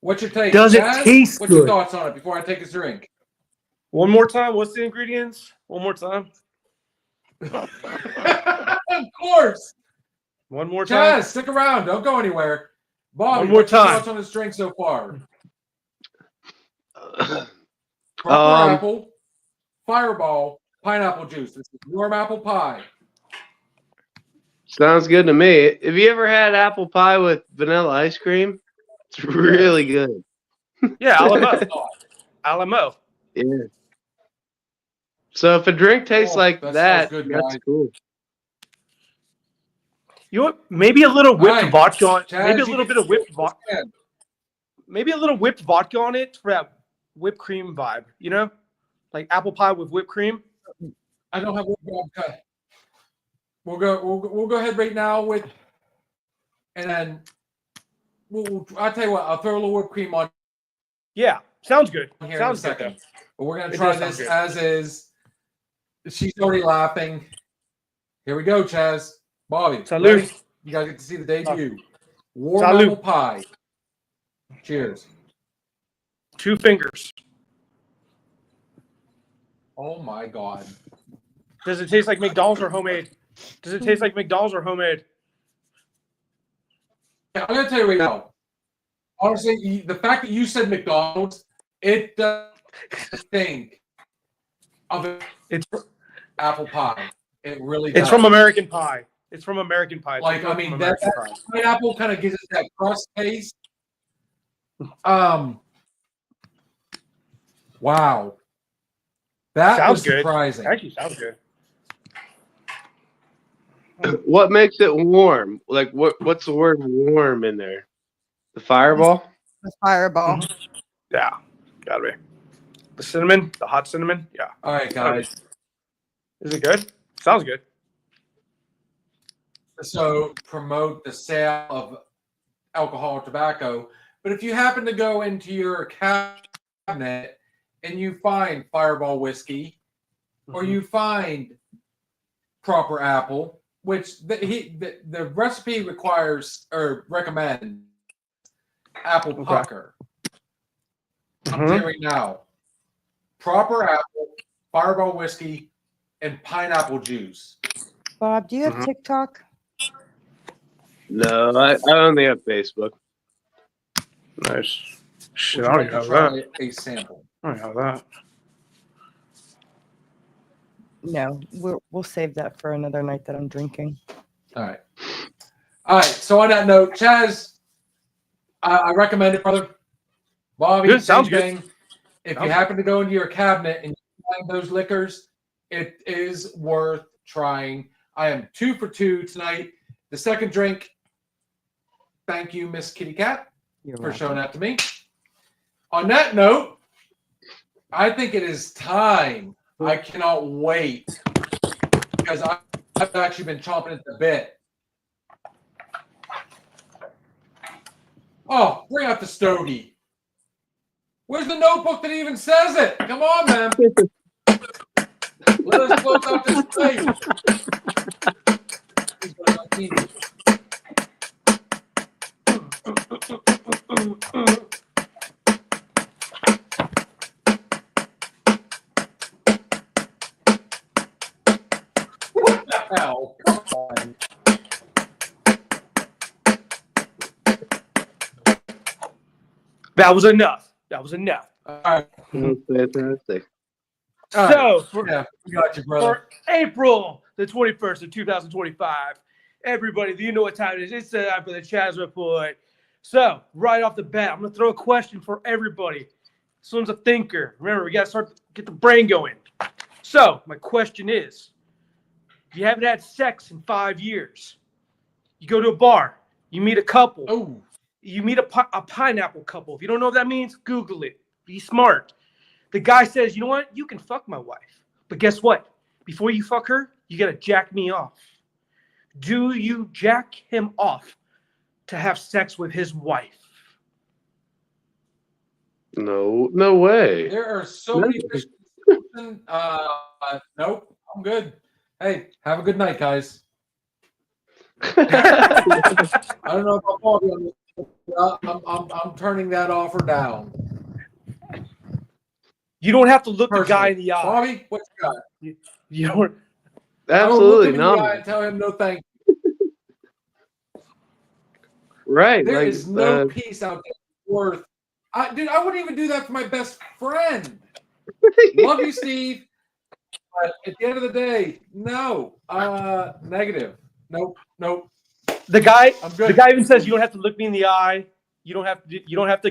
Speaker 2: What's your take?
Speaker 4: Does it
Speaker 2: Chaz?
Speaker 4: taste
Speaker 2: What's your
Speaker 4: good?
Speaker 2: thoughts on it before I take this drink?
Speaker 4: One more time. What's the ingredients? One more time.
Speaker 2: Of course.
Speaker 4: One more time.
Speaker 2: Chaz, stick around. Don't go anywhere. Bobby,
Speaker 4: One more
Speaker 2: what's your
Speaker 4: time.
Speaker 2: thoughts on this drink so far? Proper apple, fireball, pineapple juice. This is warm apple pie.
Speaker 5: Sounds good to me. Have you ever had apple pie with vanilla ice cream? It's really good.
Speaker 4: Yeah, Alamo. Alamo.
Speaker 5: Yeah. So if a drink tastes like
Speaker 2: that
Speaker 5: that,
Speaker 2: sounds good,
Speaker 5: that's
Speaker 2: guys.
Speaker 5: cool.
Speaker 4: You know what? Maybe a little whipped
Speaker 2: Right.
Speaker 4: vodka on.
Speaker 2: Chaz,
Speaker 4: Maybe a
Speaker 2: you
Speaker 4: little
Speaker 2: can-
Speaker 4: bit of whipped vodka. Maybe a little whipped vodka on it for that whipped cream vibe. You know, like apple pie with whipped cream.
Speaker 2: I don't have vodka. We'll go ahead right now with, and then I'll tell you what. I'll throw a little whipped cream on
Speaker 4: Yeah, sounds good.
Speaker 2: here
Speaker 4: Sounds
Speaker 2: in a
Speaker 4: good.
Speaker 2: second. But we're gonna
Speaker 4: It
Speaker 2: try
Speaker 4: does sound
Speaker 2: this
Speaker 4: good.
Speaker 2: as is. She's already laughing. Here we go, Chaz. Bobby,
Speaker 4: Salud.
Speaker 2: ready? You guys get to see the debut. Warm
Speaker 4: Salud.
Speaker 2: apple pie. Cheers.
Speaker 4: 2 fingers.
Speaker 2: Oh my God.
Speaker 4: Does it taste like McDonald's or homemade? Does it taste like McDonald's or homemade?
Speaker 2: Yeah, I'm gonna tell you right now. Honestly, the fact that you said McDonald's, it does think of
Speaker 4: It's
Speaker 2: apple pie. It really does.
Speaker 4: it's from American Pie. It's from American Pie. It's
Speaker 2: Like,
Speaker 4: from
Speaker 2: I mean,
Speaker 4: American
Speaker 2: that pineapple kind of gives it that crust taste. Wow. That
Speaker 4: Sounds
Speaker 2: was
Speaker 4: good.
Speaker 2: surprising.
Speaker 4: Actually, sounds good.
Speaker 5: What makes it warm? Like what's the word warm in there? The fireball?
Speaker 3: The fireball.
Speaker 4: Yeah, gotta be. The cinnamon, the hot cinnamon. Yeah.
Speaker 2: All right, guys.
Speaker 4: Is it good? Sounds good.
Speaker 2: So promote the sale of alcohol or tobacco. But if you happen to go into your cabinet and you find Fireball whiskey or you find proper apple, which the recipe requires or recommends apple pucker. I'm telling you right now, proper apple, Fireball whiskey, and pineapple juice.
Speaker 3: Bob, do you have TikTok?
Speaker 5: No, I only have Facebook.
Speaker 4: Nice. Shit,
Speaker 2: Would
Speaker 4: I
Speaker 2: you
Speaker 4: don't
Speaker 2: like
Speaker 4: even
Speaker 2: to
Speaker 4: have
Speaker 2: try
Speaker 4: that.
Speaker 2: a sample?
Speaker 4: I don't have that.
Speaker 3: No, we'll save that for another night that I'm drinking.
Speaker 2: All right. All right. So on that note, Chaz, I recommend it, brother. Bobby,
Speaker 4: Good,
Speaker 2: same
Speaker 4: sounds good.
Speaker 2: thing. If
Speaker 4: Sounds
Speaker 2: you happen to go into your cabinet and you find those liquors, it is worth trying. I am 2 for 2 tonight. The second drink, thank you, Miss Kitty Cat,
Speaker 3: You're
Speaker 2: for
Speaker 3: welcome.
Speaker 2: showing that to me. On that note, I think it is time I cannot wait because I've actually been chomping at the bit. Oh, bring out the stogie. Where's the notebook that even says it? Come on, man. Let us close out this plate. What the hell? Come on.
Speaker 4: That was enough. That was enough.
Speaker 2: All right.
Speaker 5: That's fantastic.
Speaker 2: All
Speaker 4: So,
Speaker 2: right.
Speaker 4: for,
Speaker 2: Yeah, we got you, brother.
Speaker 4: for April the 21st of 2025, everybody, you know what time it is. It's time for the Chaz Report. So, right off the bat, I'm going to throw a question for everybody. This one's a thinker. Remember, we got to get the brain going. So, my question is, if you haven't had sex in 5 years, you go to a bar, you meet a couple.
Speaker 2: Oh,
Speaker 4: You meet a pineapple couple. If you don't know what that means, Google it. Be smart. The guy says, you know what? You can fuck my wife. But guess what? Before you fuck her, you got to jack me off. Do you jack him off to have sex with his wife?
Speaker 5: No way.
Speaker 2: there are so many fish. Nope, I'm good. Hey, have a good night, guys. I don't know about Bobby on this. I'm turning that offer down.
Speaker 4: You don't have to look the guy
Speaker 2: Personally.
Speaker 4: in the eye.
Speaker 2: Bobby, what you got?
Speaker 4: You don't.
Speaker 5: Absolutely
Speaker 2: I don't look him in the eye
Speaker 5: not.
Speaker 2: and tell him no thank you.
Speaker 5: Right.
Speaker 2: There
Speaker 5: like,
Speaker 2: is no peace out there worth. Dude, I wouldn't even do that for my best friend. Love you, Steve. But at the end of the day, no. Negative. Nope.
Speaker 4: The guy
Speaker 2: I'm good.
Speaker 4: The guy even says you don't have to look me in the eye. You don't have to. You don't have to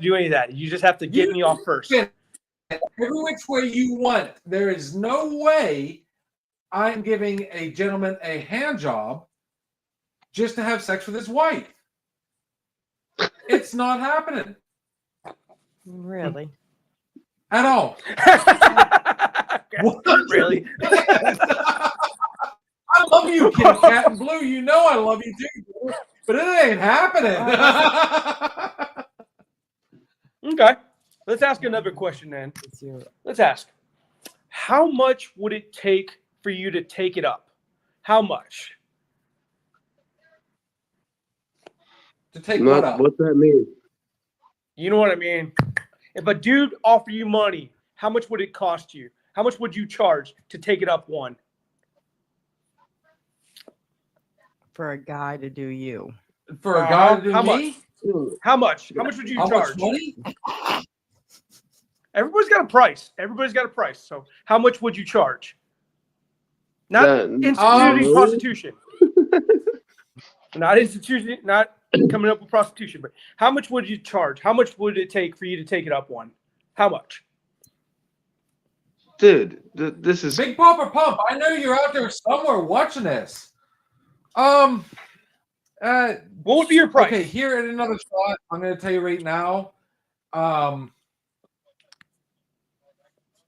Speaker 4: do any of that. You just have to get me off first.
Speaker 2: Every which way you want. There is no way I'm giving a gentleman a hand job just to have sex with his wife. It's not happening
Speaker 3: Really?
Speaker 2: at all.
Speaker 4: Really?
Speaker 2: I love you, Kitty Cat and Blue. You know I love you too, but it ain't happening.
Speaker 4: Okay. Let's ask another question then. Let's ask. How much would it take for you to take it up? How much?
Speaker 2: To take what up?
Speaker 5: What's that mean?
Speaker 4: You know what I mean? If a dude offered you money, how much would it cost you? How much would you charge to take it up one?
Speaker 3: For a guy to do you.
Speaker 2: For a guy to do
Speaker 4: How
Speaker 2: me?
Speaker 4: How much? How much would you
Speaker 2: How
Speaker 4: charge?
Speaker 2: much money?
Speaker 4: Everybody's got a price. Everybody's got a price. So how much would you charge? Not instituting prostitution. Not institution, not coming up with prostitution, but how much would you charge? How much would it take for you to take it up one? How much?
Speaker 5: Dude, this is
Speaker 2: Big Papa Pump. I know you're out there somewhere watching this.
Speaker 4: What would be your price?
Speaker 2: Okay, here at another spot, I'm going to tell you right now.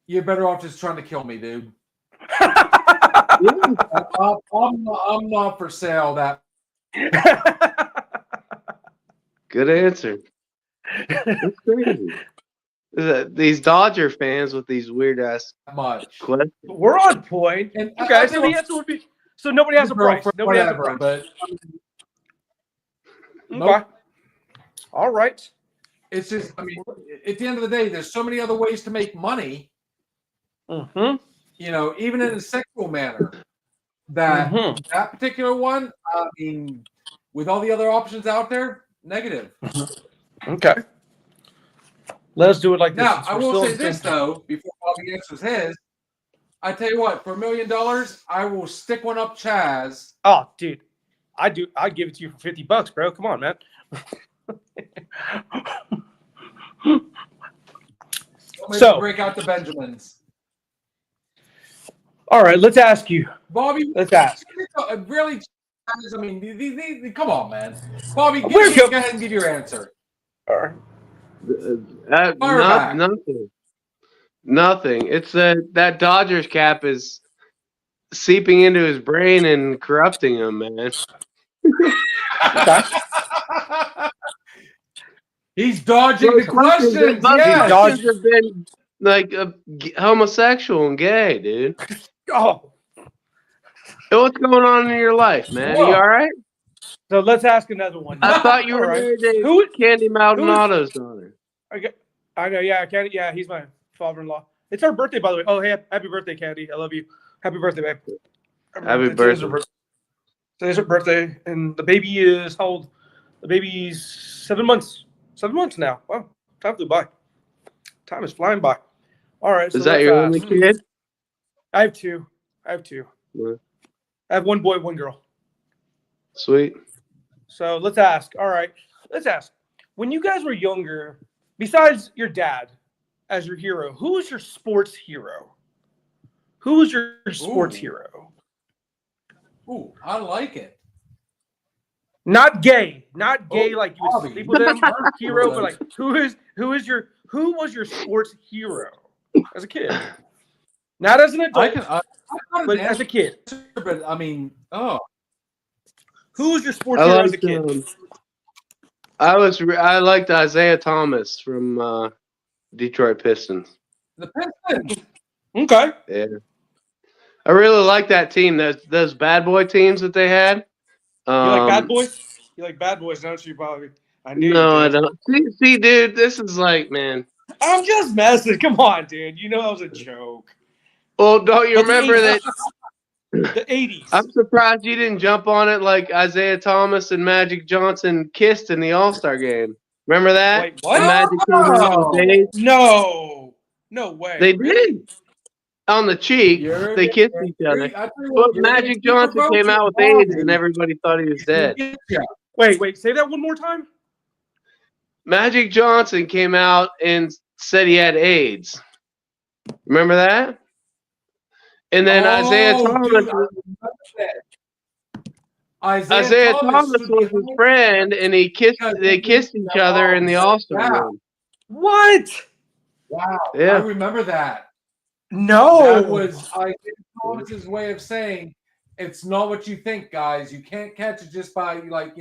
Speaker 2: You're better off just trying to kill me, dude. I'm not for sale. That
Speaker 5: good answer. That's crazy. These Dodger fans with these weird ass
Speaker 2: much.
Speaker 5: questions.
Speaker 4: We're on point.
Speaker 2: And
Speaker 4: Okay, so the answer would be so nobody has a price. Nobody has a price.
Speaker 2: But
Speaker 4: Okay. All right.
Speaker 2: it's just, I mean, at the end of the day, there's so many other ways to make money.
Speaker 4: Mm-hmm.
Speaker 2: You know, even in a sexual manner. That that particular one, I mean, with all the other options out there, negative.
Speaker 4: Okay. Let us do it like this.
Speaker 2: Now,
Speaker 4: since
Speaker 2: I
Speaker 4: we're
Speaker 2: will
Speaker 4: still
Speaker 2: say
Speaker 4: in
Speaker 2: this
Speaker 4: business.
Speaker 2: though, before Bobby answers his, I tell you what, for $1 million, I will stick one up Chaz.
Speaker 4: Oh, dude, I'd give it to you for $50, bro. Come on, man. So-
Speaker 2: Break out the Benjamins.
Speaker 4: All right, let's ask you.
Speaker 2: Bobby,
Speaker 4: Let's ask.
Speaker 2: really, Chaz, I mean, come on, man. Bobby, go ahead and give your answer.
Speaker 4: All right.
Speaker 2: Fire back.
Speaker 5: Nothing. Nothing. It's that Dodgers cap is seeping into his brain and corrupting him, man.
Speaker 2: He's dodging the questions.
Speaker 5: Those
Speaker 2: Yeah.
Speaker 5: questions have been like homosexual and gay, dude.
Speaker 4: Oh,
Speaker 5: So what's going on in your life, man?
Speaker 2: Whoa.
Speaker 5: You all right?
Speaker 4: so let's ask another one.
Speaker 5: I thought you were
Speaker 4: All right.
Speaker 5: married to
Speaker 4: Who-
Speaker 5: Candy Maldonado's
Speaker 4: who
Speaker 5: daughter.
Speaker 4: I know. Yeah, Candy. Yeah, he's my father-in-law. It's her birthday, by the way. Oh, hey, happy birthday, Candy. I love you. Happy birthday, babe.
Speaker 5: Happy
Speaker 4: Today's
Speaker 5: birthday.
Speaker 4: Today's her birthday, and the baby is how old? The baby's 7 months. 7 months now. Wow, time flew by. Time is flying by. All right.
Speaker 5: Is that your only kid?
Speaker 4: I have two.
Speaker 5: Yeah.
Speaker 4: I have one boy, one girl.
Speaker 5: Sweet.
Speaker 4: So let's ask. All right. Let's ask. When you guys were younger, besides your dad as your hero, who was your sports hero? Who was your sports hero?
Speaker 2: Ooh, I like it.
Speaker 4: Not gay. Not gay
Speaker 2: Oh,
Speaker 4: like you would
Speaker 2: Bobby.
Speaker 4: sleep with him. Hero, but like who was your sports hero as a kid? Not as an adult, but as a kid.
Speaker 2: But I mean,
Speaker 4: Who was your sports hero as a kid?
Speaker 5: I liked Isaiah Thomas from Detroit Pistons.
Speaker 2: the Pistons.
Speaker 4: Okay.
Speaker 5: Yeah, I really like that team. Those bad boy teams that they had.
Speaker 4: You like bad boys? You like bad boys, don't you, Bobby? I knew
Speaker 5: No,
Speaker 4: you
Speaker 5: I
Speaker 4: did.
Speaker 5: don't. See, dude, this is like, man.
Speaker 4: I'm just messing. Come on, dude. You know that was a joke.
Speaker 5: Well, don't you
Speaker 4: But the
Speaker 5: remember
Speaker 4: 80s.
Speaker 5: that?
Speaker 4: The 80s.
Speaker 5: I'm surprised you didn't jump on it like Isaiah Thomas and Magic Johnson kissed in the All-Star game. Remember that?
Speaker 4: Wait, what?
Speaker 5: The Magic came out with AIDS.
Speaker 4: No way.
Speaker 5: They did. On the cheek,
Speaker 2: You're-
Speaker 5: they kissed each other.
Speaker 2: I tell you
Speaker 5: But
Speaker 2: what, you're
Speaker 5: Magic
Speaker 2: gonna
Speaker 5: Johnson
Speaker 2: keep
Speaker 5: came out with
Speaker 2: promoting
Speaker 5: AIDS, and
Speaker 2: Bobby.
Speaker 5: everybody thought he was dead.
Speaker 2: Yeah.
Speaker 4: Wait. Say that one more time.
Speaker 5: Magic Johnson came out and said he had AIDS. Remember that? And then Isaiah
Speaker 2: Oh,
Speaker 5: Thomas,
Speaker 2: dude, I remember that.
Speaker 5: Isaiah Thomas was his friend, and they kissed each other in the All-Star game.
Speaker 4: What?
Speaker 2: Wow.
Speaker 5: Yeah.
Speaker 2: I remember that.
Speaker 4: No.
Speaker 2: That was Isaiah Thomas's way of saying it's not what you think, guys. You can't catch it just by that.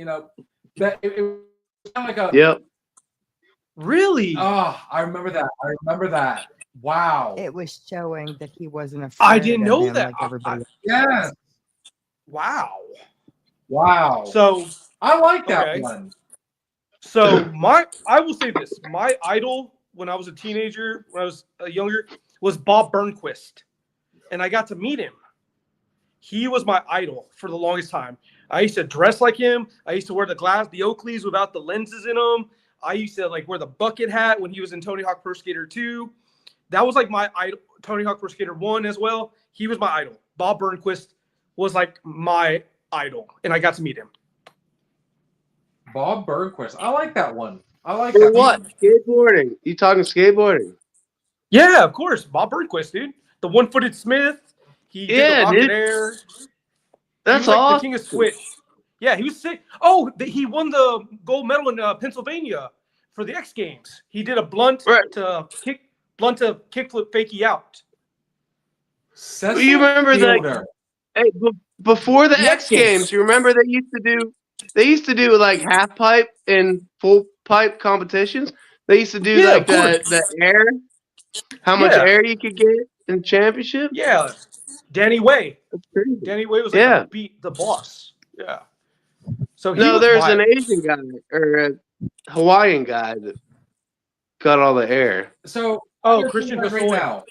Speaker 2: It was kind of like a.
Speaker 5: Yep.
Speaker 4: Really?
Speaker 2: Oh, I remember that. Wow.
Speaker 3: It was showing that he wasn't afraid.
Speaker 4: I didn't
Speaker 3: of
Speaker 4: know
Speaker 3: him
Speaker 4: that.
Speaker 3: Like everybody.
Speaker 2: Yes.
Speaker 4: Wow.
Speaker 2: Wow.
Speaker 4: So
Speaker 2: I like that
Speaker 4: Okay.
Speaker 2: one.
Speaker 4: I will say this. My idol when I was a teenager, when I was younger, was Bob Burnquist. And I got to meet him. He was my idol for the longest time. I used to dress like him. I used to wear the Oakleys without the lenses in them. I used to wear the bucket hat when he was in Tony Hawk Pro Skater 2. That was like my idol. Tony Hawk Pro Skater 1 as well. He was my idol. Bob Burnquist was like my idol, and I got to meet him.
Speaker 2: Bob Burnquist. I like that one. I like
Speaker 5: For
Speaker 2: that
Speaker 5: what?
Speaker 2: one.
Speaker 5: Skateboarding. You talking skateboarding?
Speaker 4: Yeah, of course. Bob Burnquist, dude. The one-footed Smith. He did
Speaker 5: Yeah,
Speaker 4: the rocket
Speaker 5: dude.
Speaker 4: air.
Speaker 5: That's
Speaker 4: he was like
Speaker 5: awesome.
Speaker 4: the king of Switch. Yeah, he was sick. Oh, he won the gold medal in Pennsylvania for the X Games. He did a blunt
Speaker 5: Right.
Speaker 4: to kickflip fakie out.
Speaker 2: Cecil
Speaker 5: You remember that?
Speaker 2: Fielder.
Speaker 5: Hey, before the
Speaker 4: The
Speaker 5: X
Speaker 4: X Games.
Speaker 5: Games, you remember they used to do like half pipe and full pipe competitions. They used to do
Speaker 4: Yeah,
Speaker 5: like
Speaker 4: of course.
Speaker 5: the air, how much
Speaker 4: Yeah.
Speaker 5: air you could get in the championship.
Speaker 4: Yeah, Danny Way.
Speaker 5: That's crazy.
Speaker 4: Danny Way was like
Speaker 5: Yeah.
Speaker 4: beat the boss. Yeah. So he
Speaker 5: No,
Speaker 4: was
Speaker 5: there's
Speaker 4: my-
Speaker 5: an Asian guy or a Hawaiian guy that got all the air.
Speaker 2: So
Speaker 4: Oh,
Speaker 2: here's
Speaker 4: Christian
Speaker 2: one right
Speaker 4: Hosoi.
Speaker 2: now.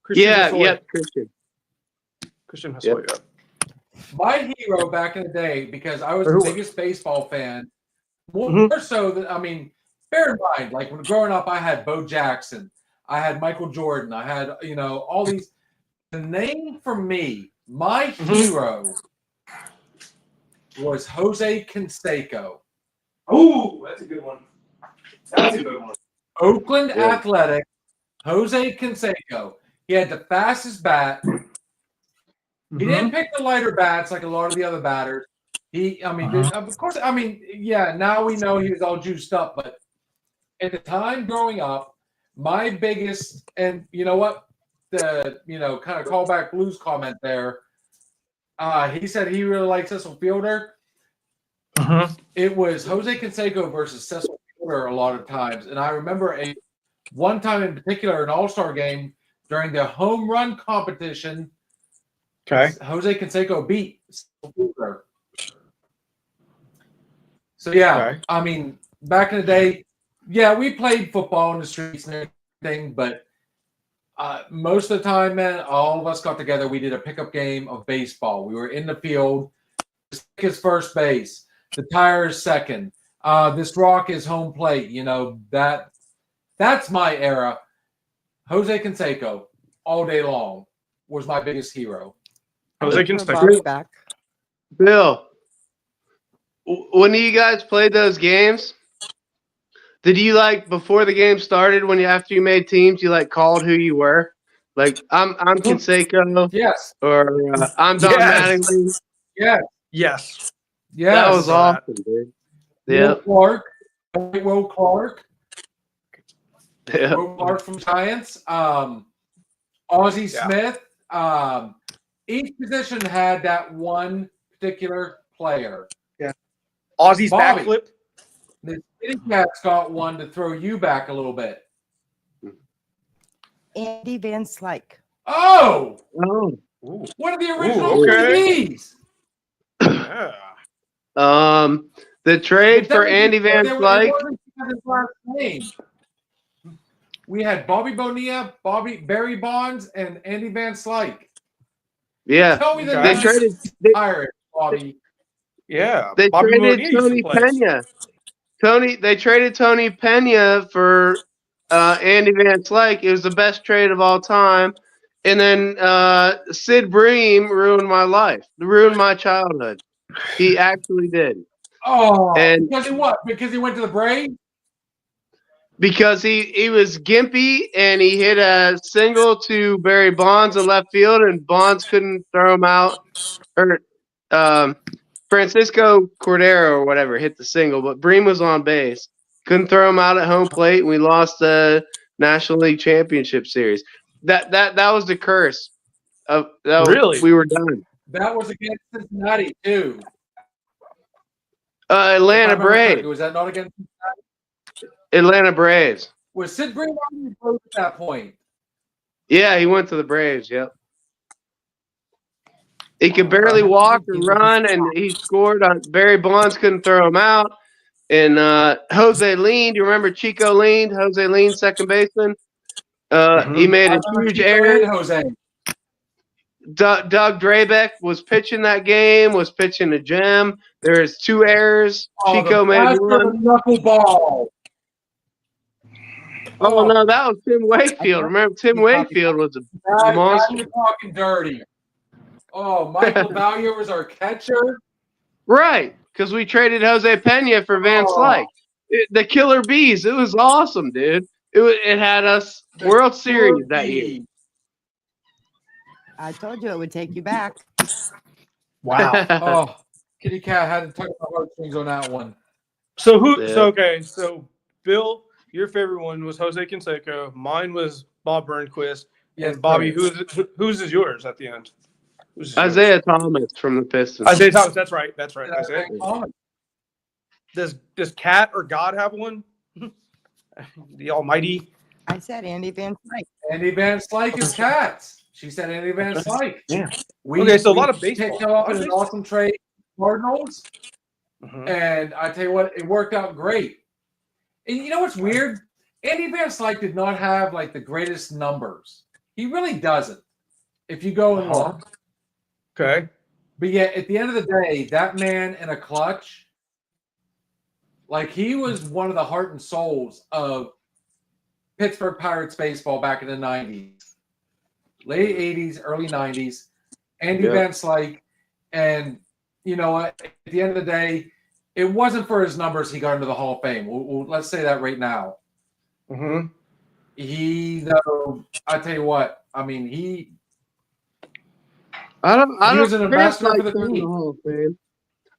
Speaker 4: Christian
Speaker 5: Yeah,
Speaker 4: Hosoi.
Speaker 5: yeah, Christian.
Speaker 4: Christian
Speaker 5: Yep.
Speaker 4: Hosoi. Yeah.
Speaker 2: My hero back in the day, because I was
Speaker 4: Who?
Speaker 2: the biggest baseball fan. More
Speaker 4: Mhm.
Speaker 2: so than bear in mind, like when growing up, I had Bo Jackson, I had Michael Jordan, I had all these. The name for me, my
Speaker 4: Mhm.
Speaker 2: hero, was Jose Canseco.
Speaker 4: Oh, that's a good one. That's a good one.
Speaker 2: Oakland
Speaker 5: Yeah.
Speaker 2: Athletic, Jose Canseco. He had the fastest bat. He didn't pick the lighter bats like a lot of the other batters. Of course, now we know he was all juiced up, but at the time growing up, My biggest, and you know what, the kind of callback Blues comment there. He said he really likes Cecil Fielder. It was Jose Canseco versus Cecil Fielder a lot of times, and I remember one time in particular, an All-Star game during the home run competition.
Speaker 4: Okay.
Speaker 2: Jose Canseco beat Cecil Fielder. So yeah,
Speaker 4: Okay.
Speaker 2: I mean, back in the day, yeah, we played football in the streets and everything, but most of the time, man, all of us got together. We did a pickup game of baseball. We were in the field. This is first base. The tire is second. This rock is home plate. That's my era. Jose Canseco, all day long, was my biggest hero.
Speaker 4: Jose
Speaker 3: For
Speaker 4: Canseco.
Speaker 3: Bobby back.
Speaker 5: Bill, when you guys played those games, did you before the game started, after you made teams, you called who you were? I'm Canseco.
Speaker 2: Yes.
Speaker 5: Or I'm Don Mattingly.
Speaker 2: Yes.
Speaker 4: Yes.
Speaker 2: Yes.
Speaker 5: That was awesome, dude. Yeah.
Speaker 2: Will Clark.
Speaker 5: Yeah.
Speaker 2: Will Clark from Giants. Ozzie Smith. Each position had that one particular player.
Speaker 4: Yeah. Ozzie's
Speaker 2: Bobby.
Speaker 4: backflip.
Speaker 2: The Kitty Cat's got one to throw you back a little bit.
Speaker 3: Andy Van Slyke.
Speaker 2: Oh!
Speaker 5: Oh.
Speaker 2: One of the original
Speaker 4: okay.
Speaker 2: DVDs.
Speaker 4: Yeah.
Speaker 5: The trade for Andy Van Slyke.
Speaker 2: We had Bobby Bonilla, Barry Bonds, and Andy Van Slyke.
Speaker 5: Yeah.
Speaker 2: Tell me that
Speaker 5: They traded.
Speaker 2: Irish, Bobby.
Speaker 4: Yeah.
Speaker 5: They
Speaker 4: Bobby
Speaker 5: traded
Speaker 4: Bonilla used
Speaker 5: Tony
Speaker 4: to play.
Speaker 5: Pena. They traded Tony Pena for Andy Van Slyke. It was the best trade of all time. And then Sid Bream ruined my life, ruined my childhood. He actually did.
Speaker 2: Oh,
Speaker 5: and
Speaker 2: because he what? Because he went to the Braves?
Speaker 5: Because he was gimpy and he hit a single to Barry Bonds in left field, and Bonds couldn't throw him out. Or Francisco Cordero or whatever hit the single, but Bream was on base. Couldn't throw him out at home plate, and we lost the National League Championship Series. That was the curse.
Speaker 4: Really?
Speaker 5: We were done.
Speaker 2: That was against Cincinnati too.
Speaker 5: Atlanta Braves.
Speaker 2: Was that not against Cincinnati?
Speaker 5: Atlanta Braves.
Speaker 2: Was Sid Bream on the Braves at that point?
Speaker 5: Yeah, he went to the Braves. Yep. He could barely walk or run, and he scored on Barry Bonds. Couldn't throw him out. And Jose Lean, do you remember Chico Lean? Jose Lean, second baseman. He made a huge error.
Speaker 2: Jose.
Speaker 5: Doug Drabeck was pitching that game. Was pitching a gem. There's 2 errors. Chico made one.
Speaker 2: Knuckleball.
Speaker 5: Oh no, that was Tim Wakefield. Remember, Tim Wakefield was a monster.
Speaker 2: You're talking dirty. Oh, Michael Valier was our catcher.
Speaker 5: Right, because we traded Jose Pena for Van Slyke. The Killer Bees. It was awesome, dude. It had us World Series that year.
Speaker 3: I told you it would take you back.
Speaker 4: Wow.
Speaker 2: Oh, Kitty Cat had to tuck my heartstrings on that one.
Speaker 4: So who?
Speaker 5: Yeah.
Speaker 4: So okay. So Bill, your favorite one was Jose Canseco. Mine was Bob Burnquist.
Speaker 2: Yes,
Speaker 4: And Bobby,
Speaker 2: sir.
Speaker 4: whose is yours at the end? Whose is yours?
Speaker 5: Isaiah Thomas from the Pistons.
Speaker 4: Isaiah Thomas. That's right. That's right. Isaiah.
Speaker 2: Thomas.
Speaker 4: Does Cat or God have one? The Almighty.
Speaker 3: I said Andy Van Slyke.
Speaker 2: Andy Van Slyke is Cats. She said Andy Van Slyke.
Speaker 4: Yeah. Okay, so a lot of
Speaker 2: we
Speaker 4: baseball.
Speaker 2: picked him up in an awesome trade, Cardinals,
Speaker 4: Mhm.
Speaker 2: and I tell you what, it worked out great. And you know what's weird? Andy Van Slyke did not have the greatest numbers. He really doesn't. If you go and look.
Speaker 4: Okay.
Speaker 2: But yet, at the end of the day, that man in a clutch, he was one of the heart and souls of Pittsburgh Pirates baseball back in the 90s. Late 80s, early 90s. Andy Van Slyke. And you know what? At the end of the day, it wasn't for his numbers he got into the Hall of Fame. Let's say that right now.
Speaker 4: Mm-hmm.
Speaker 2: I tell you what, I mean, he
Speaker 5: was
Speaker 2: an ambassador for the team.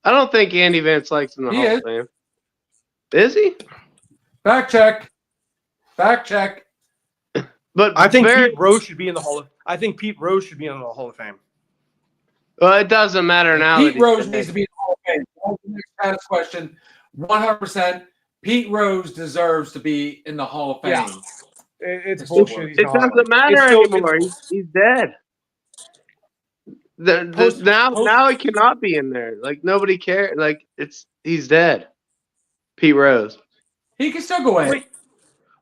Speaker 5: I don't think Andy Van Slyke's in the Hall of Fame. Is he?
Speaker 2: Fact check.
Speaker 5: But
Speaker 4: I think Pete Rose should be in the Hall of. I think Pete Rose should be in the Hall of Fame.
Speaker 5: Well, it doesn't matter now.
Speaker 2: Pete
Speaker 5: that
Speaker 2: Rose
Speaker 5: he's
Speaker 2: needs to be in the Hall of Fame. That's the next past question. 100%. Pete Rose deserves to be in the Hall of Fame.
Speaker 4: Yeah. It's
Speaker 2: It
Speaker 4: bullshit. He's
Speaker 5: It
Speaker 4: not.
Speaker 5: doesn't
Speaker 4: Like,
Speaker 5: matter
Speaker 4: it's still-
Speaker 5: anymore. He's dead. Now he cannot be in there. Like nobody cares. Like he's dead. Pete Rose.
Speaker 2: He can still go in.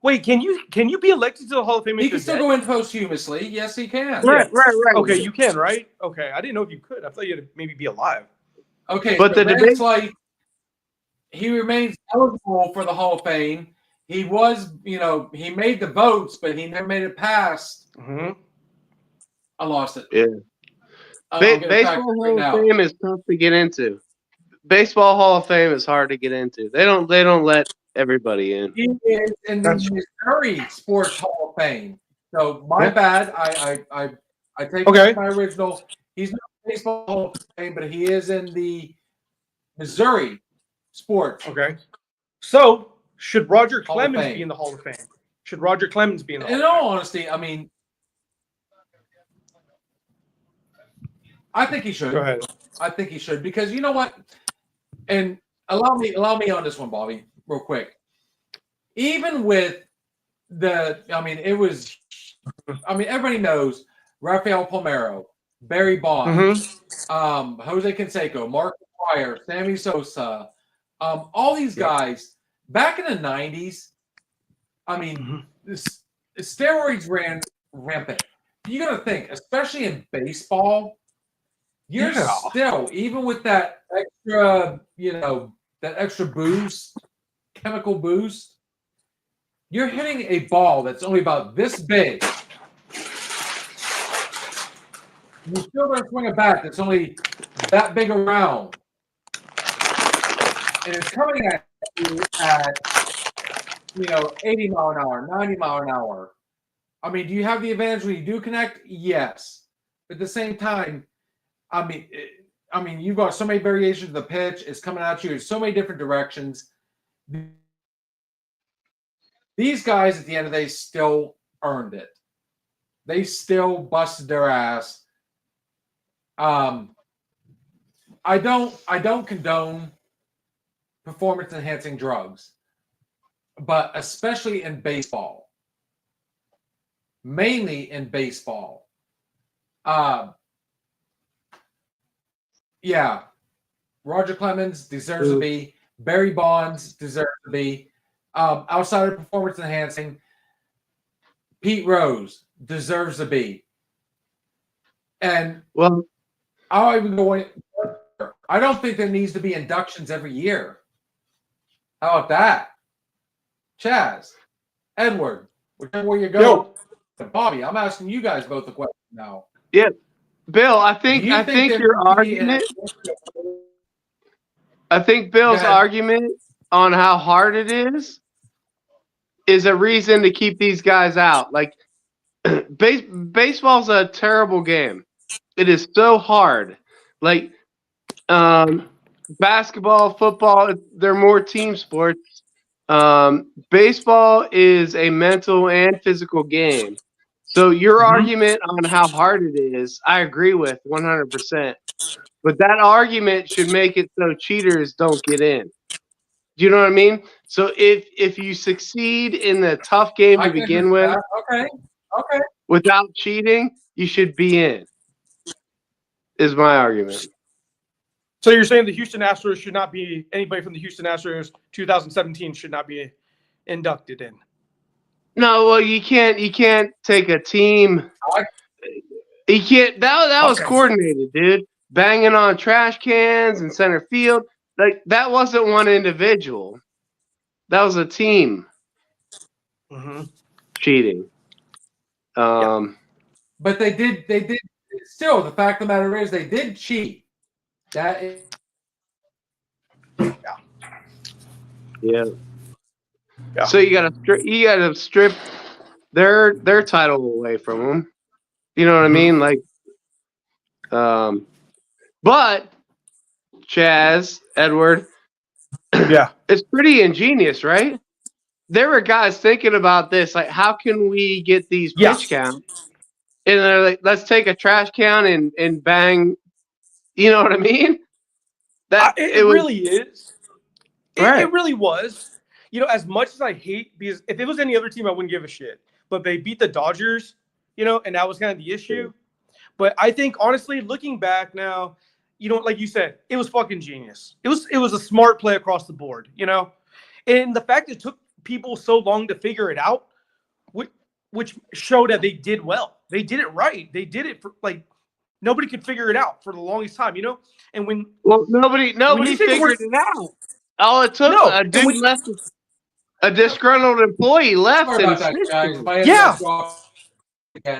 Speaker 4: Wait, can you be elected to the Hall of Fame?
Speaker 2: He can still go in posthumously. Yes, he can.
Speaker 5: Right.
Speaker 4: Okay, you can, right? Okay, I didn't know if you could. I thought you had to maybe be alive.
Speaker 2: Okay,
Speaker 5: But
Speaker 2: so
Speaker 5: the
Speaker 2: then it's
Speaker 5: debate-
Speaker 2: like he remains eligible for the Hall of Fame. He was, he made the votes, but he never made it past.
Speaker 4: Mm-hmm.
Speaker 2: I lost it.
Speaker 5: Yeah.
Speaker 2: I'll get it back
Speaker 5: Baseball
Speaker 2: right
Speaker 5: Hall
Speaker 2: now.
Speaker 5: of Fame is tough to get into. Baseball Hall of Fame is hard to get into. They don't let everybody in.
Speaker 2: He is in the Missouri Sports Hall of Fame. So my bad. I take
Speaker 4: Okay.
Speaker 2: my original. He's not in the Baseball Hall of Fame, but he is in the Missouri Sports.
Speaker 4: Okay. So should Roger
Speaker 2: Hall of
Speaker 4: Clemens
Speaker 2: Fame.
Speaker 4: be in the Hall of Fame? Should Roger Clemens be in the Hall
Speaker 2: In
Speaker 4: of Fame?
Speaker 2: all honesty, I mean, I think he should.
Speaker 4: Go ahead.
Speaker 2: I think he should because you know what? And allow me on this one, Bobby, real quick. Even with everybody knows Rafael Palmeiro, Barry Bonds, Jose Canseco, Mark Pryor, Sammy Sosa, all these guys back in the 90s. I mean, steroids ran rampant. You got to think, especially in baseball. You're still, even with that extra boost, chemical boost, you're hitting a ball that's only about this big. You still don't swing a bat that's only that big around. And it's coming at you at, 80 mile an hour, 90 mile an hour. I mean, do you have the advantage when you do connect? Yes. But at the same time, I mean, you've got so many variations of the pitch. It's coming at you in so many different directions. These guys, at the end of the day, still earned it. They still busted their ass. I don't condone performance-enhancing drugs, but especially in baseball, mainly in baseball. Yeah, Roger Clemens deserves to be. Barry Bonds deserves to be. Outside of performance enhancing, Pete Rose deserves to be. And I'll even go in. I don't think there needs to be inductions every year. How about that? Chaz, Edward, whichever way you go. Bobby, I'm asking you guys both a question now.
Speaker 5: Yeah. Bill, I think your argument. I think Bill's argument on how hard it is a reason to keep these guys out. Like, baseball's a terrible game. It is so hard. Like, basketball, football, they're more team sports. Baseball is a mental and physical game. So your argument on how hard it is, I agree with 100%. But that argument should make it so cheaters don't get in. Do you know what I mean? So if you succeed in the tough game to begin with,
Speaker 2: okay,
Speaker 5: without cheating, you should be in. Is my argument.
Speaker 4: So you're saying the Houston Astros should not be anybody from the Houston Astros 2017 should not be inducted in.
Speaker 5: No, well, you can't take a team. You can't. That was coordinated, dude. Banging on trash cans in center field. Like, that wasn't one individual. That was a team cheating.
Speaker 2: But they did. Still, the fact of the matter is, they did cheat. That is.
Speaker 5: Yeah. So you gotta strip their title away from them. You know what I mean? Like, but Chaz, Edward,
Speaker 4: Yeah,
Speaker 5: it's pretty ingenious, right? there were guys thinking about this, like, how can we get these
Speaker 4: Yeah.
Speaker 5: pitch counts? And they're like, let's take a trash can and bang. You know what I mean?
Speaker 4: It really is.
Speaker 5: Right.
Speaker 4: It really was. You know, as much as I hate, because if it was any other team, I wouldn't give a shit. But they beat the Dodgers, you know, and that was kind of the issue. But I think, honestly, looking back now, you know, like you said, it was fucking genius. It was a smart play across the board, you know? And the fact it took people so long to figure it out, which showed that they did well. They did it right. They did it for, like, nobody could figure it out for the longest time, you know? And
Speaker 5: nobody figured it out. All it took, a dude left, a disgruntled employee left.
Speaker 2: Sorry about that, guys.
Speaker 4: Yeah.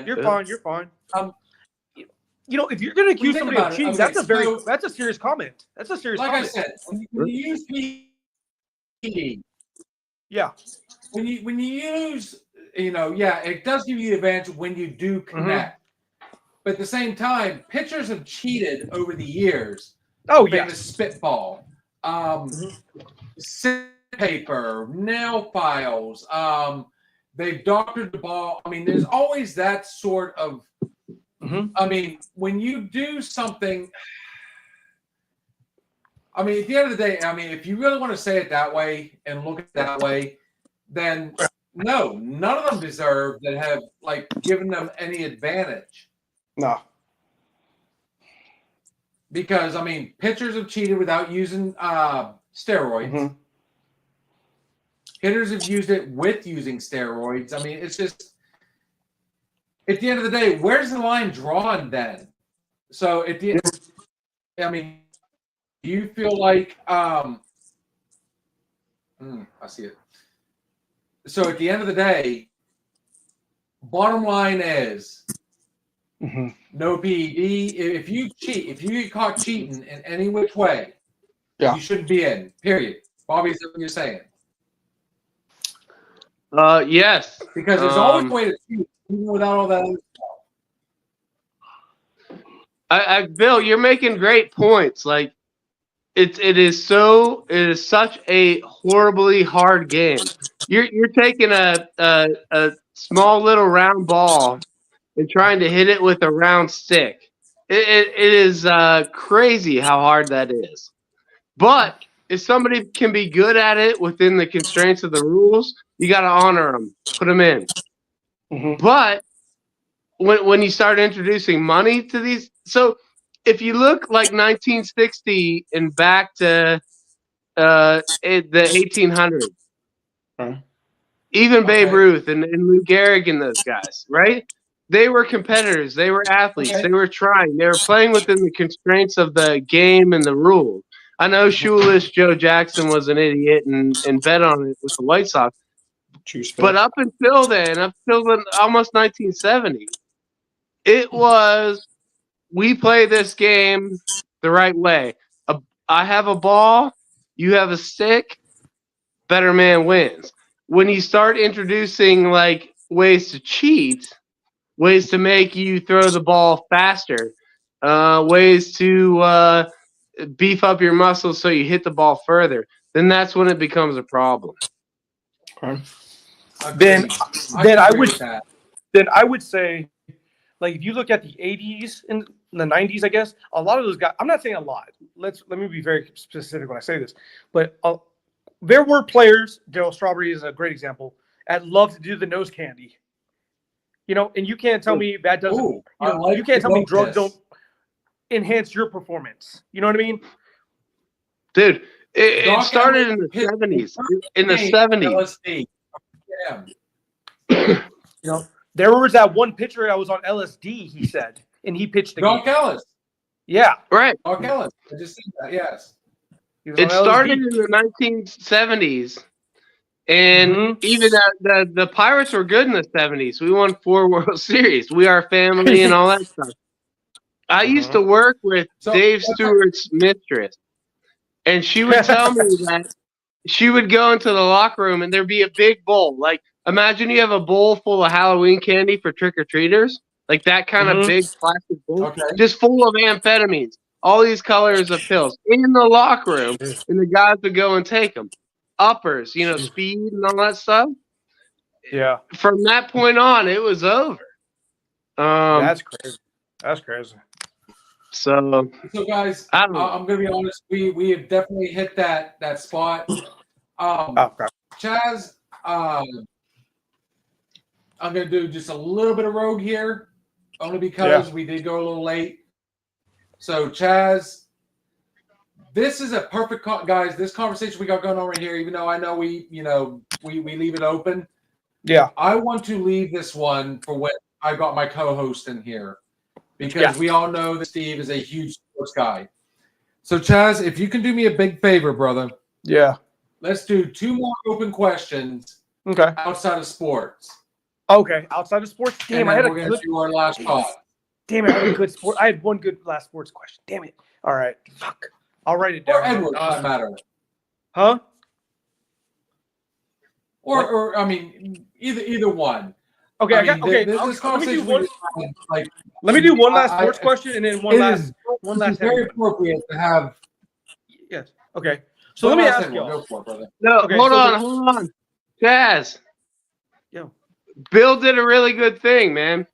Speaker 4: You're fine. You know, if you're going to accuse somebody of cheating, that's a serious comment. That's a serious comment.
Speaker 2: Like I said, when you use PD,
Speaker 4: yeah.
Speaker 2: When you use, you know, yeah, it does give you the advantage when you do connect. But at the same time, pitchers have cheated over the years.
Speaker 4: Oh, yeah.
Speaker 2: Famous spitball, sandpaper, nail files. They've doctored the ball. I mean, there's always that sort of. I mean, when you do something, I mean, at the end of the day, I mean, if you really want to say it that way and look at it that way, then no, none of them deserve that have like given them any advantage.
Speaker 4: No.
Speaker 2: Because, I mean, pitchers have cheated without using steroids. Hitters have used it with using steroids. I mean, it's just, at the end of the day, where's the line drawn then? So, at the end, I mean, do you feel like, I see it. So, at the end of the day, bottom line is, no PED. If you cheat, if you get caught cheating in any which way, you shouldn't be in. Period. Bobby, is that what you're saying?
Speaker 5: Yes.
Speaker 2: Because there's always a way to cheat, even without all that other stuff.
Speaker 5: Bill, you're making great points. Like, it is such a horribly hard game. You're taking a small little round ball and trying to hit it with a round stick. It is crazy how hard that is. But if somebody can be good at it within the constraints of the rules, you got to honor them, put them in. But when you start introducing money to these, so if you look like 1960 and back to the 1800s, even Babe Ruth and Lou Gehrig and those guys, right? They were competitors. They were athletes. They were trying. They were playing within the constraints of the game and the rules. I know shoeless Joe Jackson was an idiot and bet on it with the White Sox. But up until then, almost 1970, it was, we play this game the right way. I have a ball, you have a stick, better man wins. When you start introducing like ways to cheat, ways to make you throw the ball faster, ways to beef up your muscles so you hit the ball further, then that's when it becomes a problem.
Speaker 4: Then I would say, like, if you look at the 80s and the 90s, I guess a lot of those guys, I'm not saying a lot. Let me be very specific when I say this, but there were players. Darryl Strawberry is a great example. That love to do the nose candy. You know, and you can't tell me that doesn't. You can't tell me drugs don't enhance your performance. You know what I mean?
Speaker 5: Dude, it started in the 70s. In the 70s.
Speaker 4: You know, there was that one pitcher that was on LSD, he said, and he pitched the
Speaker 2: Doc Ellis.
Speaker 4: Yeah.
Speaker 5: Right.
Speaker 2: Doc Ellis. I just said that, yes.
Speaker 5: It started in the 1970s. And even the Pirates were good in the 70s. We won 4 World Series. We are family and all that stuff. I used to work with Dave Stewart's mistress, and she would tell me that she would go into the locker room and there'd be a big bowl. Like, imagine you have a bowl full of Halloween candy for trick-or-treaters, like that kind of big plastic bowl, just full of amphetamines, all these colors of pills in the locker room, and the guys would go and take them. uppers, speed and all that stuff.
Speaker 4: Yeah,
Speaker 5: From that point on, it was over.
Speaker 4: that's crazy. That's crazy.
Speaker 5: So
Speaker 2: guys,
Speaker 5: I don't know.
Speaker 2: I'm gonna be honest. We have definitely hit that spot.
Speaker 4: Okay.
Speaker 2: Chaz, I'm gonna do just a little bit of rogue here, only because we did go a little late. So Chaz, this is a perfect guys. This conversation we got going on right here, even though I know we leave it open.
Speaker 4: Yeah.
Speaker 2: I want to leave this one for when I got my co-host in here, because we all know that Steve is a huge sports guy. So Chaz, if you can do me a big favor, brother.
Speaker 4: Yeah.
Speaker 2: Let's do 2 more open questions.
Speaker 4: Okay.
Speaker 2: Outside of sports.
Speaker 4: Okay. Outside of sports. Damn,
Speaker 2: and
Speaker 4: I had
Speaker 2: we're gonna do our last shot.
Speaker 4: Damn it, I had a good sport. I had one good last sports question. Damn it. All right. Fuck. I'll write it down.
Speaker 2: Or Edward, for that matter.
Speaker 4: Huh?
Speaker 2: Or I mean, either one.
Speaker 4: Okay,
Speaker 2: I mean,
Speaker 4: okay.
Speaker 2: This conversation
Speaker 4: let me do one last sports question and then one last.
Speaker 2: It's very appropriate to have.
Speaker 4: Yes. Okay. So let me ask you.
Speaker 2: Go for it, brother.
Speaker 5: No,
Speaker 4: Okay,
Speaker 5: hold on. Chaz.
Speaker 4: Yo.
Speaker 5: Bill did a really good thing, man.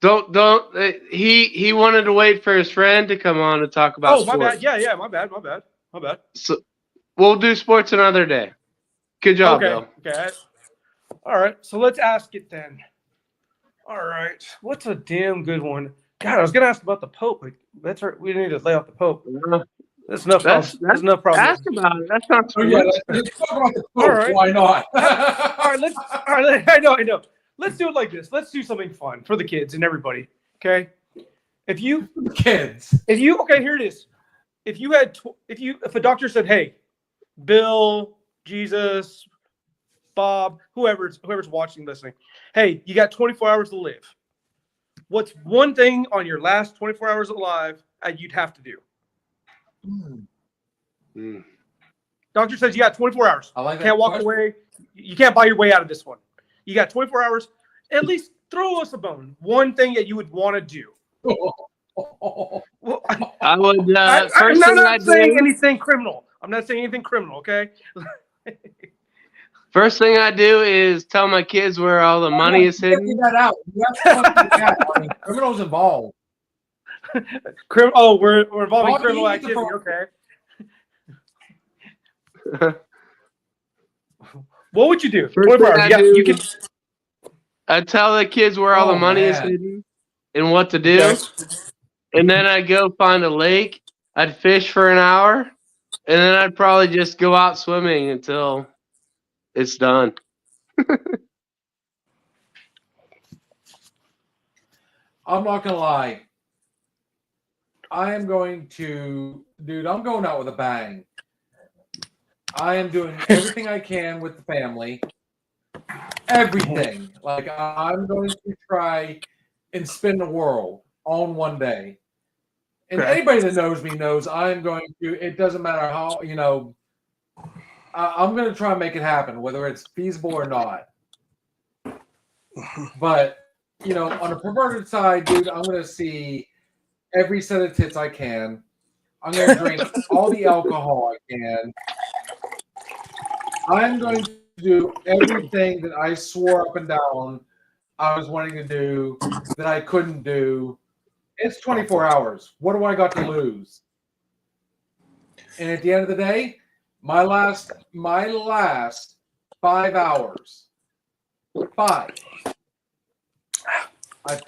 Speaker 5: Don't. He wanted to wait for his friend to come on to talk about.
Speaker 4: My
Speaker 5: sports.
Speaker 4: bad. Yeah. My bad.
Speaker 5: So we'll do sports another day. Good job, Bill.
Speaker 4: Okay. All right. So let's ask it then. All right. What's a damn good one? God, I was gonna ask about the Pope. But that's right. We need to lay off the Pope. That's enough. That's enough problem.
Speaker 5: Ask about it. That's not.
Speaker 2: Let's talk about the Pope.
Speaker 4: Right.
Speaker 2: Why not?
Speaker 4: All right. I know. Let's do it like this. Let's do something fun for the kids and everybody. Okay. If you here it is. If a doctor said, "Hey, Bill, Jesus, Bob, whoever's watching, listening, hey, you got 24 hours to live. What's one thing on your last 24 hours alive you'd have to do?" Doctor says you got 24 hours.
Speaker 2: I like that.
Speaker 4: Can't walk away. You can't buy your way out of this one. You got 24 hours. At least throw us a bone. One thing that you would want to do. Well,
Speaker 5: I would.
Speaker 4: I'm not saying anything criminal. I'm not saying anything criminal. Okay.
Speaker 5: First thing I do is tell my kids where all the money is hidden.
Speaker 2: Figure that out. I mean, criminals involved.
Speaker 4: We're involving criminal activity. Okay. What would you do? 24 hours. You can.
Speaker 5: I tell the kids where all the money is hidden and what to do, and then I'd go find a lake. I'd fish for an hour, and then I'd probably just go out swimming until it's done.
Speaker 2: I'm not gonna lie. I'm going out with a bang. I am doing everything I can with the family. Everything. Like, I'm going to try and spin the world all in one day. And anybody that knows me knows I'm going to, it doesn't matter how, I'm going to try and make it happen, whether it's feasible or not. But, on a perverted side, dude, I'm going to see every set of tits I can. I'm going to drink all the alcohol I can. I'm going to do everything that I swore up and down I was wanting to do that I couldn't do. It's 24 hours. What do I got to lose? And at the end of the day, my last 5 hours, I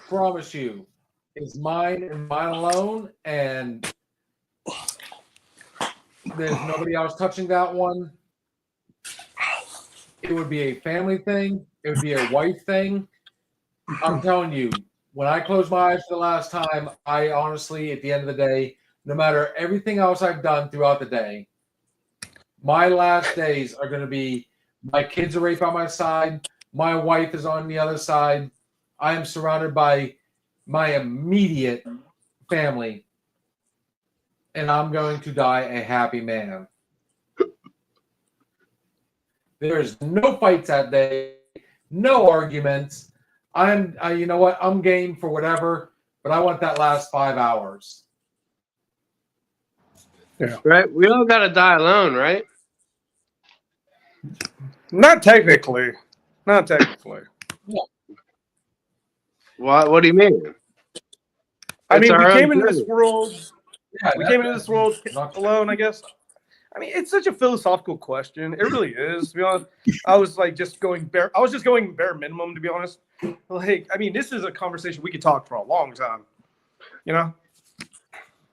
Speaker 2: promise you, is mine and mine alone, and there's nobody else touching that one. It would be a family thing. It would be a wife thing. I'm telling you, when I close my eyes for the last time, I honestly, at the end of the day, no matter everything else I've done throughout the day, my last days are going to be my kids are right by my side. My wife is on the other side. I am surrounded by my immediate family, and I'm going to die a happy man. There's no fights that day, no arguments. You know what? I'm game for whatever, but I want that last 5 hours.
Speaker 5: Yeah. Right? We all got to die alone, right?
Speaker 4: Not technically. Not technically.
Speaker 5: What do you mean?
Speaker 4: I mean, we
Speaker 5: our
Speaker 4: came
Speaker 5: own
Speaker 4: into this
Speaker 5: journey.
Speaker 4: world.
Speaker 2: Yeah,
Speaker 4: We
Speaker 2: that-
Speaker 4: came into this world
Speaker 2: not-
Speaker 4: alone, I guess. I mean, it's such a philosophical question. It really is. To be honest, I was just going bare minimum. To be honest, like, I mean, this is a conversation we could talk for a long time. You know?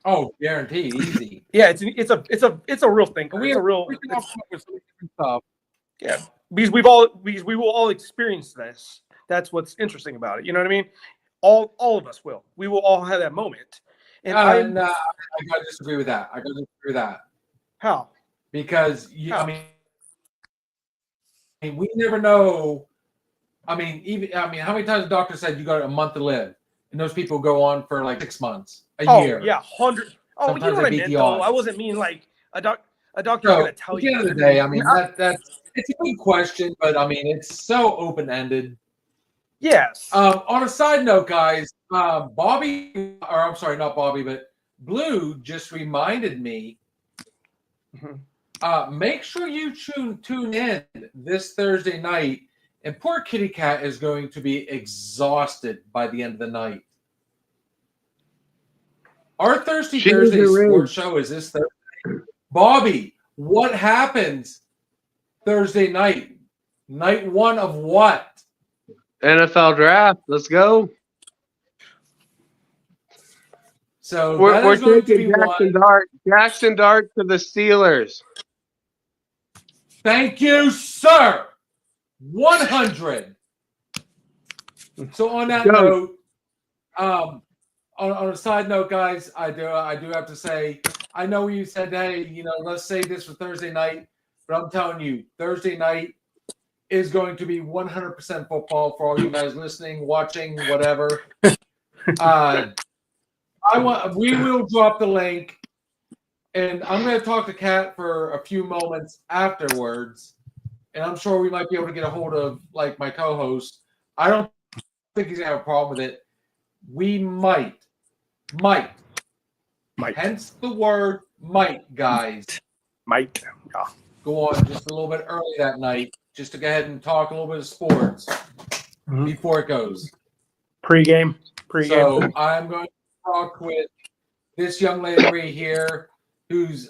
Speaker 2: Oh, guaranteed, easy.
Speaker 4: Yeah, it's a real thing.
Speaker 2: And we
Speaker 4: It's a real.
Speaker 2: we can all come up with some different stuff.
Speaker 4: Yeah, because we will all experience this. That's what's interesting about it. You know what I mean? All of us will. We will all have that moment. And
Speaker 2: I gotta disagree with that.
Speaker 4: how?
Speaker 2: Because
Speaker 4: How?
Speaker 2: I mean, we never know. I mean, how many times the doctor said you got a month to live, and those people go on for like 6 months, a year.
Speaker 4: Yeah, 100. Oh,
Speaker 2: Sometimes
Speaker 4: you know
Speaker 2: they
Speaker 4: what I
Speaker 2: beat
Speaker 4: meant
Speaker 2: the
Speaker 4: though. I
Speaker 2: odds.
Speaker 4: wasn't mean like a doctor's
Speaker 2: So,
Speaker 4: gonna
Speaker 2: at
Speaker 4: tell
Speaker 2: the
Speaker 4: you.
Speaker 2: end of the day, I mean, that's it's a good question, but I mean, it's so open ended.
Speaker 4: Yes.
Speaker 2: On a side note, guys, Bobby, or I'm sorry, not Bobby, but Blue just reminded me. Make sure you tune in this Thursday night, and poor Kitty Cat is going to be exhausted by the end of the night. Our Thursday sports show is this Thursday. Bobby, what happens Thursday night? Night one of what?
Speaker 5: NFL draft. Let's go.
Speaker 2: So
Speaker 5: We're
Speaker 2: going to
Speaker 5: taking
Speaker 2: be
Speaker 5: Jackson Dart to the Steelers.
Speaker 2: Thank you, sir. 100. So on that note, on a side note, guys, I do have to say, I know you said, hey, let's save this for Thursday night, but I'm telling you, Thursday night is going to be 100% football for all you guys listening, watching, whatever. We will drop the link, and I'm going to talk to Kat for a few moments afterwards, and I'm sure we might be able to get a hold of like my co-host. I don't think he's going to have a problem with it. We might, hence the word might, guys.
Speaker 4: Might. Yeah.
Speaker 2: Go on just a little bit early that night, just to go ahead and talk a little bit of sports before it goes.
Speaker 4: Pre-game.
Speaker 2: So I'm going to talk with this young lady right here who's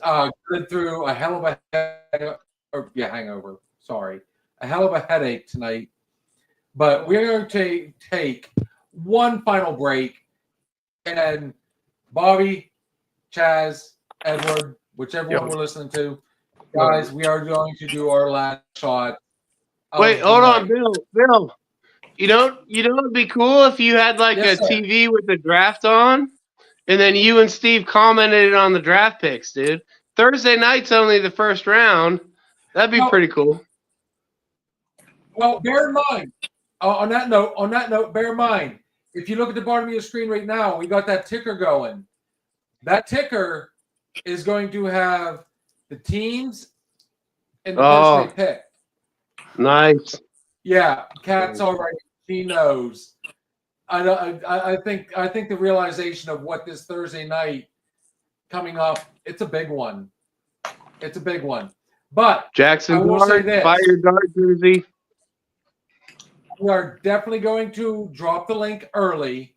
Speaker 2: been through a hell of a hangover. Sorry, a hell of a headache tonight. But we're going to take one final break, and Bobby, Chaz, Edward, whichever one we're listening to, guys, we are going to do our last shot.
Speaker 5: Wait, hold on, Bill. You know it'd be cool if you had like a TV with the draft on, and then you and Steve commented on the draft picks, dude. Thursday night's only the first round. That'd be pretty cool.
Speaker 2: Well, bear in mind, on that note, bear in mind, if you look at the bottom of your screen right now, we got that ticker going. That ticker is going to have the teams and the person they picked.
Speaker 5: Nice.
Speaker 2: Yeah, Kat's already. She knows. I think the realization of what this Thursday night coming up, it's a big one. It's a big one. But
Speaker 5: Jackson
Speaker 2: I will say this.
Speaker 5: Buy your Dart jersey.
Speaker 2: We are definitely going to drop the link early.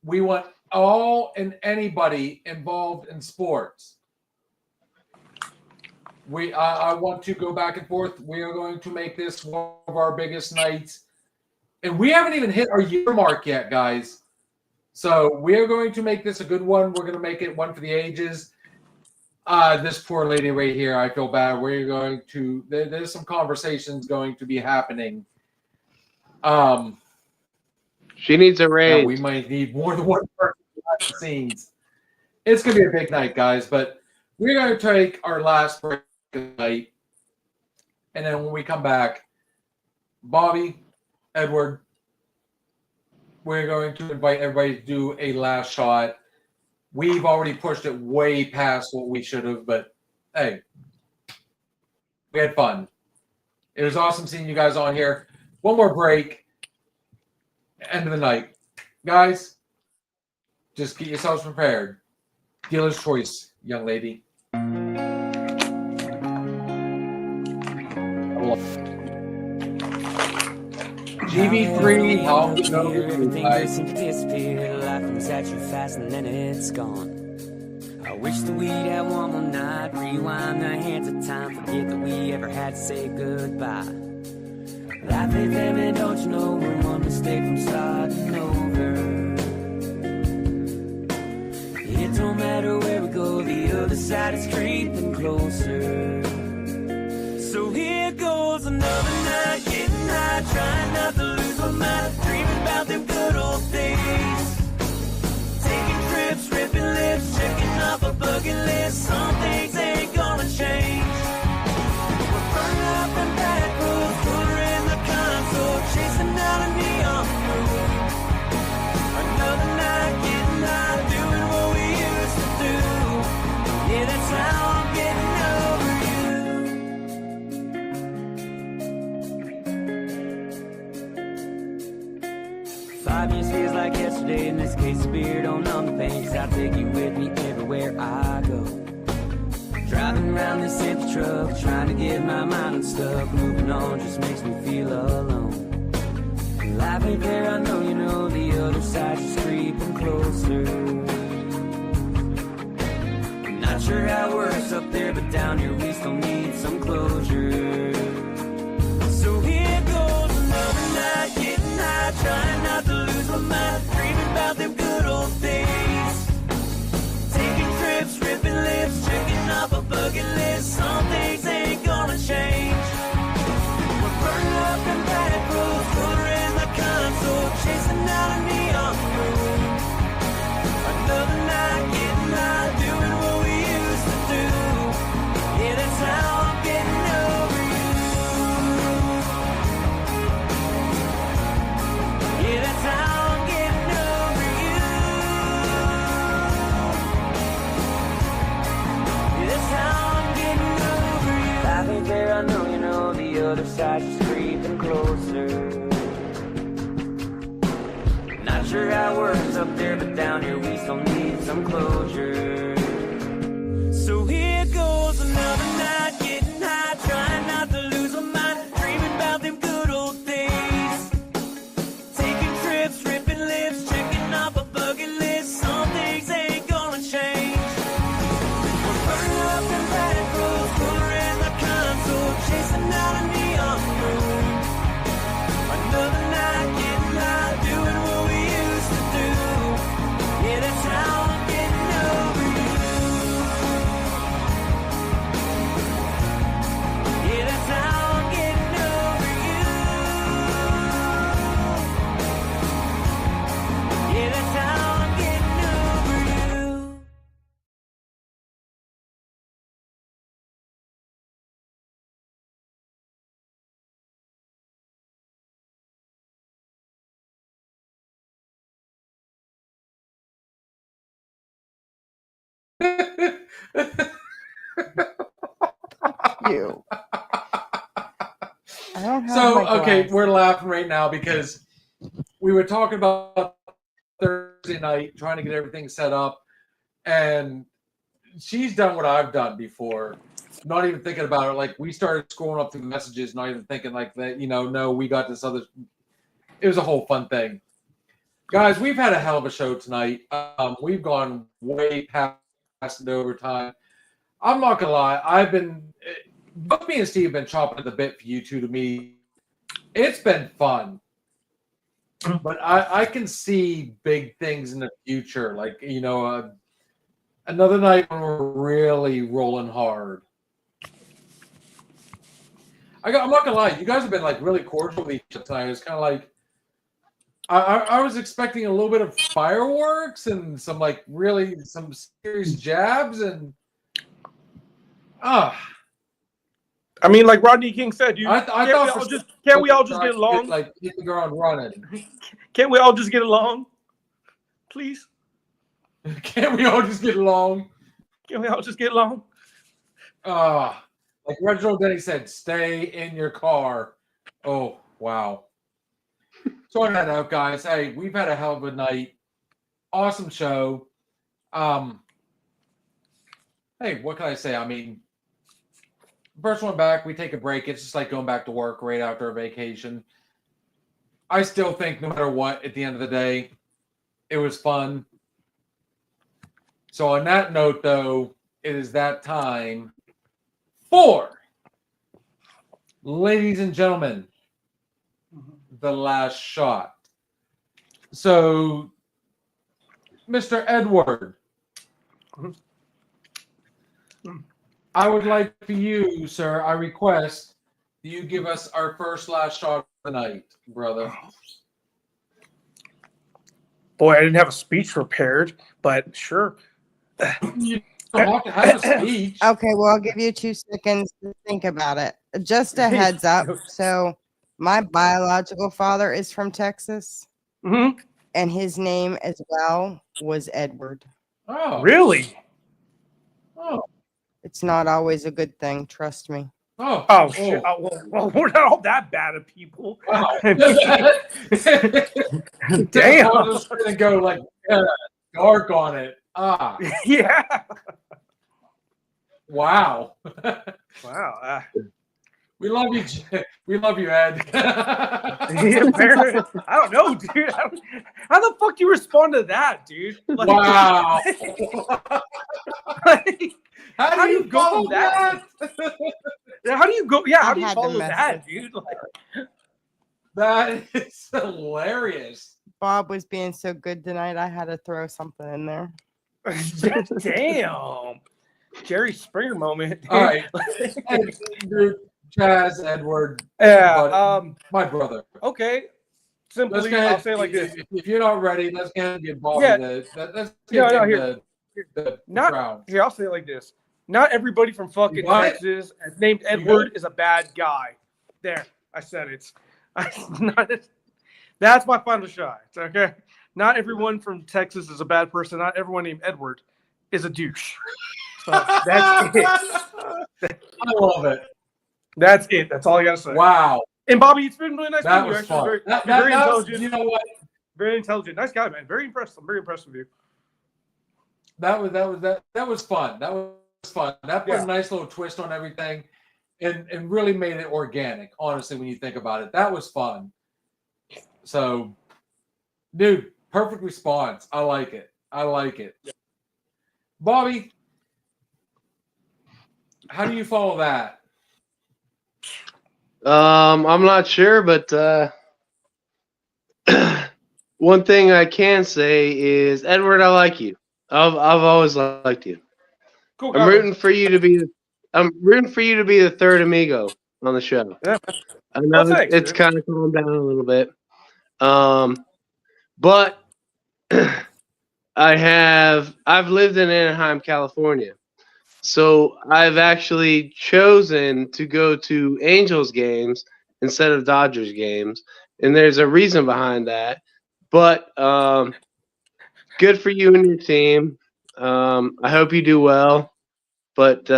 Speaker 2: We want all and anybody involved in sports. I want to go back and forth. We are going to make this one of our biggest nights. And we haven't even hit our year mark yet, guys. So we are going to make this a good one. We're going to make it one for the ages. This poor lady right here, I feel bad. We're going to – there's some conversations going to be happening.
Speaker 5: She needs a raise.
Speaker 2: We might need more than one person behind the scenes. It's going to be a big night, guys. But we're going to take our last break tonight. And then when we come back, Bobby, Edward, we're going to invite everybody to do a last shot. We've already pushed it way past what we should have, but hey, we had fun. It was awesome seeing you guys on here. One more break. End of the night. Guys, just get yourselves prepared. Dealer's choice, young lady. TV3, how we know
Speaker 6: everything
Speaker 2: guys.
Speaker 6: seems to disappear. Life comes at you fast and then it's gone. I wish that we'd have one more night, rewind the hands of time, forget that we ever had to say goodbye. Life ain't fair, man, don't you know we're one mistake from starting over. It don't matter where we go, the other side is creeping closer. So here goes another night, getting high, trying not to lose my mind, dreaming about them good old days. Taking trips, ripping lips, checking off a bucket list, some things ain't gonna change. We're burning up in back roads, cooler in the console, chasing down a neon road. Another night, getting high, doing what we used to do. Yeah, that's how I'm getting over you. 5 years feels like yesterday. In this case, a beer don't numb the pain, 'cause I'll take you with me everywhere I go. Driving around this empty truck, trying to get my mind unstuck. Moving on just makes me feel alone. Life ain't fair, I know you know, the other side's just creeping closer. Not sure how it works up there, but down here we still need some closure. So here goes another night, getting high, trying not to lose my mind, dreaming about them good old days. Taking trips, ripping lips, checking off a bucket list, some things ain't gonna change. We're burning up in back roads, cooler in the console, chasing down a neon road. Another night, getting high, doing what we used to do. Yeah, that's how I'm getting over you. Yeah, that's how I'm getting over you. Yeah, that's how I'm getting over you. Life ain't fair, I know you know, the other side's just creeping closer. Not sure how it works up there, but down here we still need some closure. So here goes another night, getting high, trying not to lose my mind, dreaming about them good old days. Taking trips, ripping lips, checking off a bucket list, some things ain't gonna change. We're burning up in back roads, cooler in the console, chasing down a neon road. Another night, getting high, doing what we used to do. Yeah, that's how I'm getting over you. Yeah, that's how I'm getting over you. Yeah, that's how I'm getting over you.
Speaker 3: You. I don't have
Speaker 2: So,
Speaker 3: my
Speaker 2: okay,
Speaker 3: glass.
Speaker 2: we're laughing right now because we were talking about Thursday night, trying to get everything set up, and she's done what I've done before, not even thinking about it. Like, we started scrolling up through the messages, not even thinking like that, no, we got this other. It was a whole fun thing. Guys, we've had a hell of a show tonight. We've gone way past the overtime. I'm not going to lie. Both me and Steve have been chopping at the bit for you two to meet. It's been fun. But I can see big things in the future. Like, another night when we're really rolling hard. I'm not going to lie. You guys have been like really cordial with each other tonight. It's kind of like, I was expecting a little bit of fireworks and some serious jabs and
Speaker 4: I mean, like Rodney King said, can't we all just get along?
Speaker 2: Like hit the ground running.
Speaker 4: Can't we all just get along? Please.
Speaker 2: Can't we all just get along?
Speaker 4: Can we all just get along?
Speaker 2: Like Reginald Denny said, stay in your car. Oh, wow. Sorting that out, guys. Hey, we've had a hell of a night. Awesome show. Hey, what can I say? I mean, first one back, we take a break. It's just like going back to work right after a vacation. I still think no matter what, at the end of the day, it was fun. So on that note, though, it is that time for, ladies and gentlemen, the last shot. So, Mr. Edward, I would like for you, sir, I request that you give us our first last shot of the night, brother.
Speaker 4: Boy, I didn't have a speech prepared, but sure.
Speaker 2: You don't have to have a speech.
Speaker 3: Okay, well, I'll give you 2 seconds to think about it. Just a heads up. So, my biological father is from Texas,
Speaker 4: Mm-hmm.
Speaker 3: and his name as well was Edward.
Speaker 2: Oh,
Speaker 4: Really?
Speaker 2: Oh,
Speaker 3: It's not always a good thing, trust me.
Speaker 2: oh,
Speaker 4: Oh, shit. Oh, well, we're not all that bad at people.
Speaker 2: Wow.
Speaker 4: Damn.
Speaker 2: I'm just gonna go like dark on it. Ah,
Speaker 4: Yeah.
Speaker 2: wow.
Speaker 4: Wow.
Speaker 2: We love you. We love you, Ed.
Speaker 4: Yeah, apparently- I don't know, dude. How the fuck do you respond to that, dude? Like,
Speaker 2: Wow.
Speaker 4: like,
Speaker 2: How do you
Speaker 4: go
Speaker 2: follow
Speaker 4: from that?
Speaker 2: that?
Speaker 4: how do you go? Yeah, how
Speaker 3: I
Speaker 4: do you
Speaker 3: had to
Speaker 4: follow
Speaker 3: mess
Speaker 4: that,
Speaker 3: with-
Speaker 4: dude? Like,
Speaker 2: That is hilarious.
Speaker 3: Bob was being so good tonight, I had to throw something in there.
Speaker 4: damn. Jerry Springer moment. Dude.
Speaker 2: All right. Ed, dude, Chaz, Edward,
Speaker 4: Yeah.
Speaker 2: buddy, my brother.
Speaker 4: Okay.
Speaker 2: Let's
Speaker 4: Simply,
Speaker 2: go ahead.
Speaker 4: I'll say it like this.
Speaker 2: If you're not ready, let's go ahead and get Bobby
Speaker 4: Yeah.
Speaker 2: let's
Speaker 4: No,
Speaker 2: give
Speaker 4: no,
Speaker 2: him
Speaker 4: here.
Speaker 2: the
Speaker 4: Not-
Speaker 2: crown.
Speaker 4: Here, I'll say it like this. Not everybody from fucking
Speaker 2: What?
Speaker 4: Texas named Edward is a bad guy. There, I said it. That's my final shot. Okay. Not everyone from Texas is a bad person. Not everyone named Edward is a douche. So that's it.
Speaker 2: I love it.
Speaker 4: That's it. That's all I gotta say.
Speaker 2: Wow.
Speaker 4: And Bobby, it's been really nice
Speaker 2: That
Speaker 4: meeting you.
Speaker 2: was
Speaker 4: Actually,
Speaker 2: fun.
Speaker 4: very,
Speaker 2: That
Speaker 4: very
Speaker 2: was,
Speaker 4: intelligent.
Speaker 2: you know what?
Speaker 4: Very intelligent. Nice guy, man. Very impressed. I'm very impressed with you.
Speaker 2: That was fun. That was fun. That put
Speaker 4: Yeah.
Speaker 2: a nice little twist on everything and really made it organic, honestly, when you think about it. That was fun. So, dude, perfect response. I like it. I like it. Bobby, how do you follow that?
Speaker 5: I'm not sure, but one thing I can say is, Edward, I like you. I've always liked you.
Speaker 4: Cool.
Speaker 5: I'm rooting for you to be the third amigo on the show.
Speaker 4: Yeah.
Speaker 5: I know
Speaker 4: Well, thanks,
Speaker 5: it's
Speaker 4: dude.
Speaker 5: kind of calmed down a little bit. But I've lived in Anaheim, California. So I've actually chosen to go to Angels games instead of Dodgers games. And there's a reason behind that. But good for you and your team. I hope you do well. But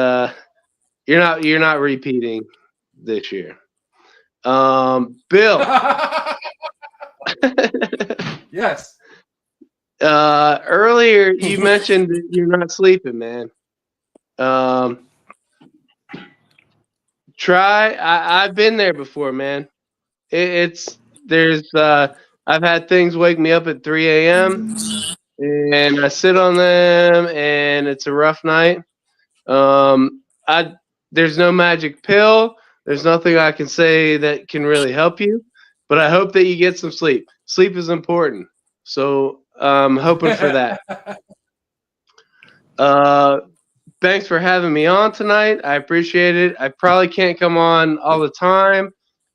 Speaker 5: you're not repeating this year. Bill.
Speaker 2: Yes.
Speaker 5: Earlier you mentioned that you're not sleeping, man. I've been there before, man. I've had things wake me up at 3 a.m. and I sit on them and it's a rough night. There's no magic pill. There's nothing I can say that can really help you, but I hope that you get some sleep. Sleep is important. So I'm hoping for that. Thanks for having me on tonight. I appreciate it. I probably can't come on all the time.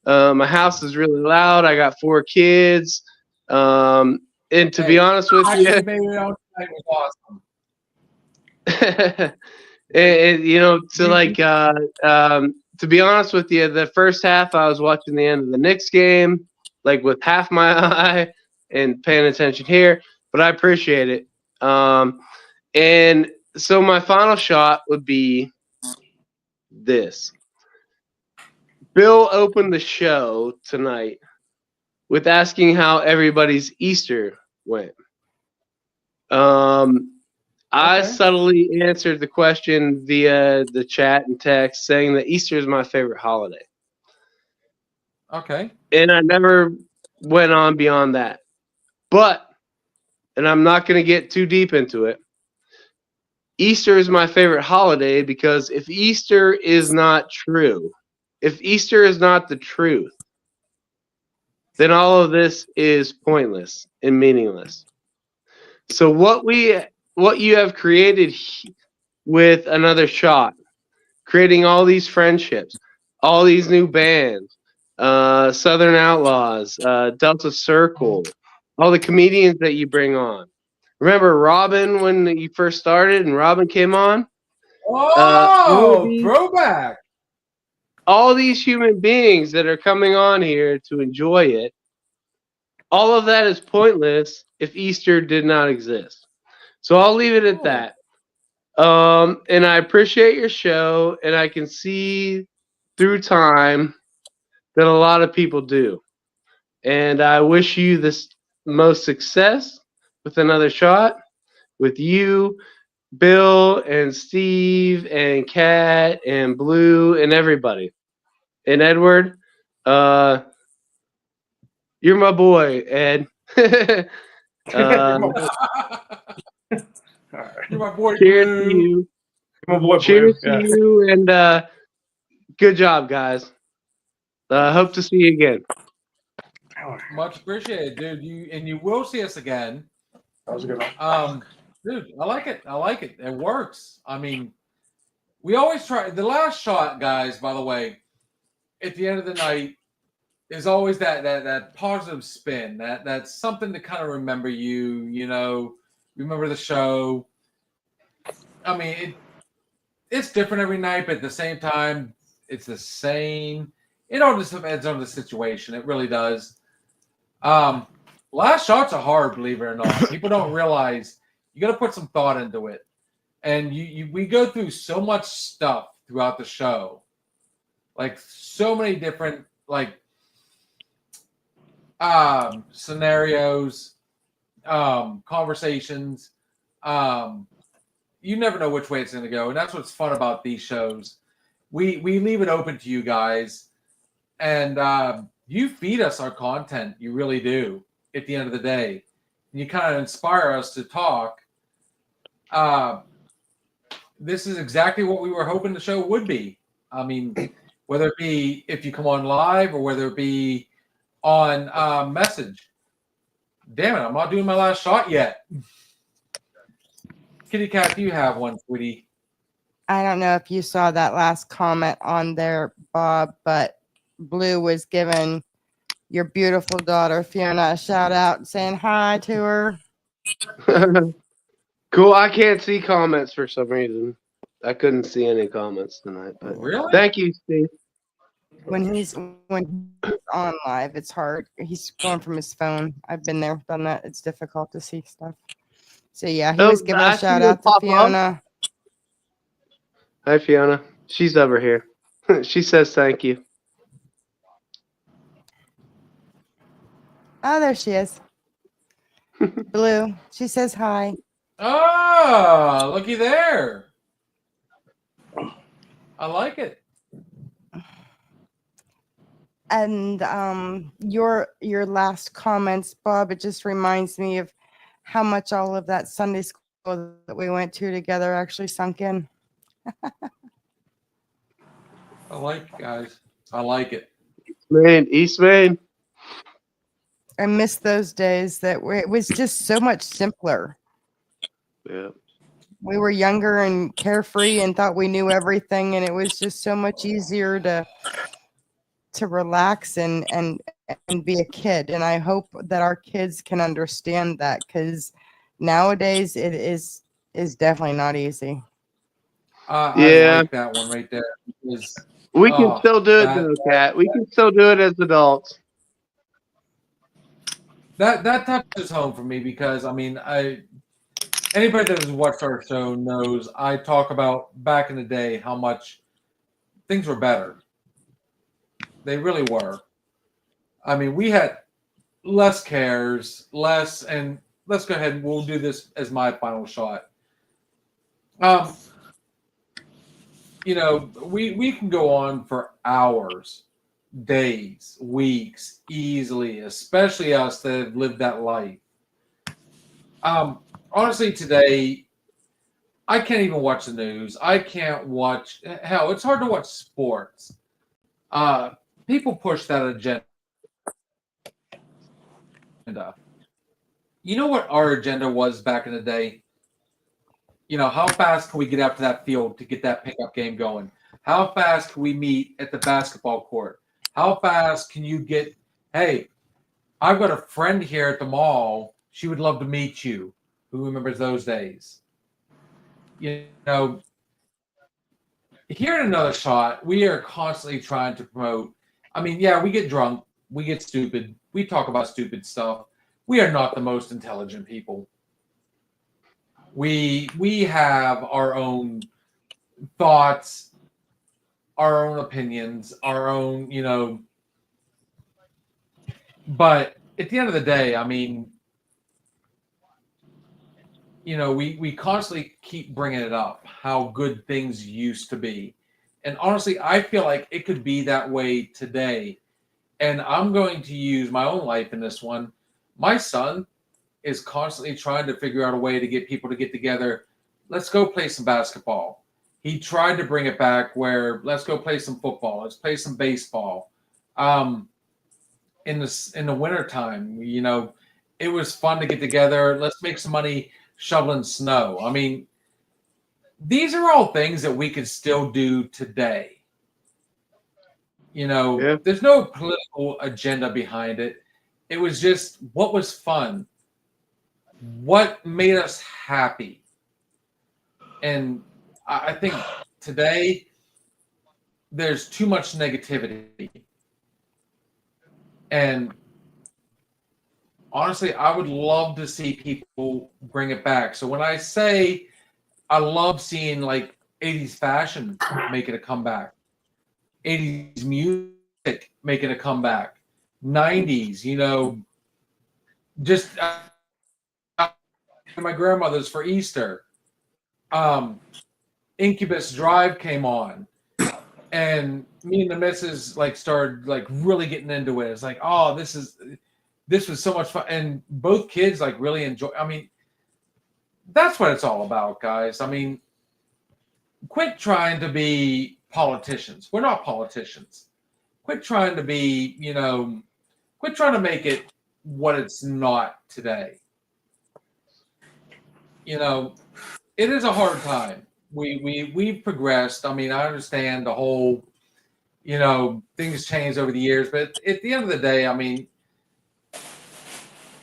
Speaker 5: My house is really loud. I got 4 kids. And to be honest with you,
Speaker 2: Maybe on tonight was awesome.
Speaker 5: to be honest with you, the first half I was watching the end of the Knicks game, like with half my eye and paying attention here, but I appreciate it. And so my final shot would be this. Bill opened the show tonight with asking how everybody's Easter went. I subtly answered the question via the chat and text saying that Easter is my favorite holiday.
Speaker 2: Okay.
Speaker 5: And I never went on beyond that. But, and I'm not going to get too deep into it, Easter is my favorite holiday because if Easter is not true, if Easter is not the truth, then all of this is pointless and meaningless. So what you have created with Another Shot, creating all these friendships, all these new bands, Southern Outlaws, Delta Circle, all the comedians that you bring on. Remember Robin when you first started and Robin came on?
Speaker 2: Oh, throwback.
Speaker 5: All these human beings that are coming on here to enjoy it, all of that is pointless if Easter did not exist. So I'll leave it at that. And I appreciate your show, and I can see through time that a lot of people do. And I wish you the most success with Another Shot, with you, Bill, and Steve, and Kat, and Blue, and everybody. And Edward, you're my boy, Ed.
Speaker 2: You're my boy.
Speaker 5: Cheers
Speaker 2: Blue.
Speaker 5: to you.
Speaker 4: My boy,
Speaker 5: Cheers
Speaker 4: Blue.
Speaker 5: to you, and good job, guys. Hope to see you again.
Speaker 2: Much appreciated, dude. You will see us again.
Speaker 4: That was a good one.
Speaker 2: Dude, I like it. I like it. It works. I mean, we always try. The last shot, guys, by the way, at the end of the night, is always that positive spin. That's something to kind of remember you. You know, remember the show. I mean, it's different every night, but at the same time, it's the same. It all just depends on the situation. It really does. Last shots are hard, believe it or not. People don't realize you got to put some thought into it, and we go through so much stuff throughout the show, like so many different scenarios, conversations. You never know which way it's going to go, and that's what's fun about these shows. We leave it open to you guys, and you feed us our content. You really do. At the end of the day, and you kind of inspire us to talk. This is exactly what we were hoping the show would be. I mean, whether it be if you come on live or whether it be on message. Damn it, I'm not doing my last shot yet. Kitty Cat, do you have one, sweetie?
Speaker 3: I don't know if you saw that last comment on there, Bob, but Blue was giving your beautiful daughter Fiona a shout out, saying hi to her.
Speaker 5: Cool. I can't see comments for some reason. I couldn't see any comments tonight. But
Speaker 2: Really?
Speaker 5: thank you, Steve.
Speaker 3: When he's on live, it's hard. He's going from his phone. I've been there, done that. It's difficult to see stuff. So yeah, he was giving a shout out to Fiona.
Speaker 5: Hi, Fiona. She's over here. She says thank you.
Speaker 3: Oh, there she is. Blue. She says hi.
Speaker 2: Oh, looky there. I like it.
Speaker 3: And your last comments, Bob, it just reminds me of how much all of that Sunday school that we went to together actually sunk in.
Speaker 2: I like it, guys. I like it.
Speaker 5: East Main.
Speaker 3: I miss those days it was just so much simpler.
Speaker 5: Yeah.
Speaker 3: We were younger and carefree and thought we knew everything, and it was just so much easier to relax and be a kid. And I hope that our kids can understand that, because nowadays it is definitely not easy.
Speaker 2: I like that one right there.
Speaker 5: We can still do it though, Kat. We can still do it as adults.
Speaker 2: That touches home for me because I mean, anybody that has watched our show knows I talk about back in the day how much things were better. They really were. I mean, we had less cares, and let's go ahead and we'll do this as my final shot. You know, we can go on for hours days, weeks, easily, especially us that have lived that life. Honestly, today, I can't even watch the news. I can't watch, hell, it's hard to watch sports. People push that agenda. You know what our agenda was back in the day? You know, how fast can we get out to that field to get that pickup game going? How fast can we meet at the basketball court? How fast can you get, hey, I've got a friend here at the mall. She would love to meet you. Who remembers those days? You know, here in Another Shot, we are constantly trying to promote. I mean, yeah, we get drunk. We get stupid. We talk about stupid stuff. We are not the most intelligent people. We have our own thoughts, our own opinions, our own, you know. But at the end of the day, I mean, you know, we constantly keep bringing it up, how good things used to be. And honestly, I feel like it could be that way today. And I'm going to use my own life in this one. My son is constantly trying to figure out a way to get people to get together. Let's go play some basketball. He tried to bring it back where let's go play some football. Let's play some baseball. In the wintertime, you know, it was fun to get together. Let's make some money shoveling snow. I mean, these are all things that we could still do today. You know,
Speaker 5: Yeah.
Speaker 2: there's no political agenda behind it. It was just what was fun, what made us happy. And I think today there's too much negativity. And honestly, I would love to see people bring it back. So when I say I love seeing like 80s fashion making a comeback, 80s music making a comeback, 90s, you know, just my grandmother's for Easter. Incubus Drive came on, and me and the missus like started like really getting into it. It's like, oh, this was so much fun, and both kids like really enjoy. I mean, that's what it's all about, guys. I mean, quit trying to be politicians. We're not politicians. Quit trying to be, you know, quit trying to make it what it's not today. You know, it is a hard time. We've progressed. I mean, I understand the whole, you know, things changed over the years, but at the end of the day, I mean,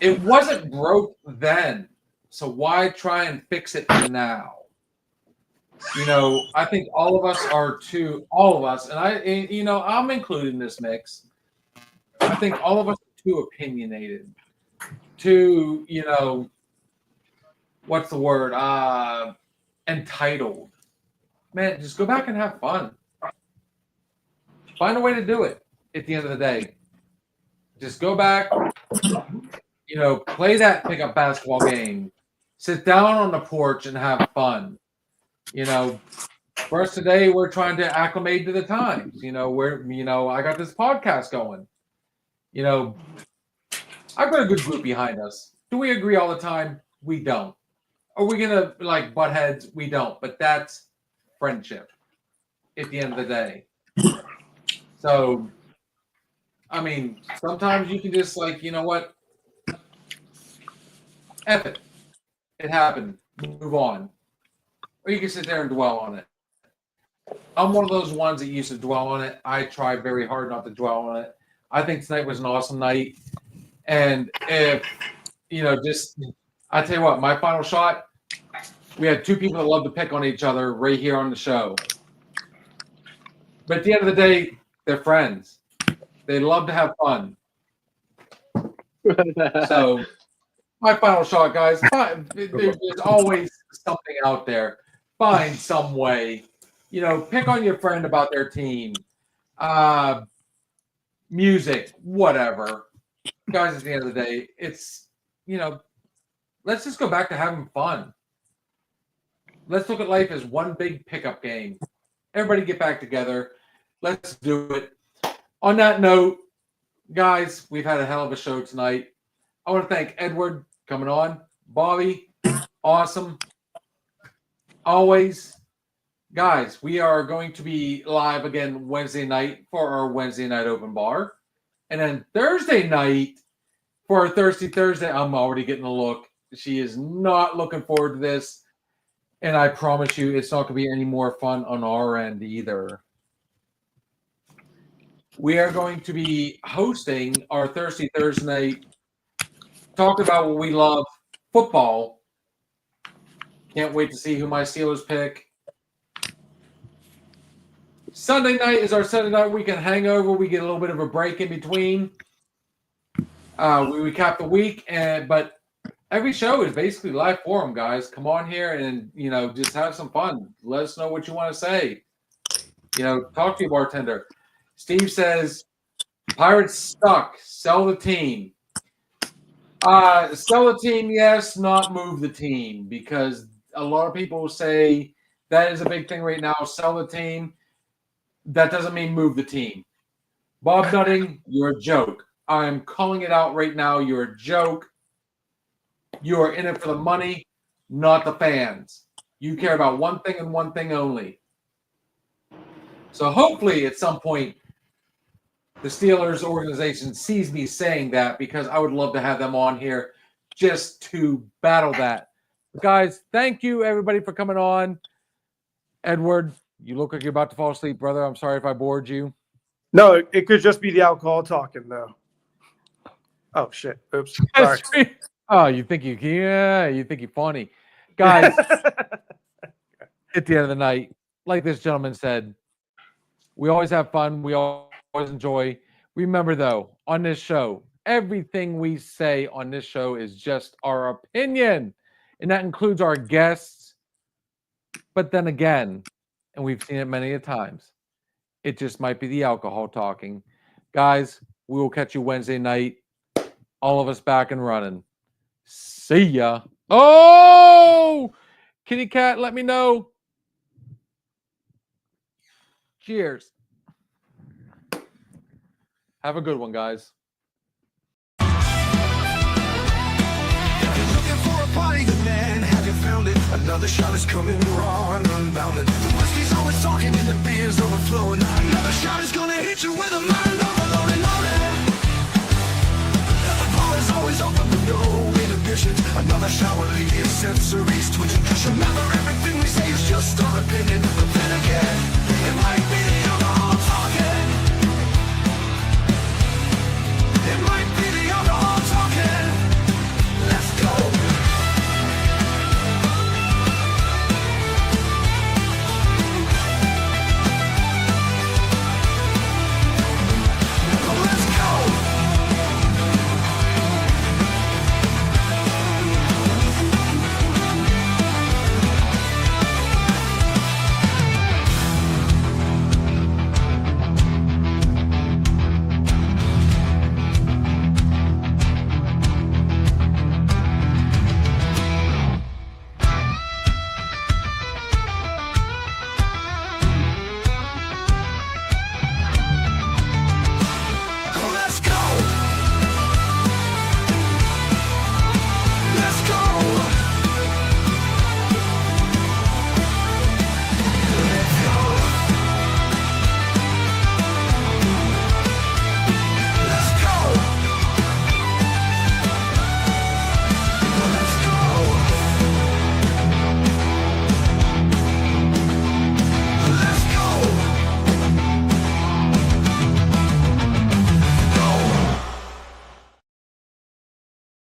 Speaker 2: it wasn't broke then. So why try and fix it now? You know, I think all of us, and you know, I'm included in this mix. I think all of us are too opinionated, too, you know, what's the word? Entitled. Man, just go back and have fun. Find a way to do it at the end of the day. Just go back, you know, play that pickup basketball game. Sit down on the porch and have fun. You know, for us today, we're trying to acclimate to the times. You know, I got this podcast going. You know, I've got a good group behind us. Do we agree all the time? We don't. Are we gonna like butt heads? We don't. But that's friendship at the end of the day. So, I mean, sometimes you can just like, you know what? F it. It happened. Move on. Or you can sit there and dwell on it. I'm one of those ones that used to dwell on it. I try very hard not to dwell on it. I think tonight was an awesome night. And if, you know, just, I tell you what, my final shot, we had two people that love to pick on each other right here on the show. But at the end of the day, they're friends. They love to have fun. So, my final shot, guys. There's always something out there. Find some way. You know, pick on your friend about their team. Music, whatever. Guys, at the end of the day, it's, you know, let's just go back to having fun. Let's look at life as one big pickup game. Everybody get back together. Let's do it. On that note, guys, we've had a hell of a show tonight. I want to thank Edward coming on. Bobby, awesome. Always. Guys, we are going to be live again Wednesday night for our Wednesday night open bar. And then Thursday night for our Thirsty Thursday. I'm already getting a look. She is not looking forward to this. And I promise you, it's not going to be any more fun on our end either. We are going to be hosting our Thirsty Thursday night, talking about what we love, football. Can't wait to see who my Steelers pick. Sunday night is our Sunday night weekend hangover. We get a little bit of a break in between. We recap the week, but every show is basically live forum, guys. Come on here and just have some fun. Let us know what you want to say. Talk to your bartender. Steve says, Pirates suck. Sell the team. Sell the team, yes, not move the team, because a lot of people say that is a big thing right now. Sell the team. That doesn't mean move the team. Bob Nutting, you're a joke. I'm calling it out right now. You're a joke. You are in it for the money, not the fans. You care about one thing and one thing only. So hopefully at some point the Steelers organization sees me saying that, because I would love to have them on here just to battle that. Guys, thank you everybody for coming on. Edward, you look like you're about to fall asleep, brother. I'm sorry if I bored you.
Speaker 4: No, it could just be the alcohol talking, though. Oh, shit. Oops. Sorry.
Speaker 2: Oh, you think you're funny. Guys, at the end of the night, like this gentleman said, we always have fun. We always enjoy. Remember, though, on this show, everything we say on this show is just our opinion, and that includes our guests. But then again, and we've seen it many a times, it just might be the alcohol talking. Guys, we will catch you Wednesday night. All of us back and running. See ya. Oh! Kitty Cat, let me know. Cheers. Have a good one, guys.
Speaker 1: If you're looking for a party, good man, have you found it? Another shot is coming raw and unbounded. The whiskey's always talking and the beer's overflowing. Another shot is gonna hit you with a mind overloaded. The bar is always open with no inhibitions. Another shot will leave your sensories twitching.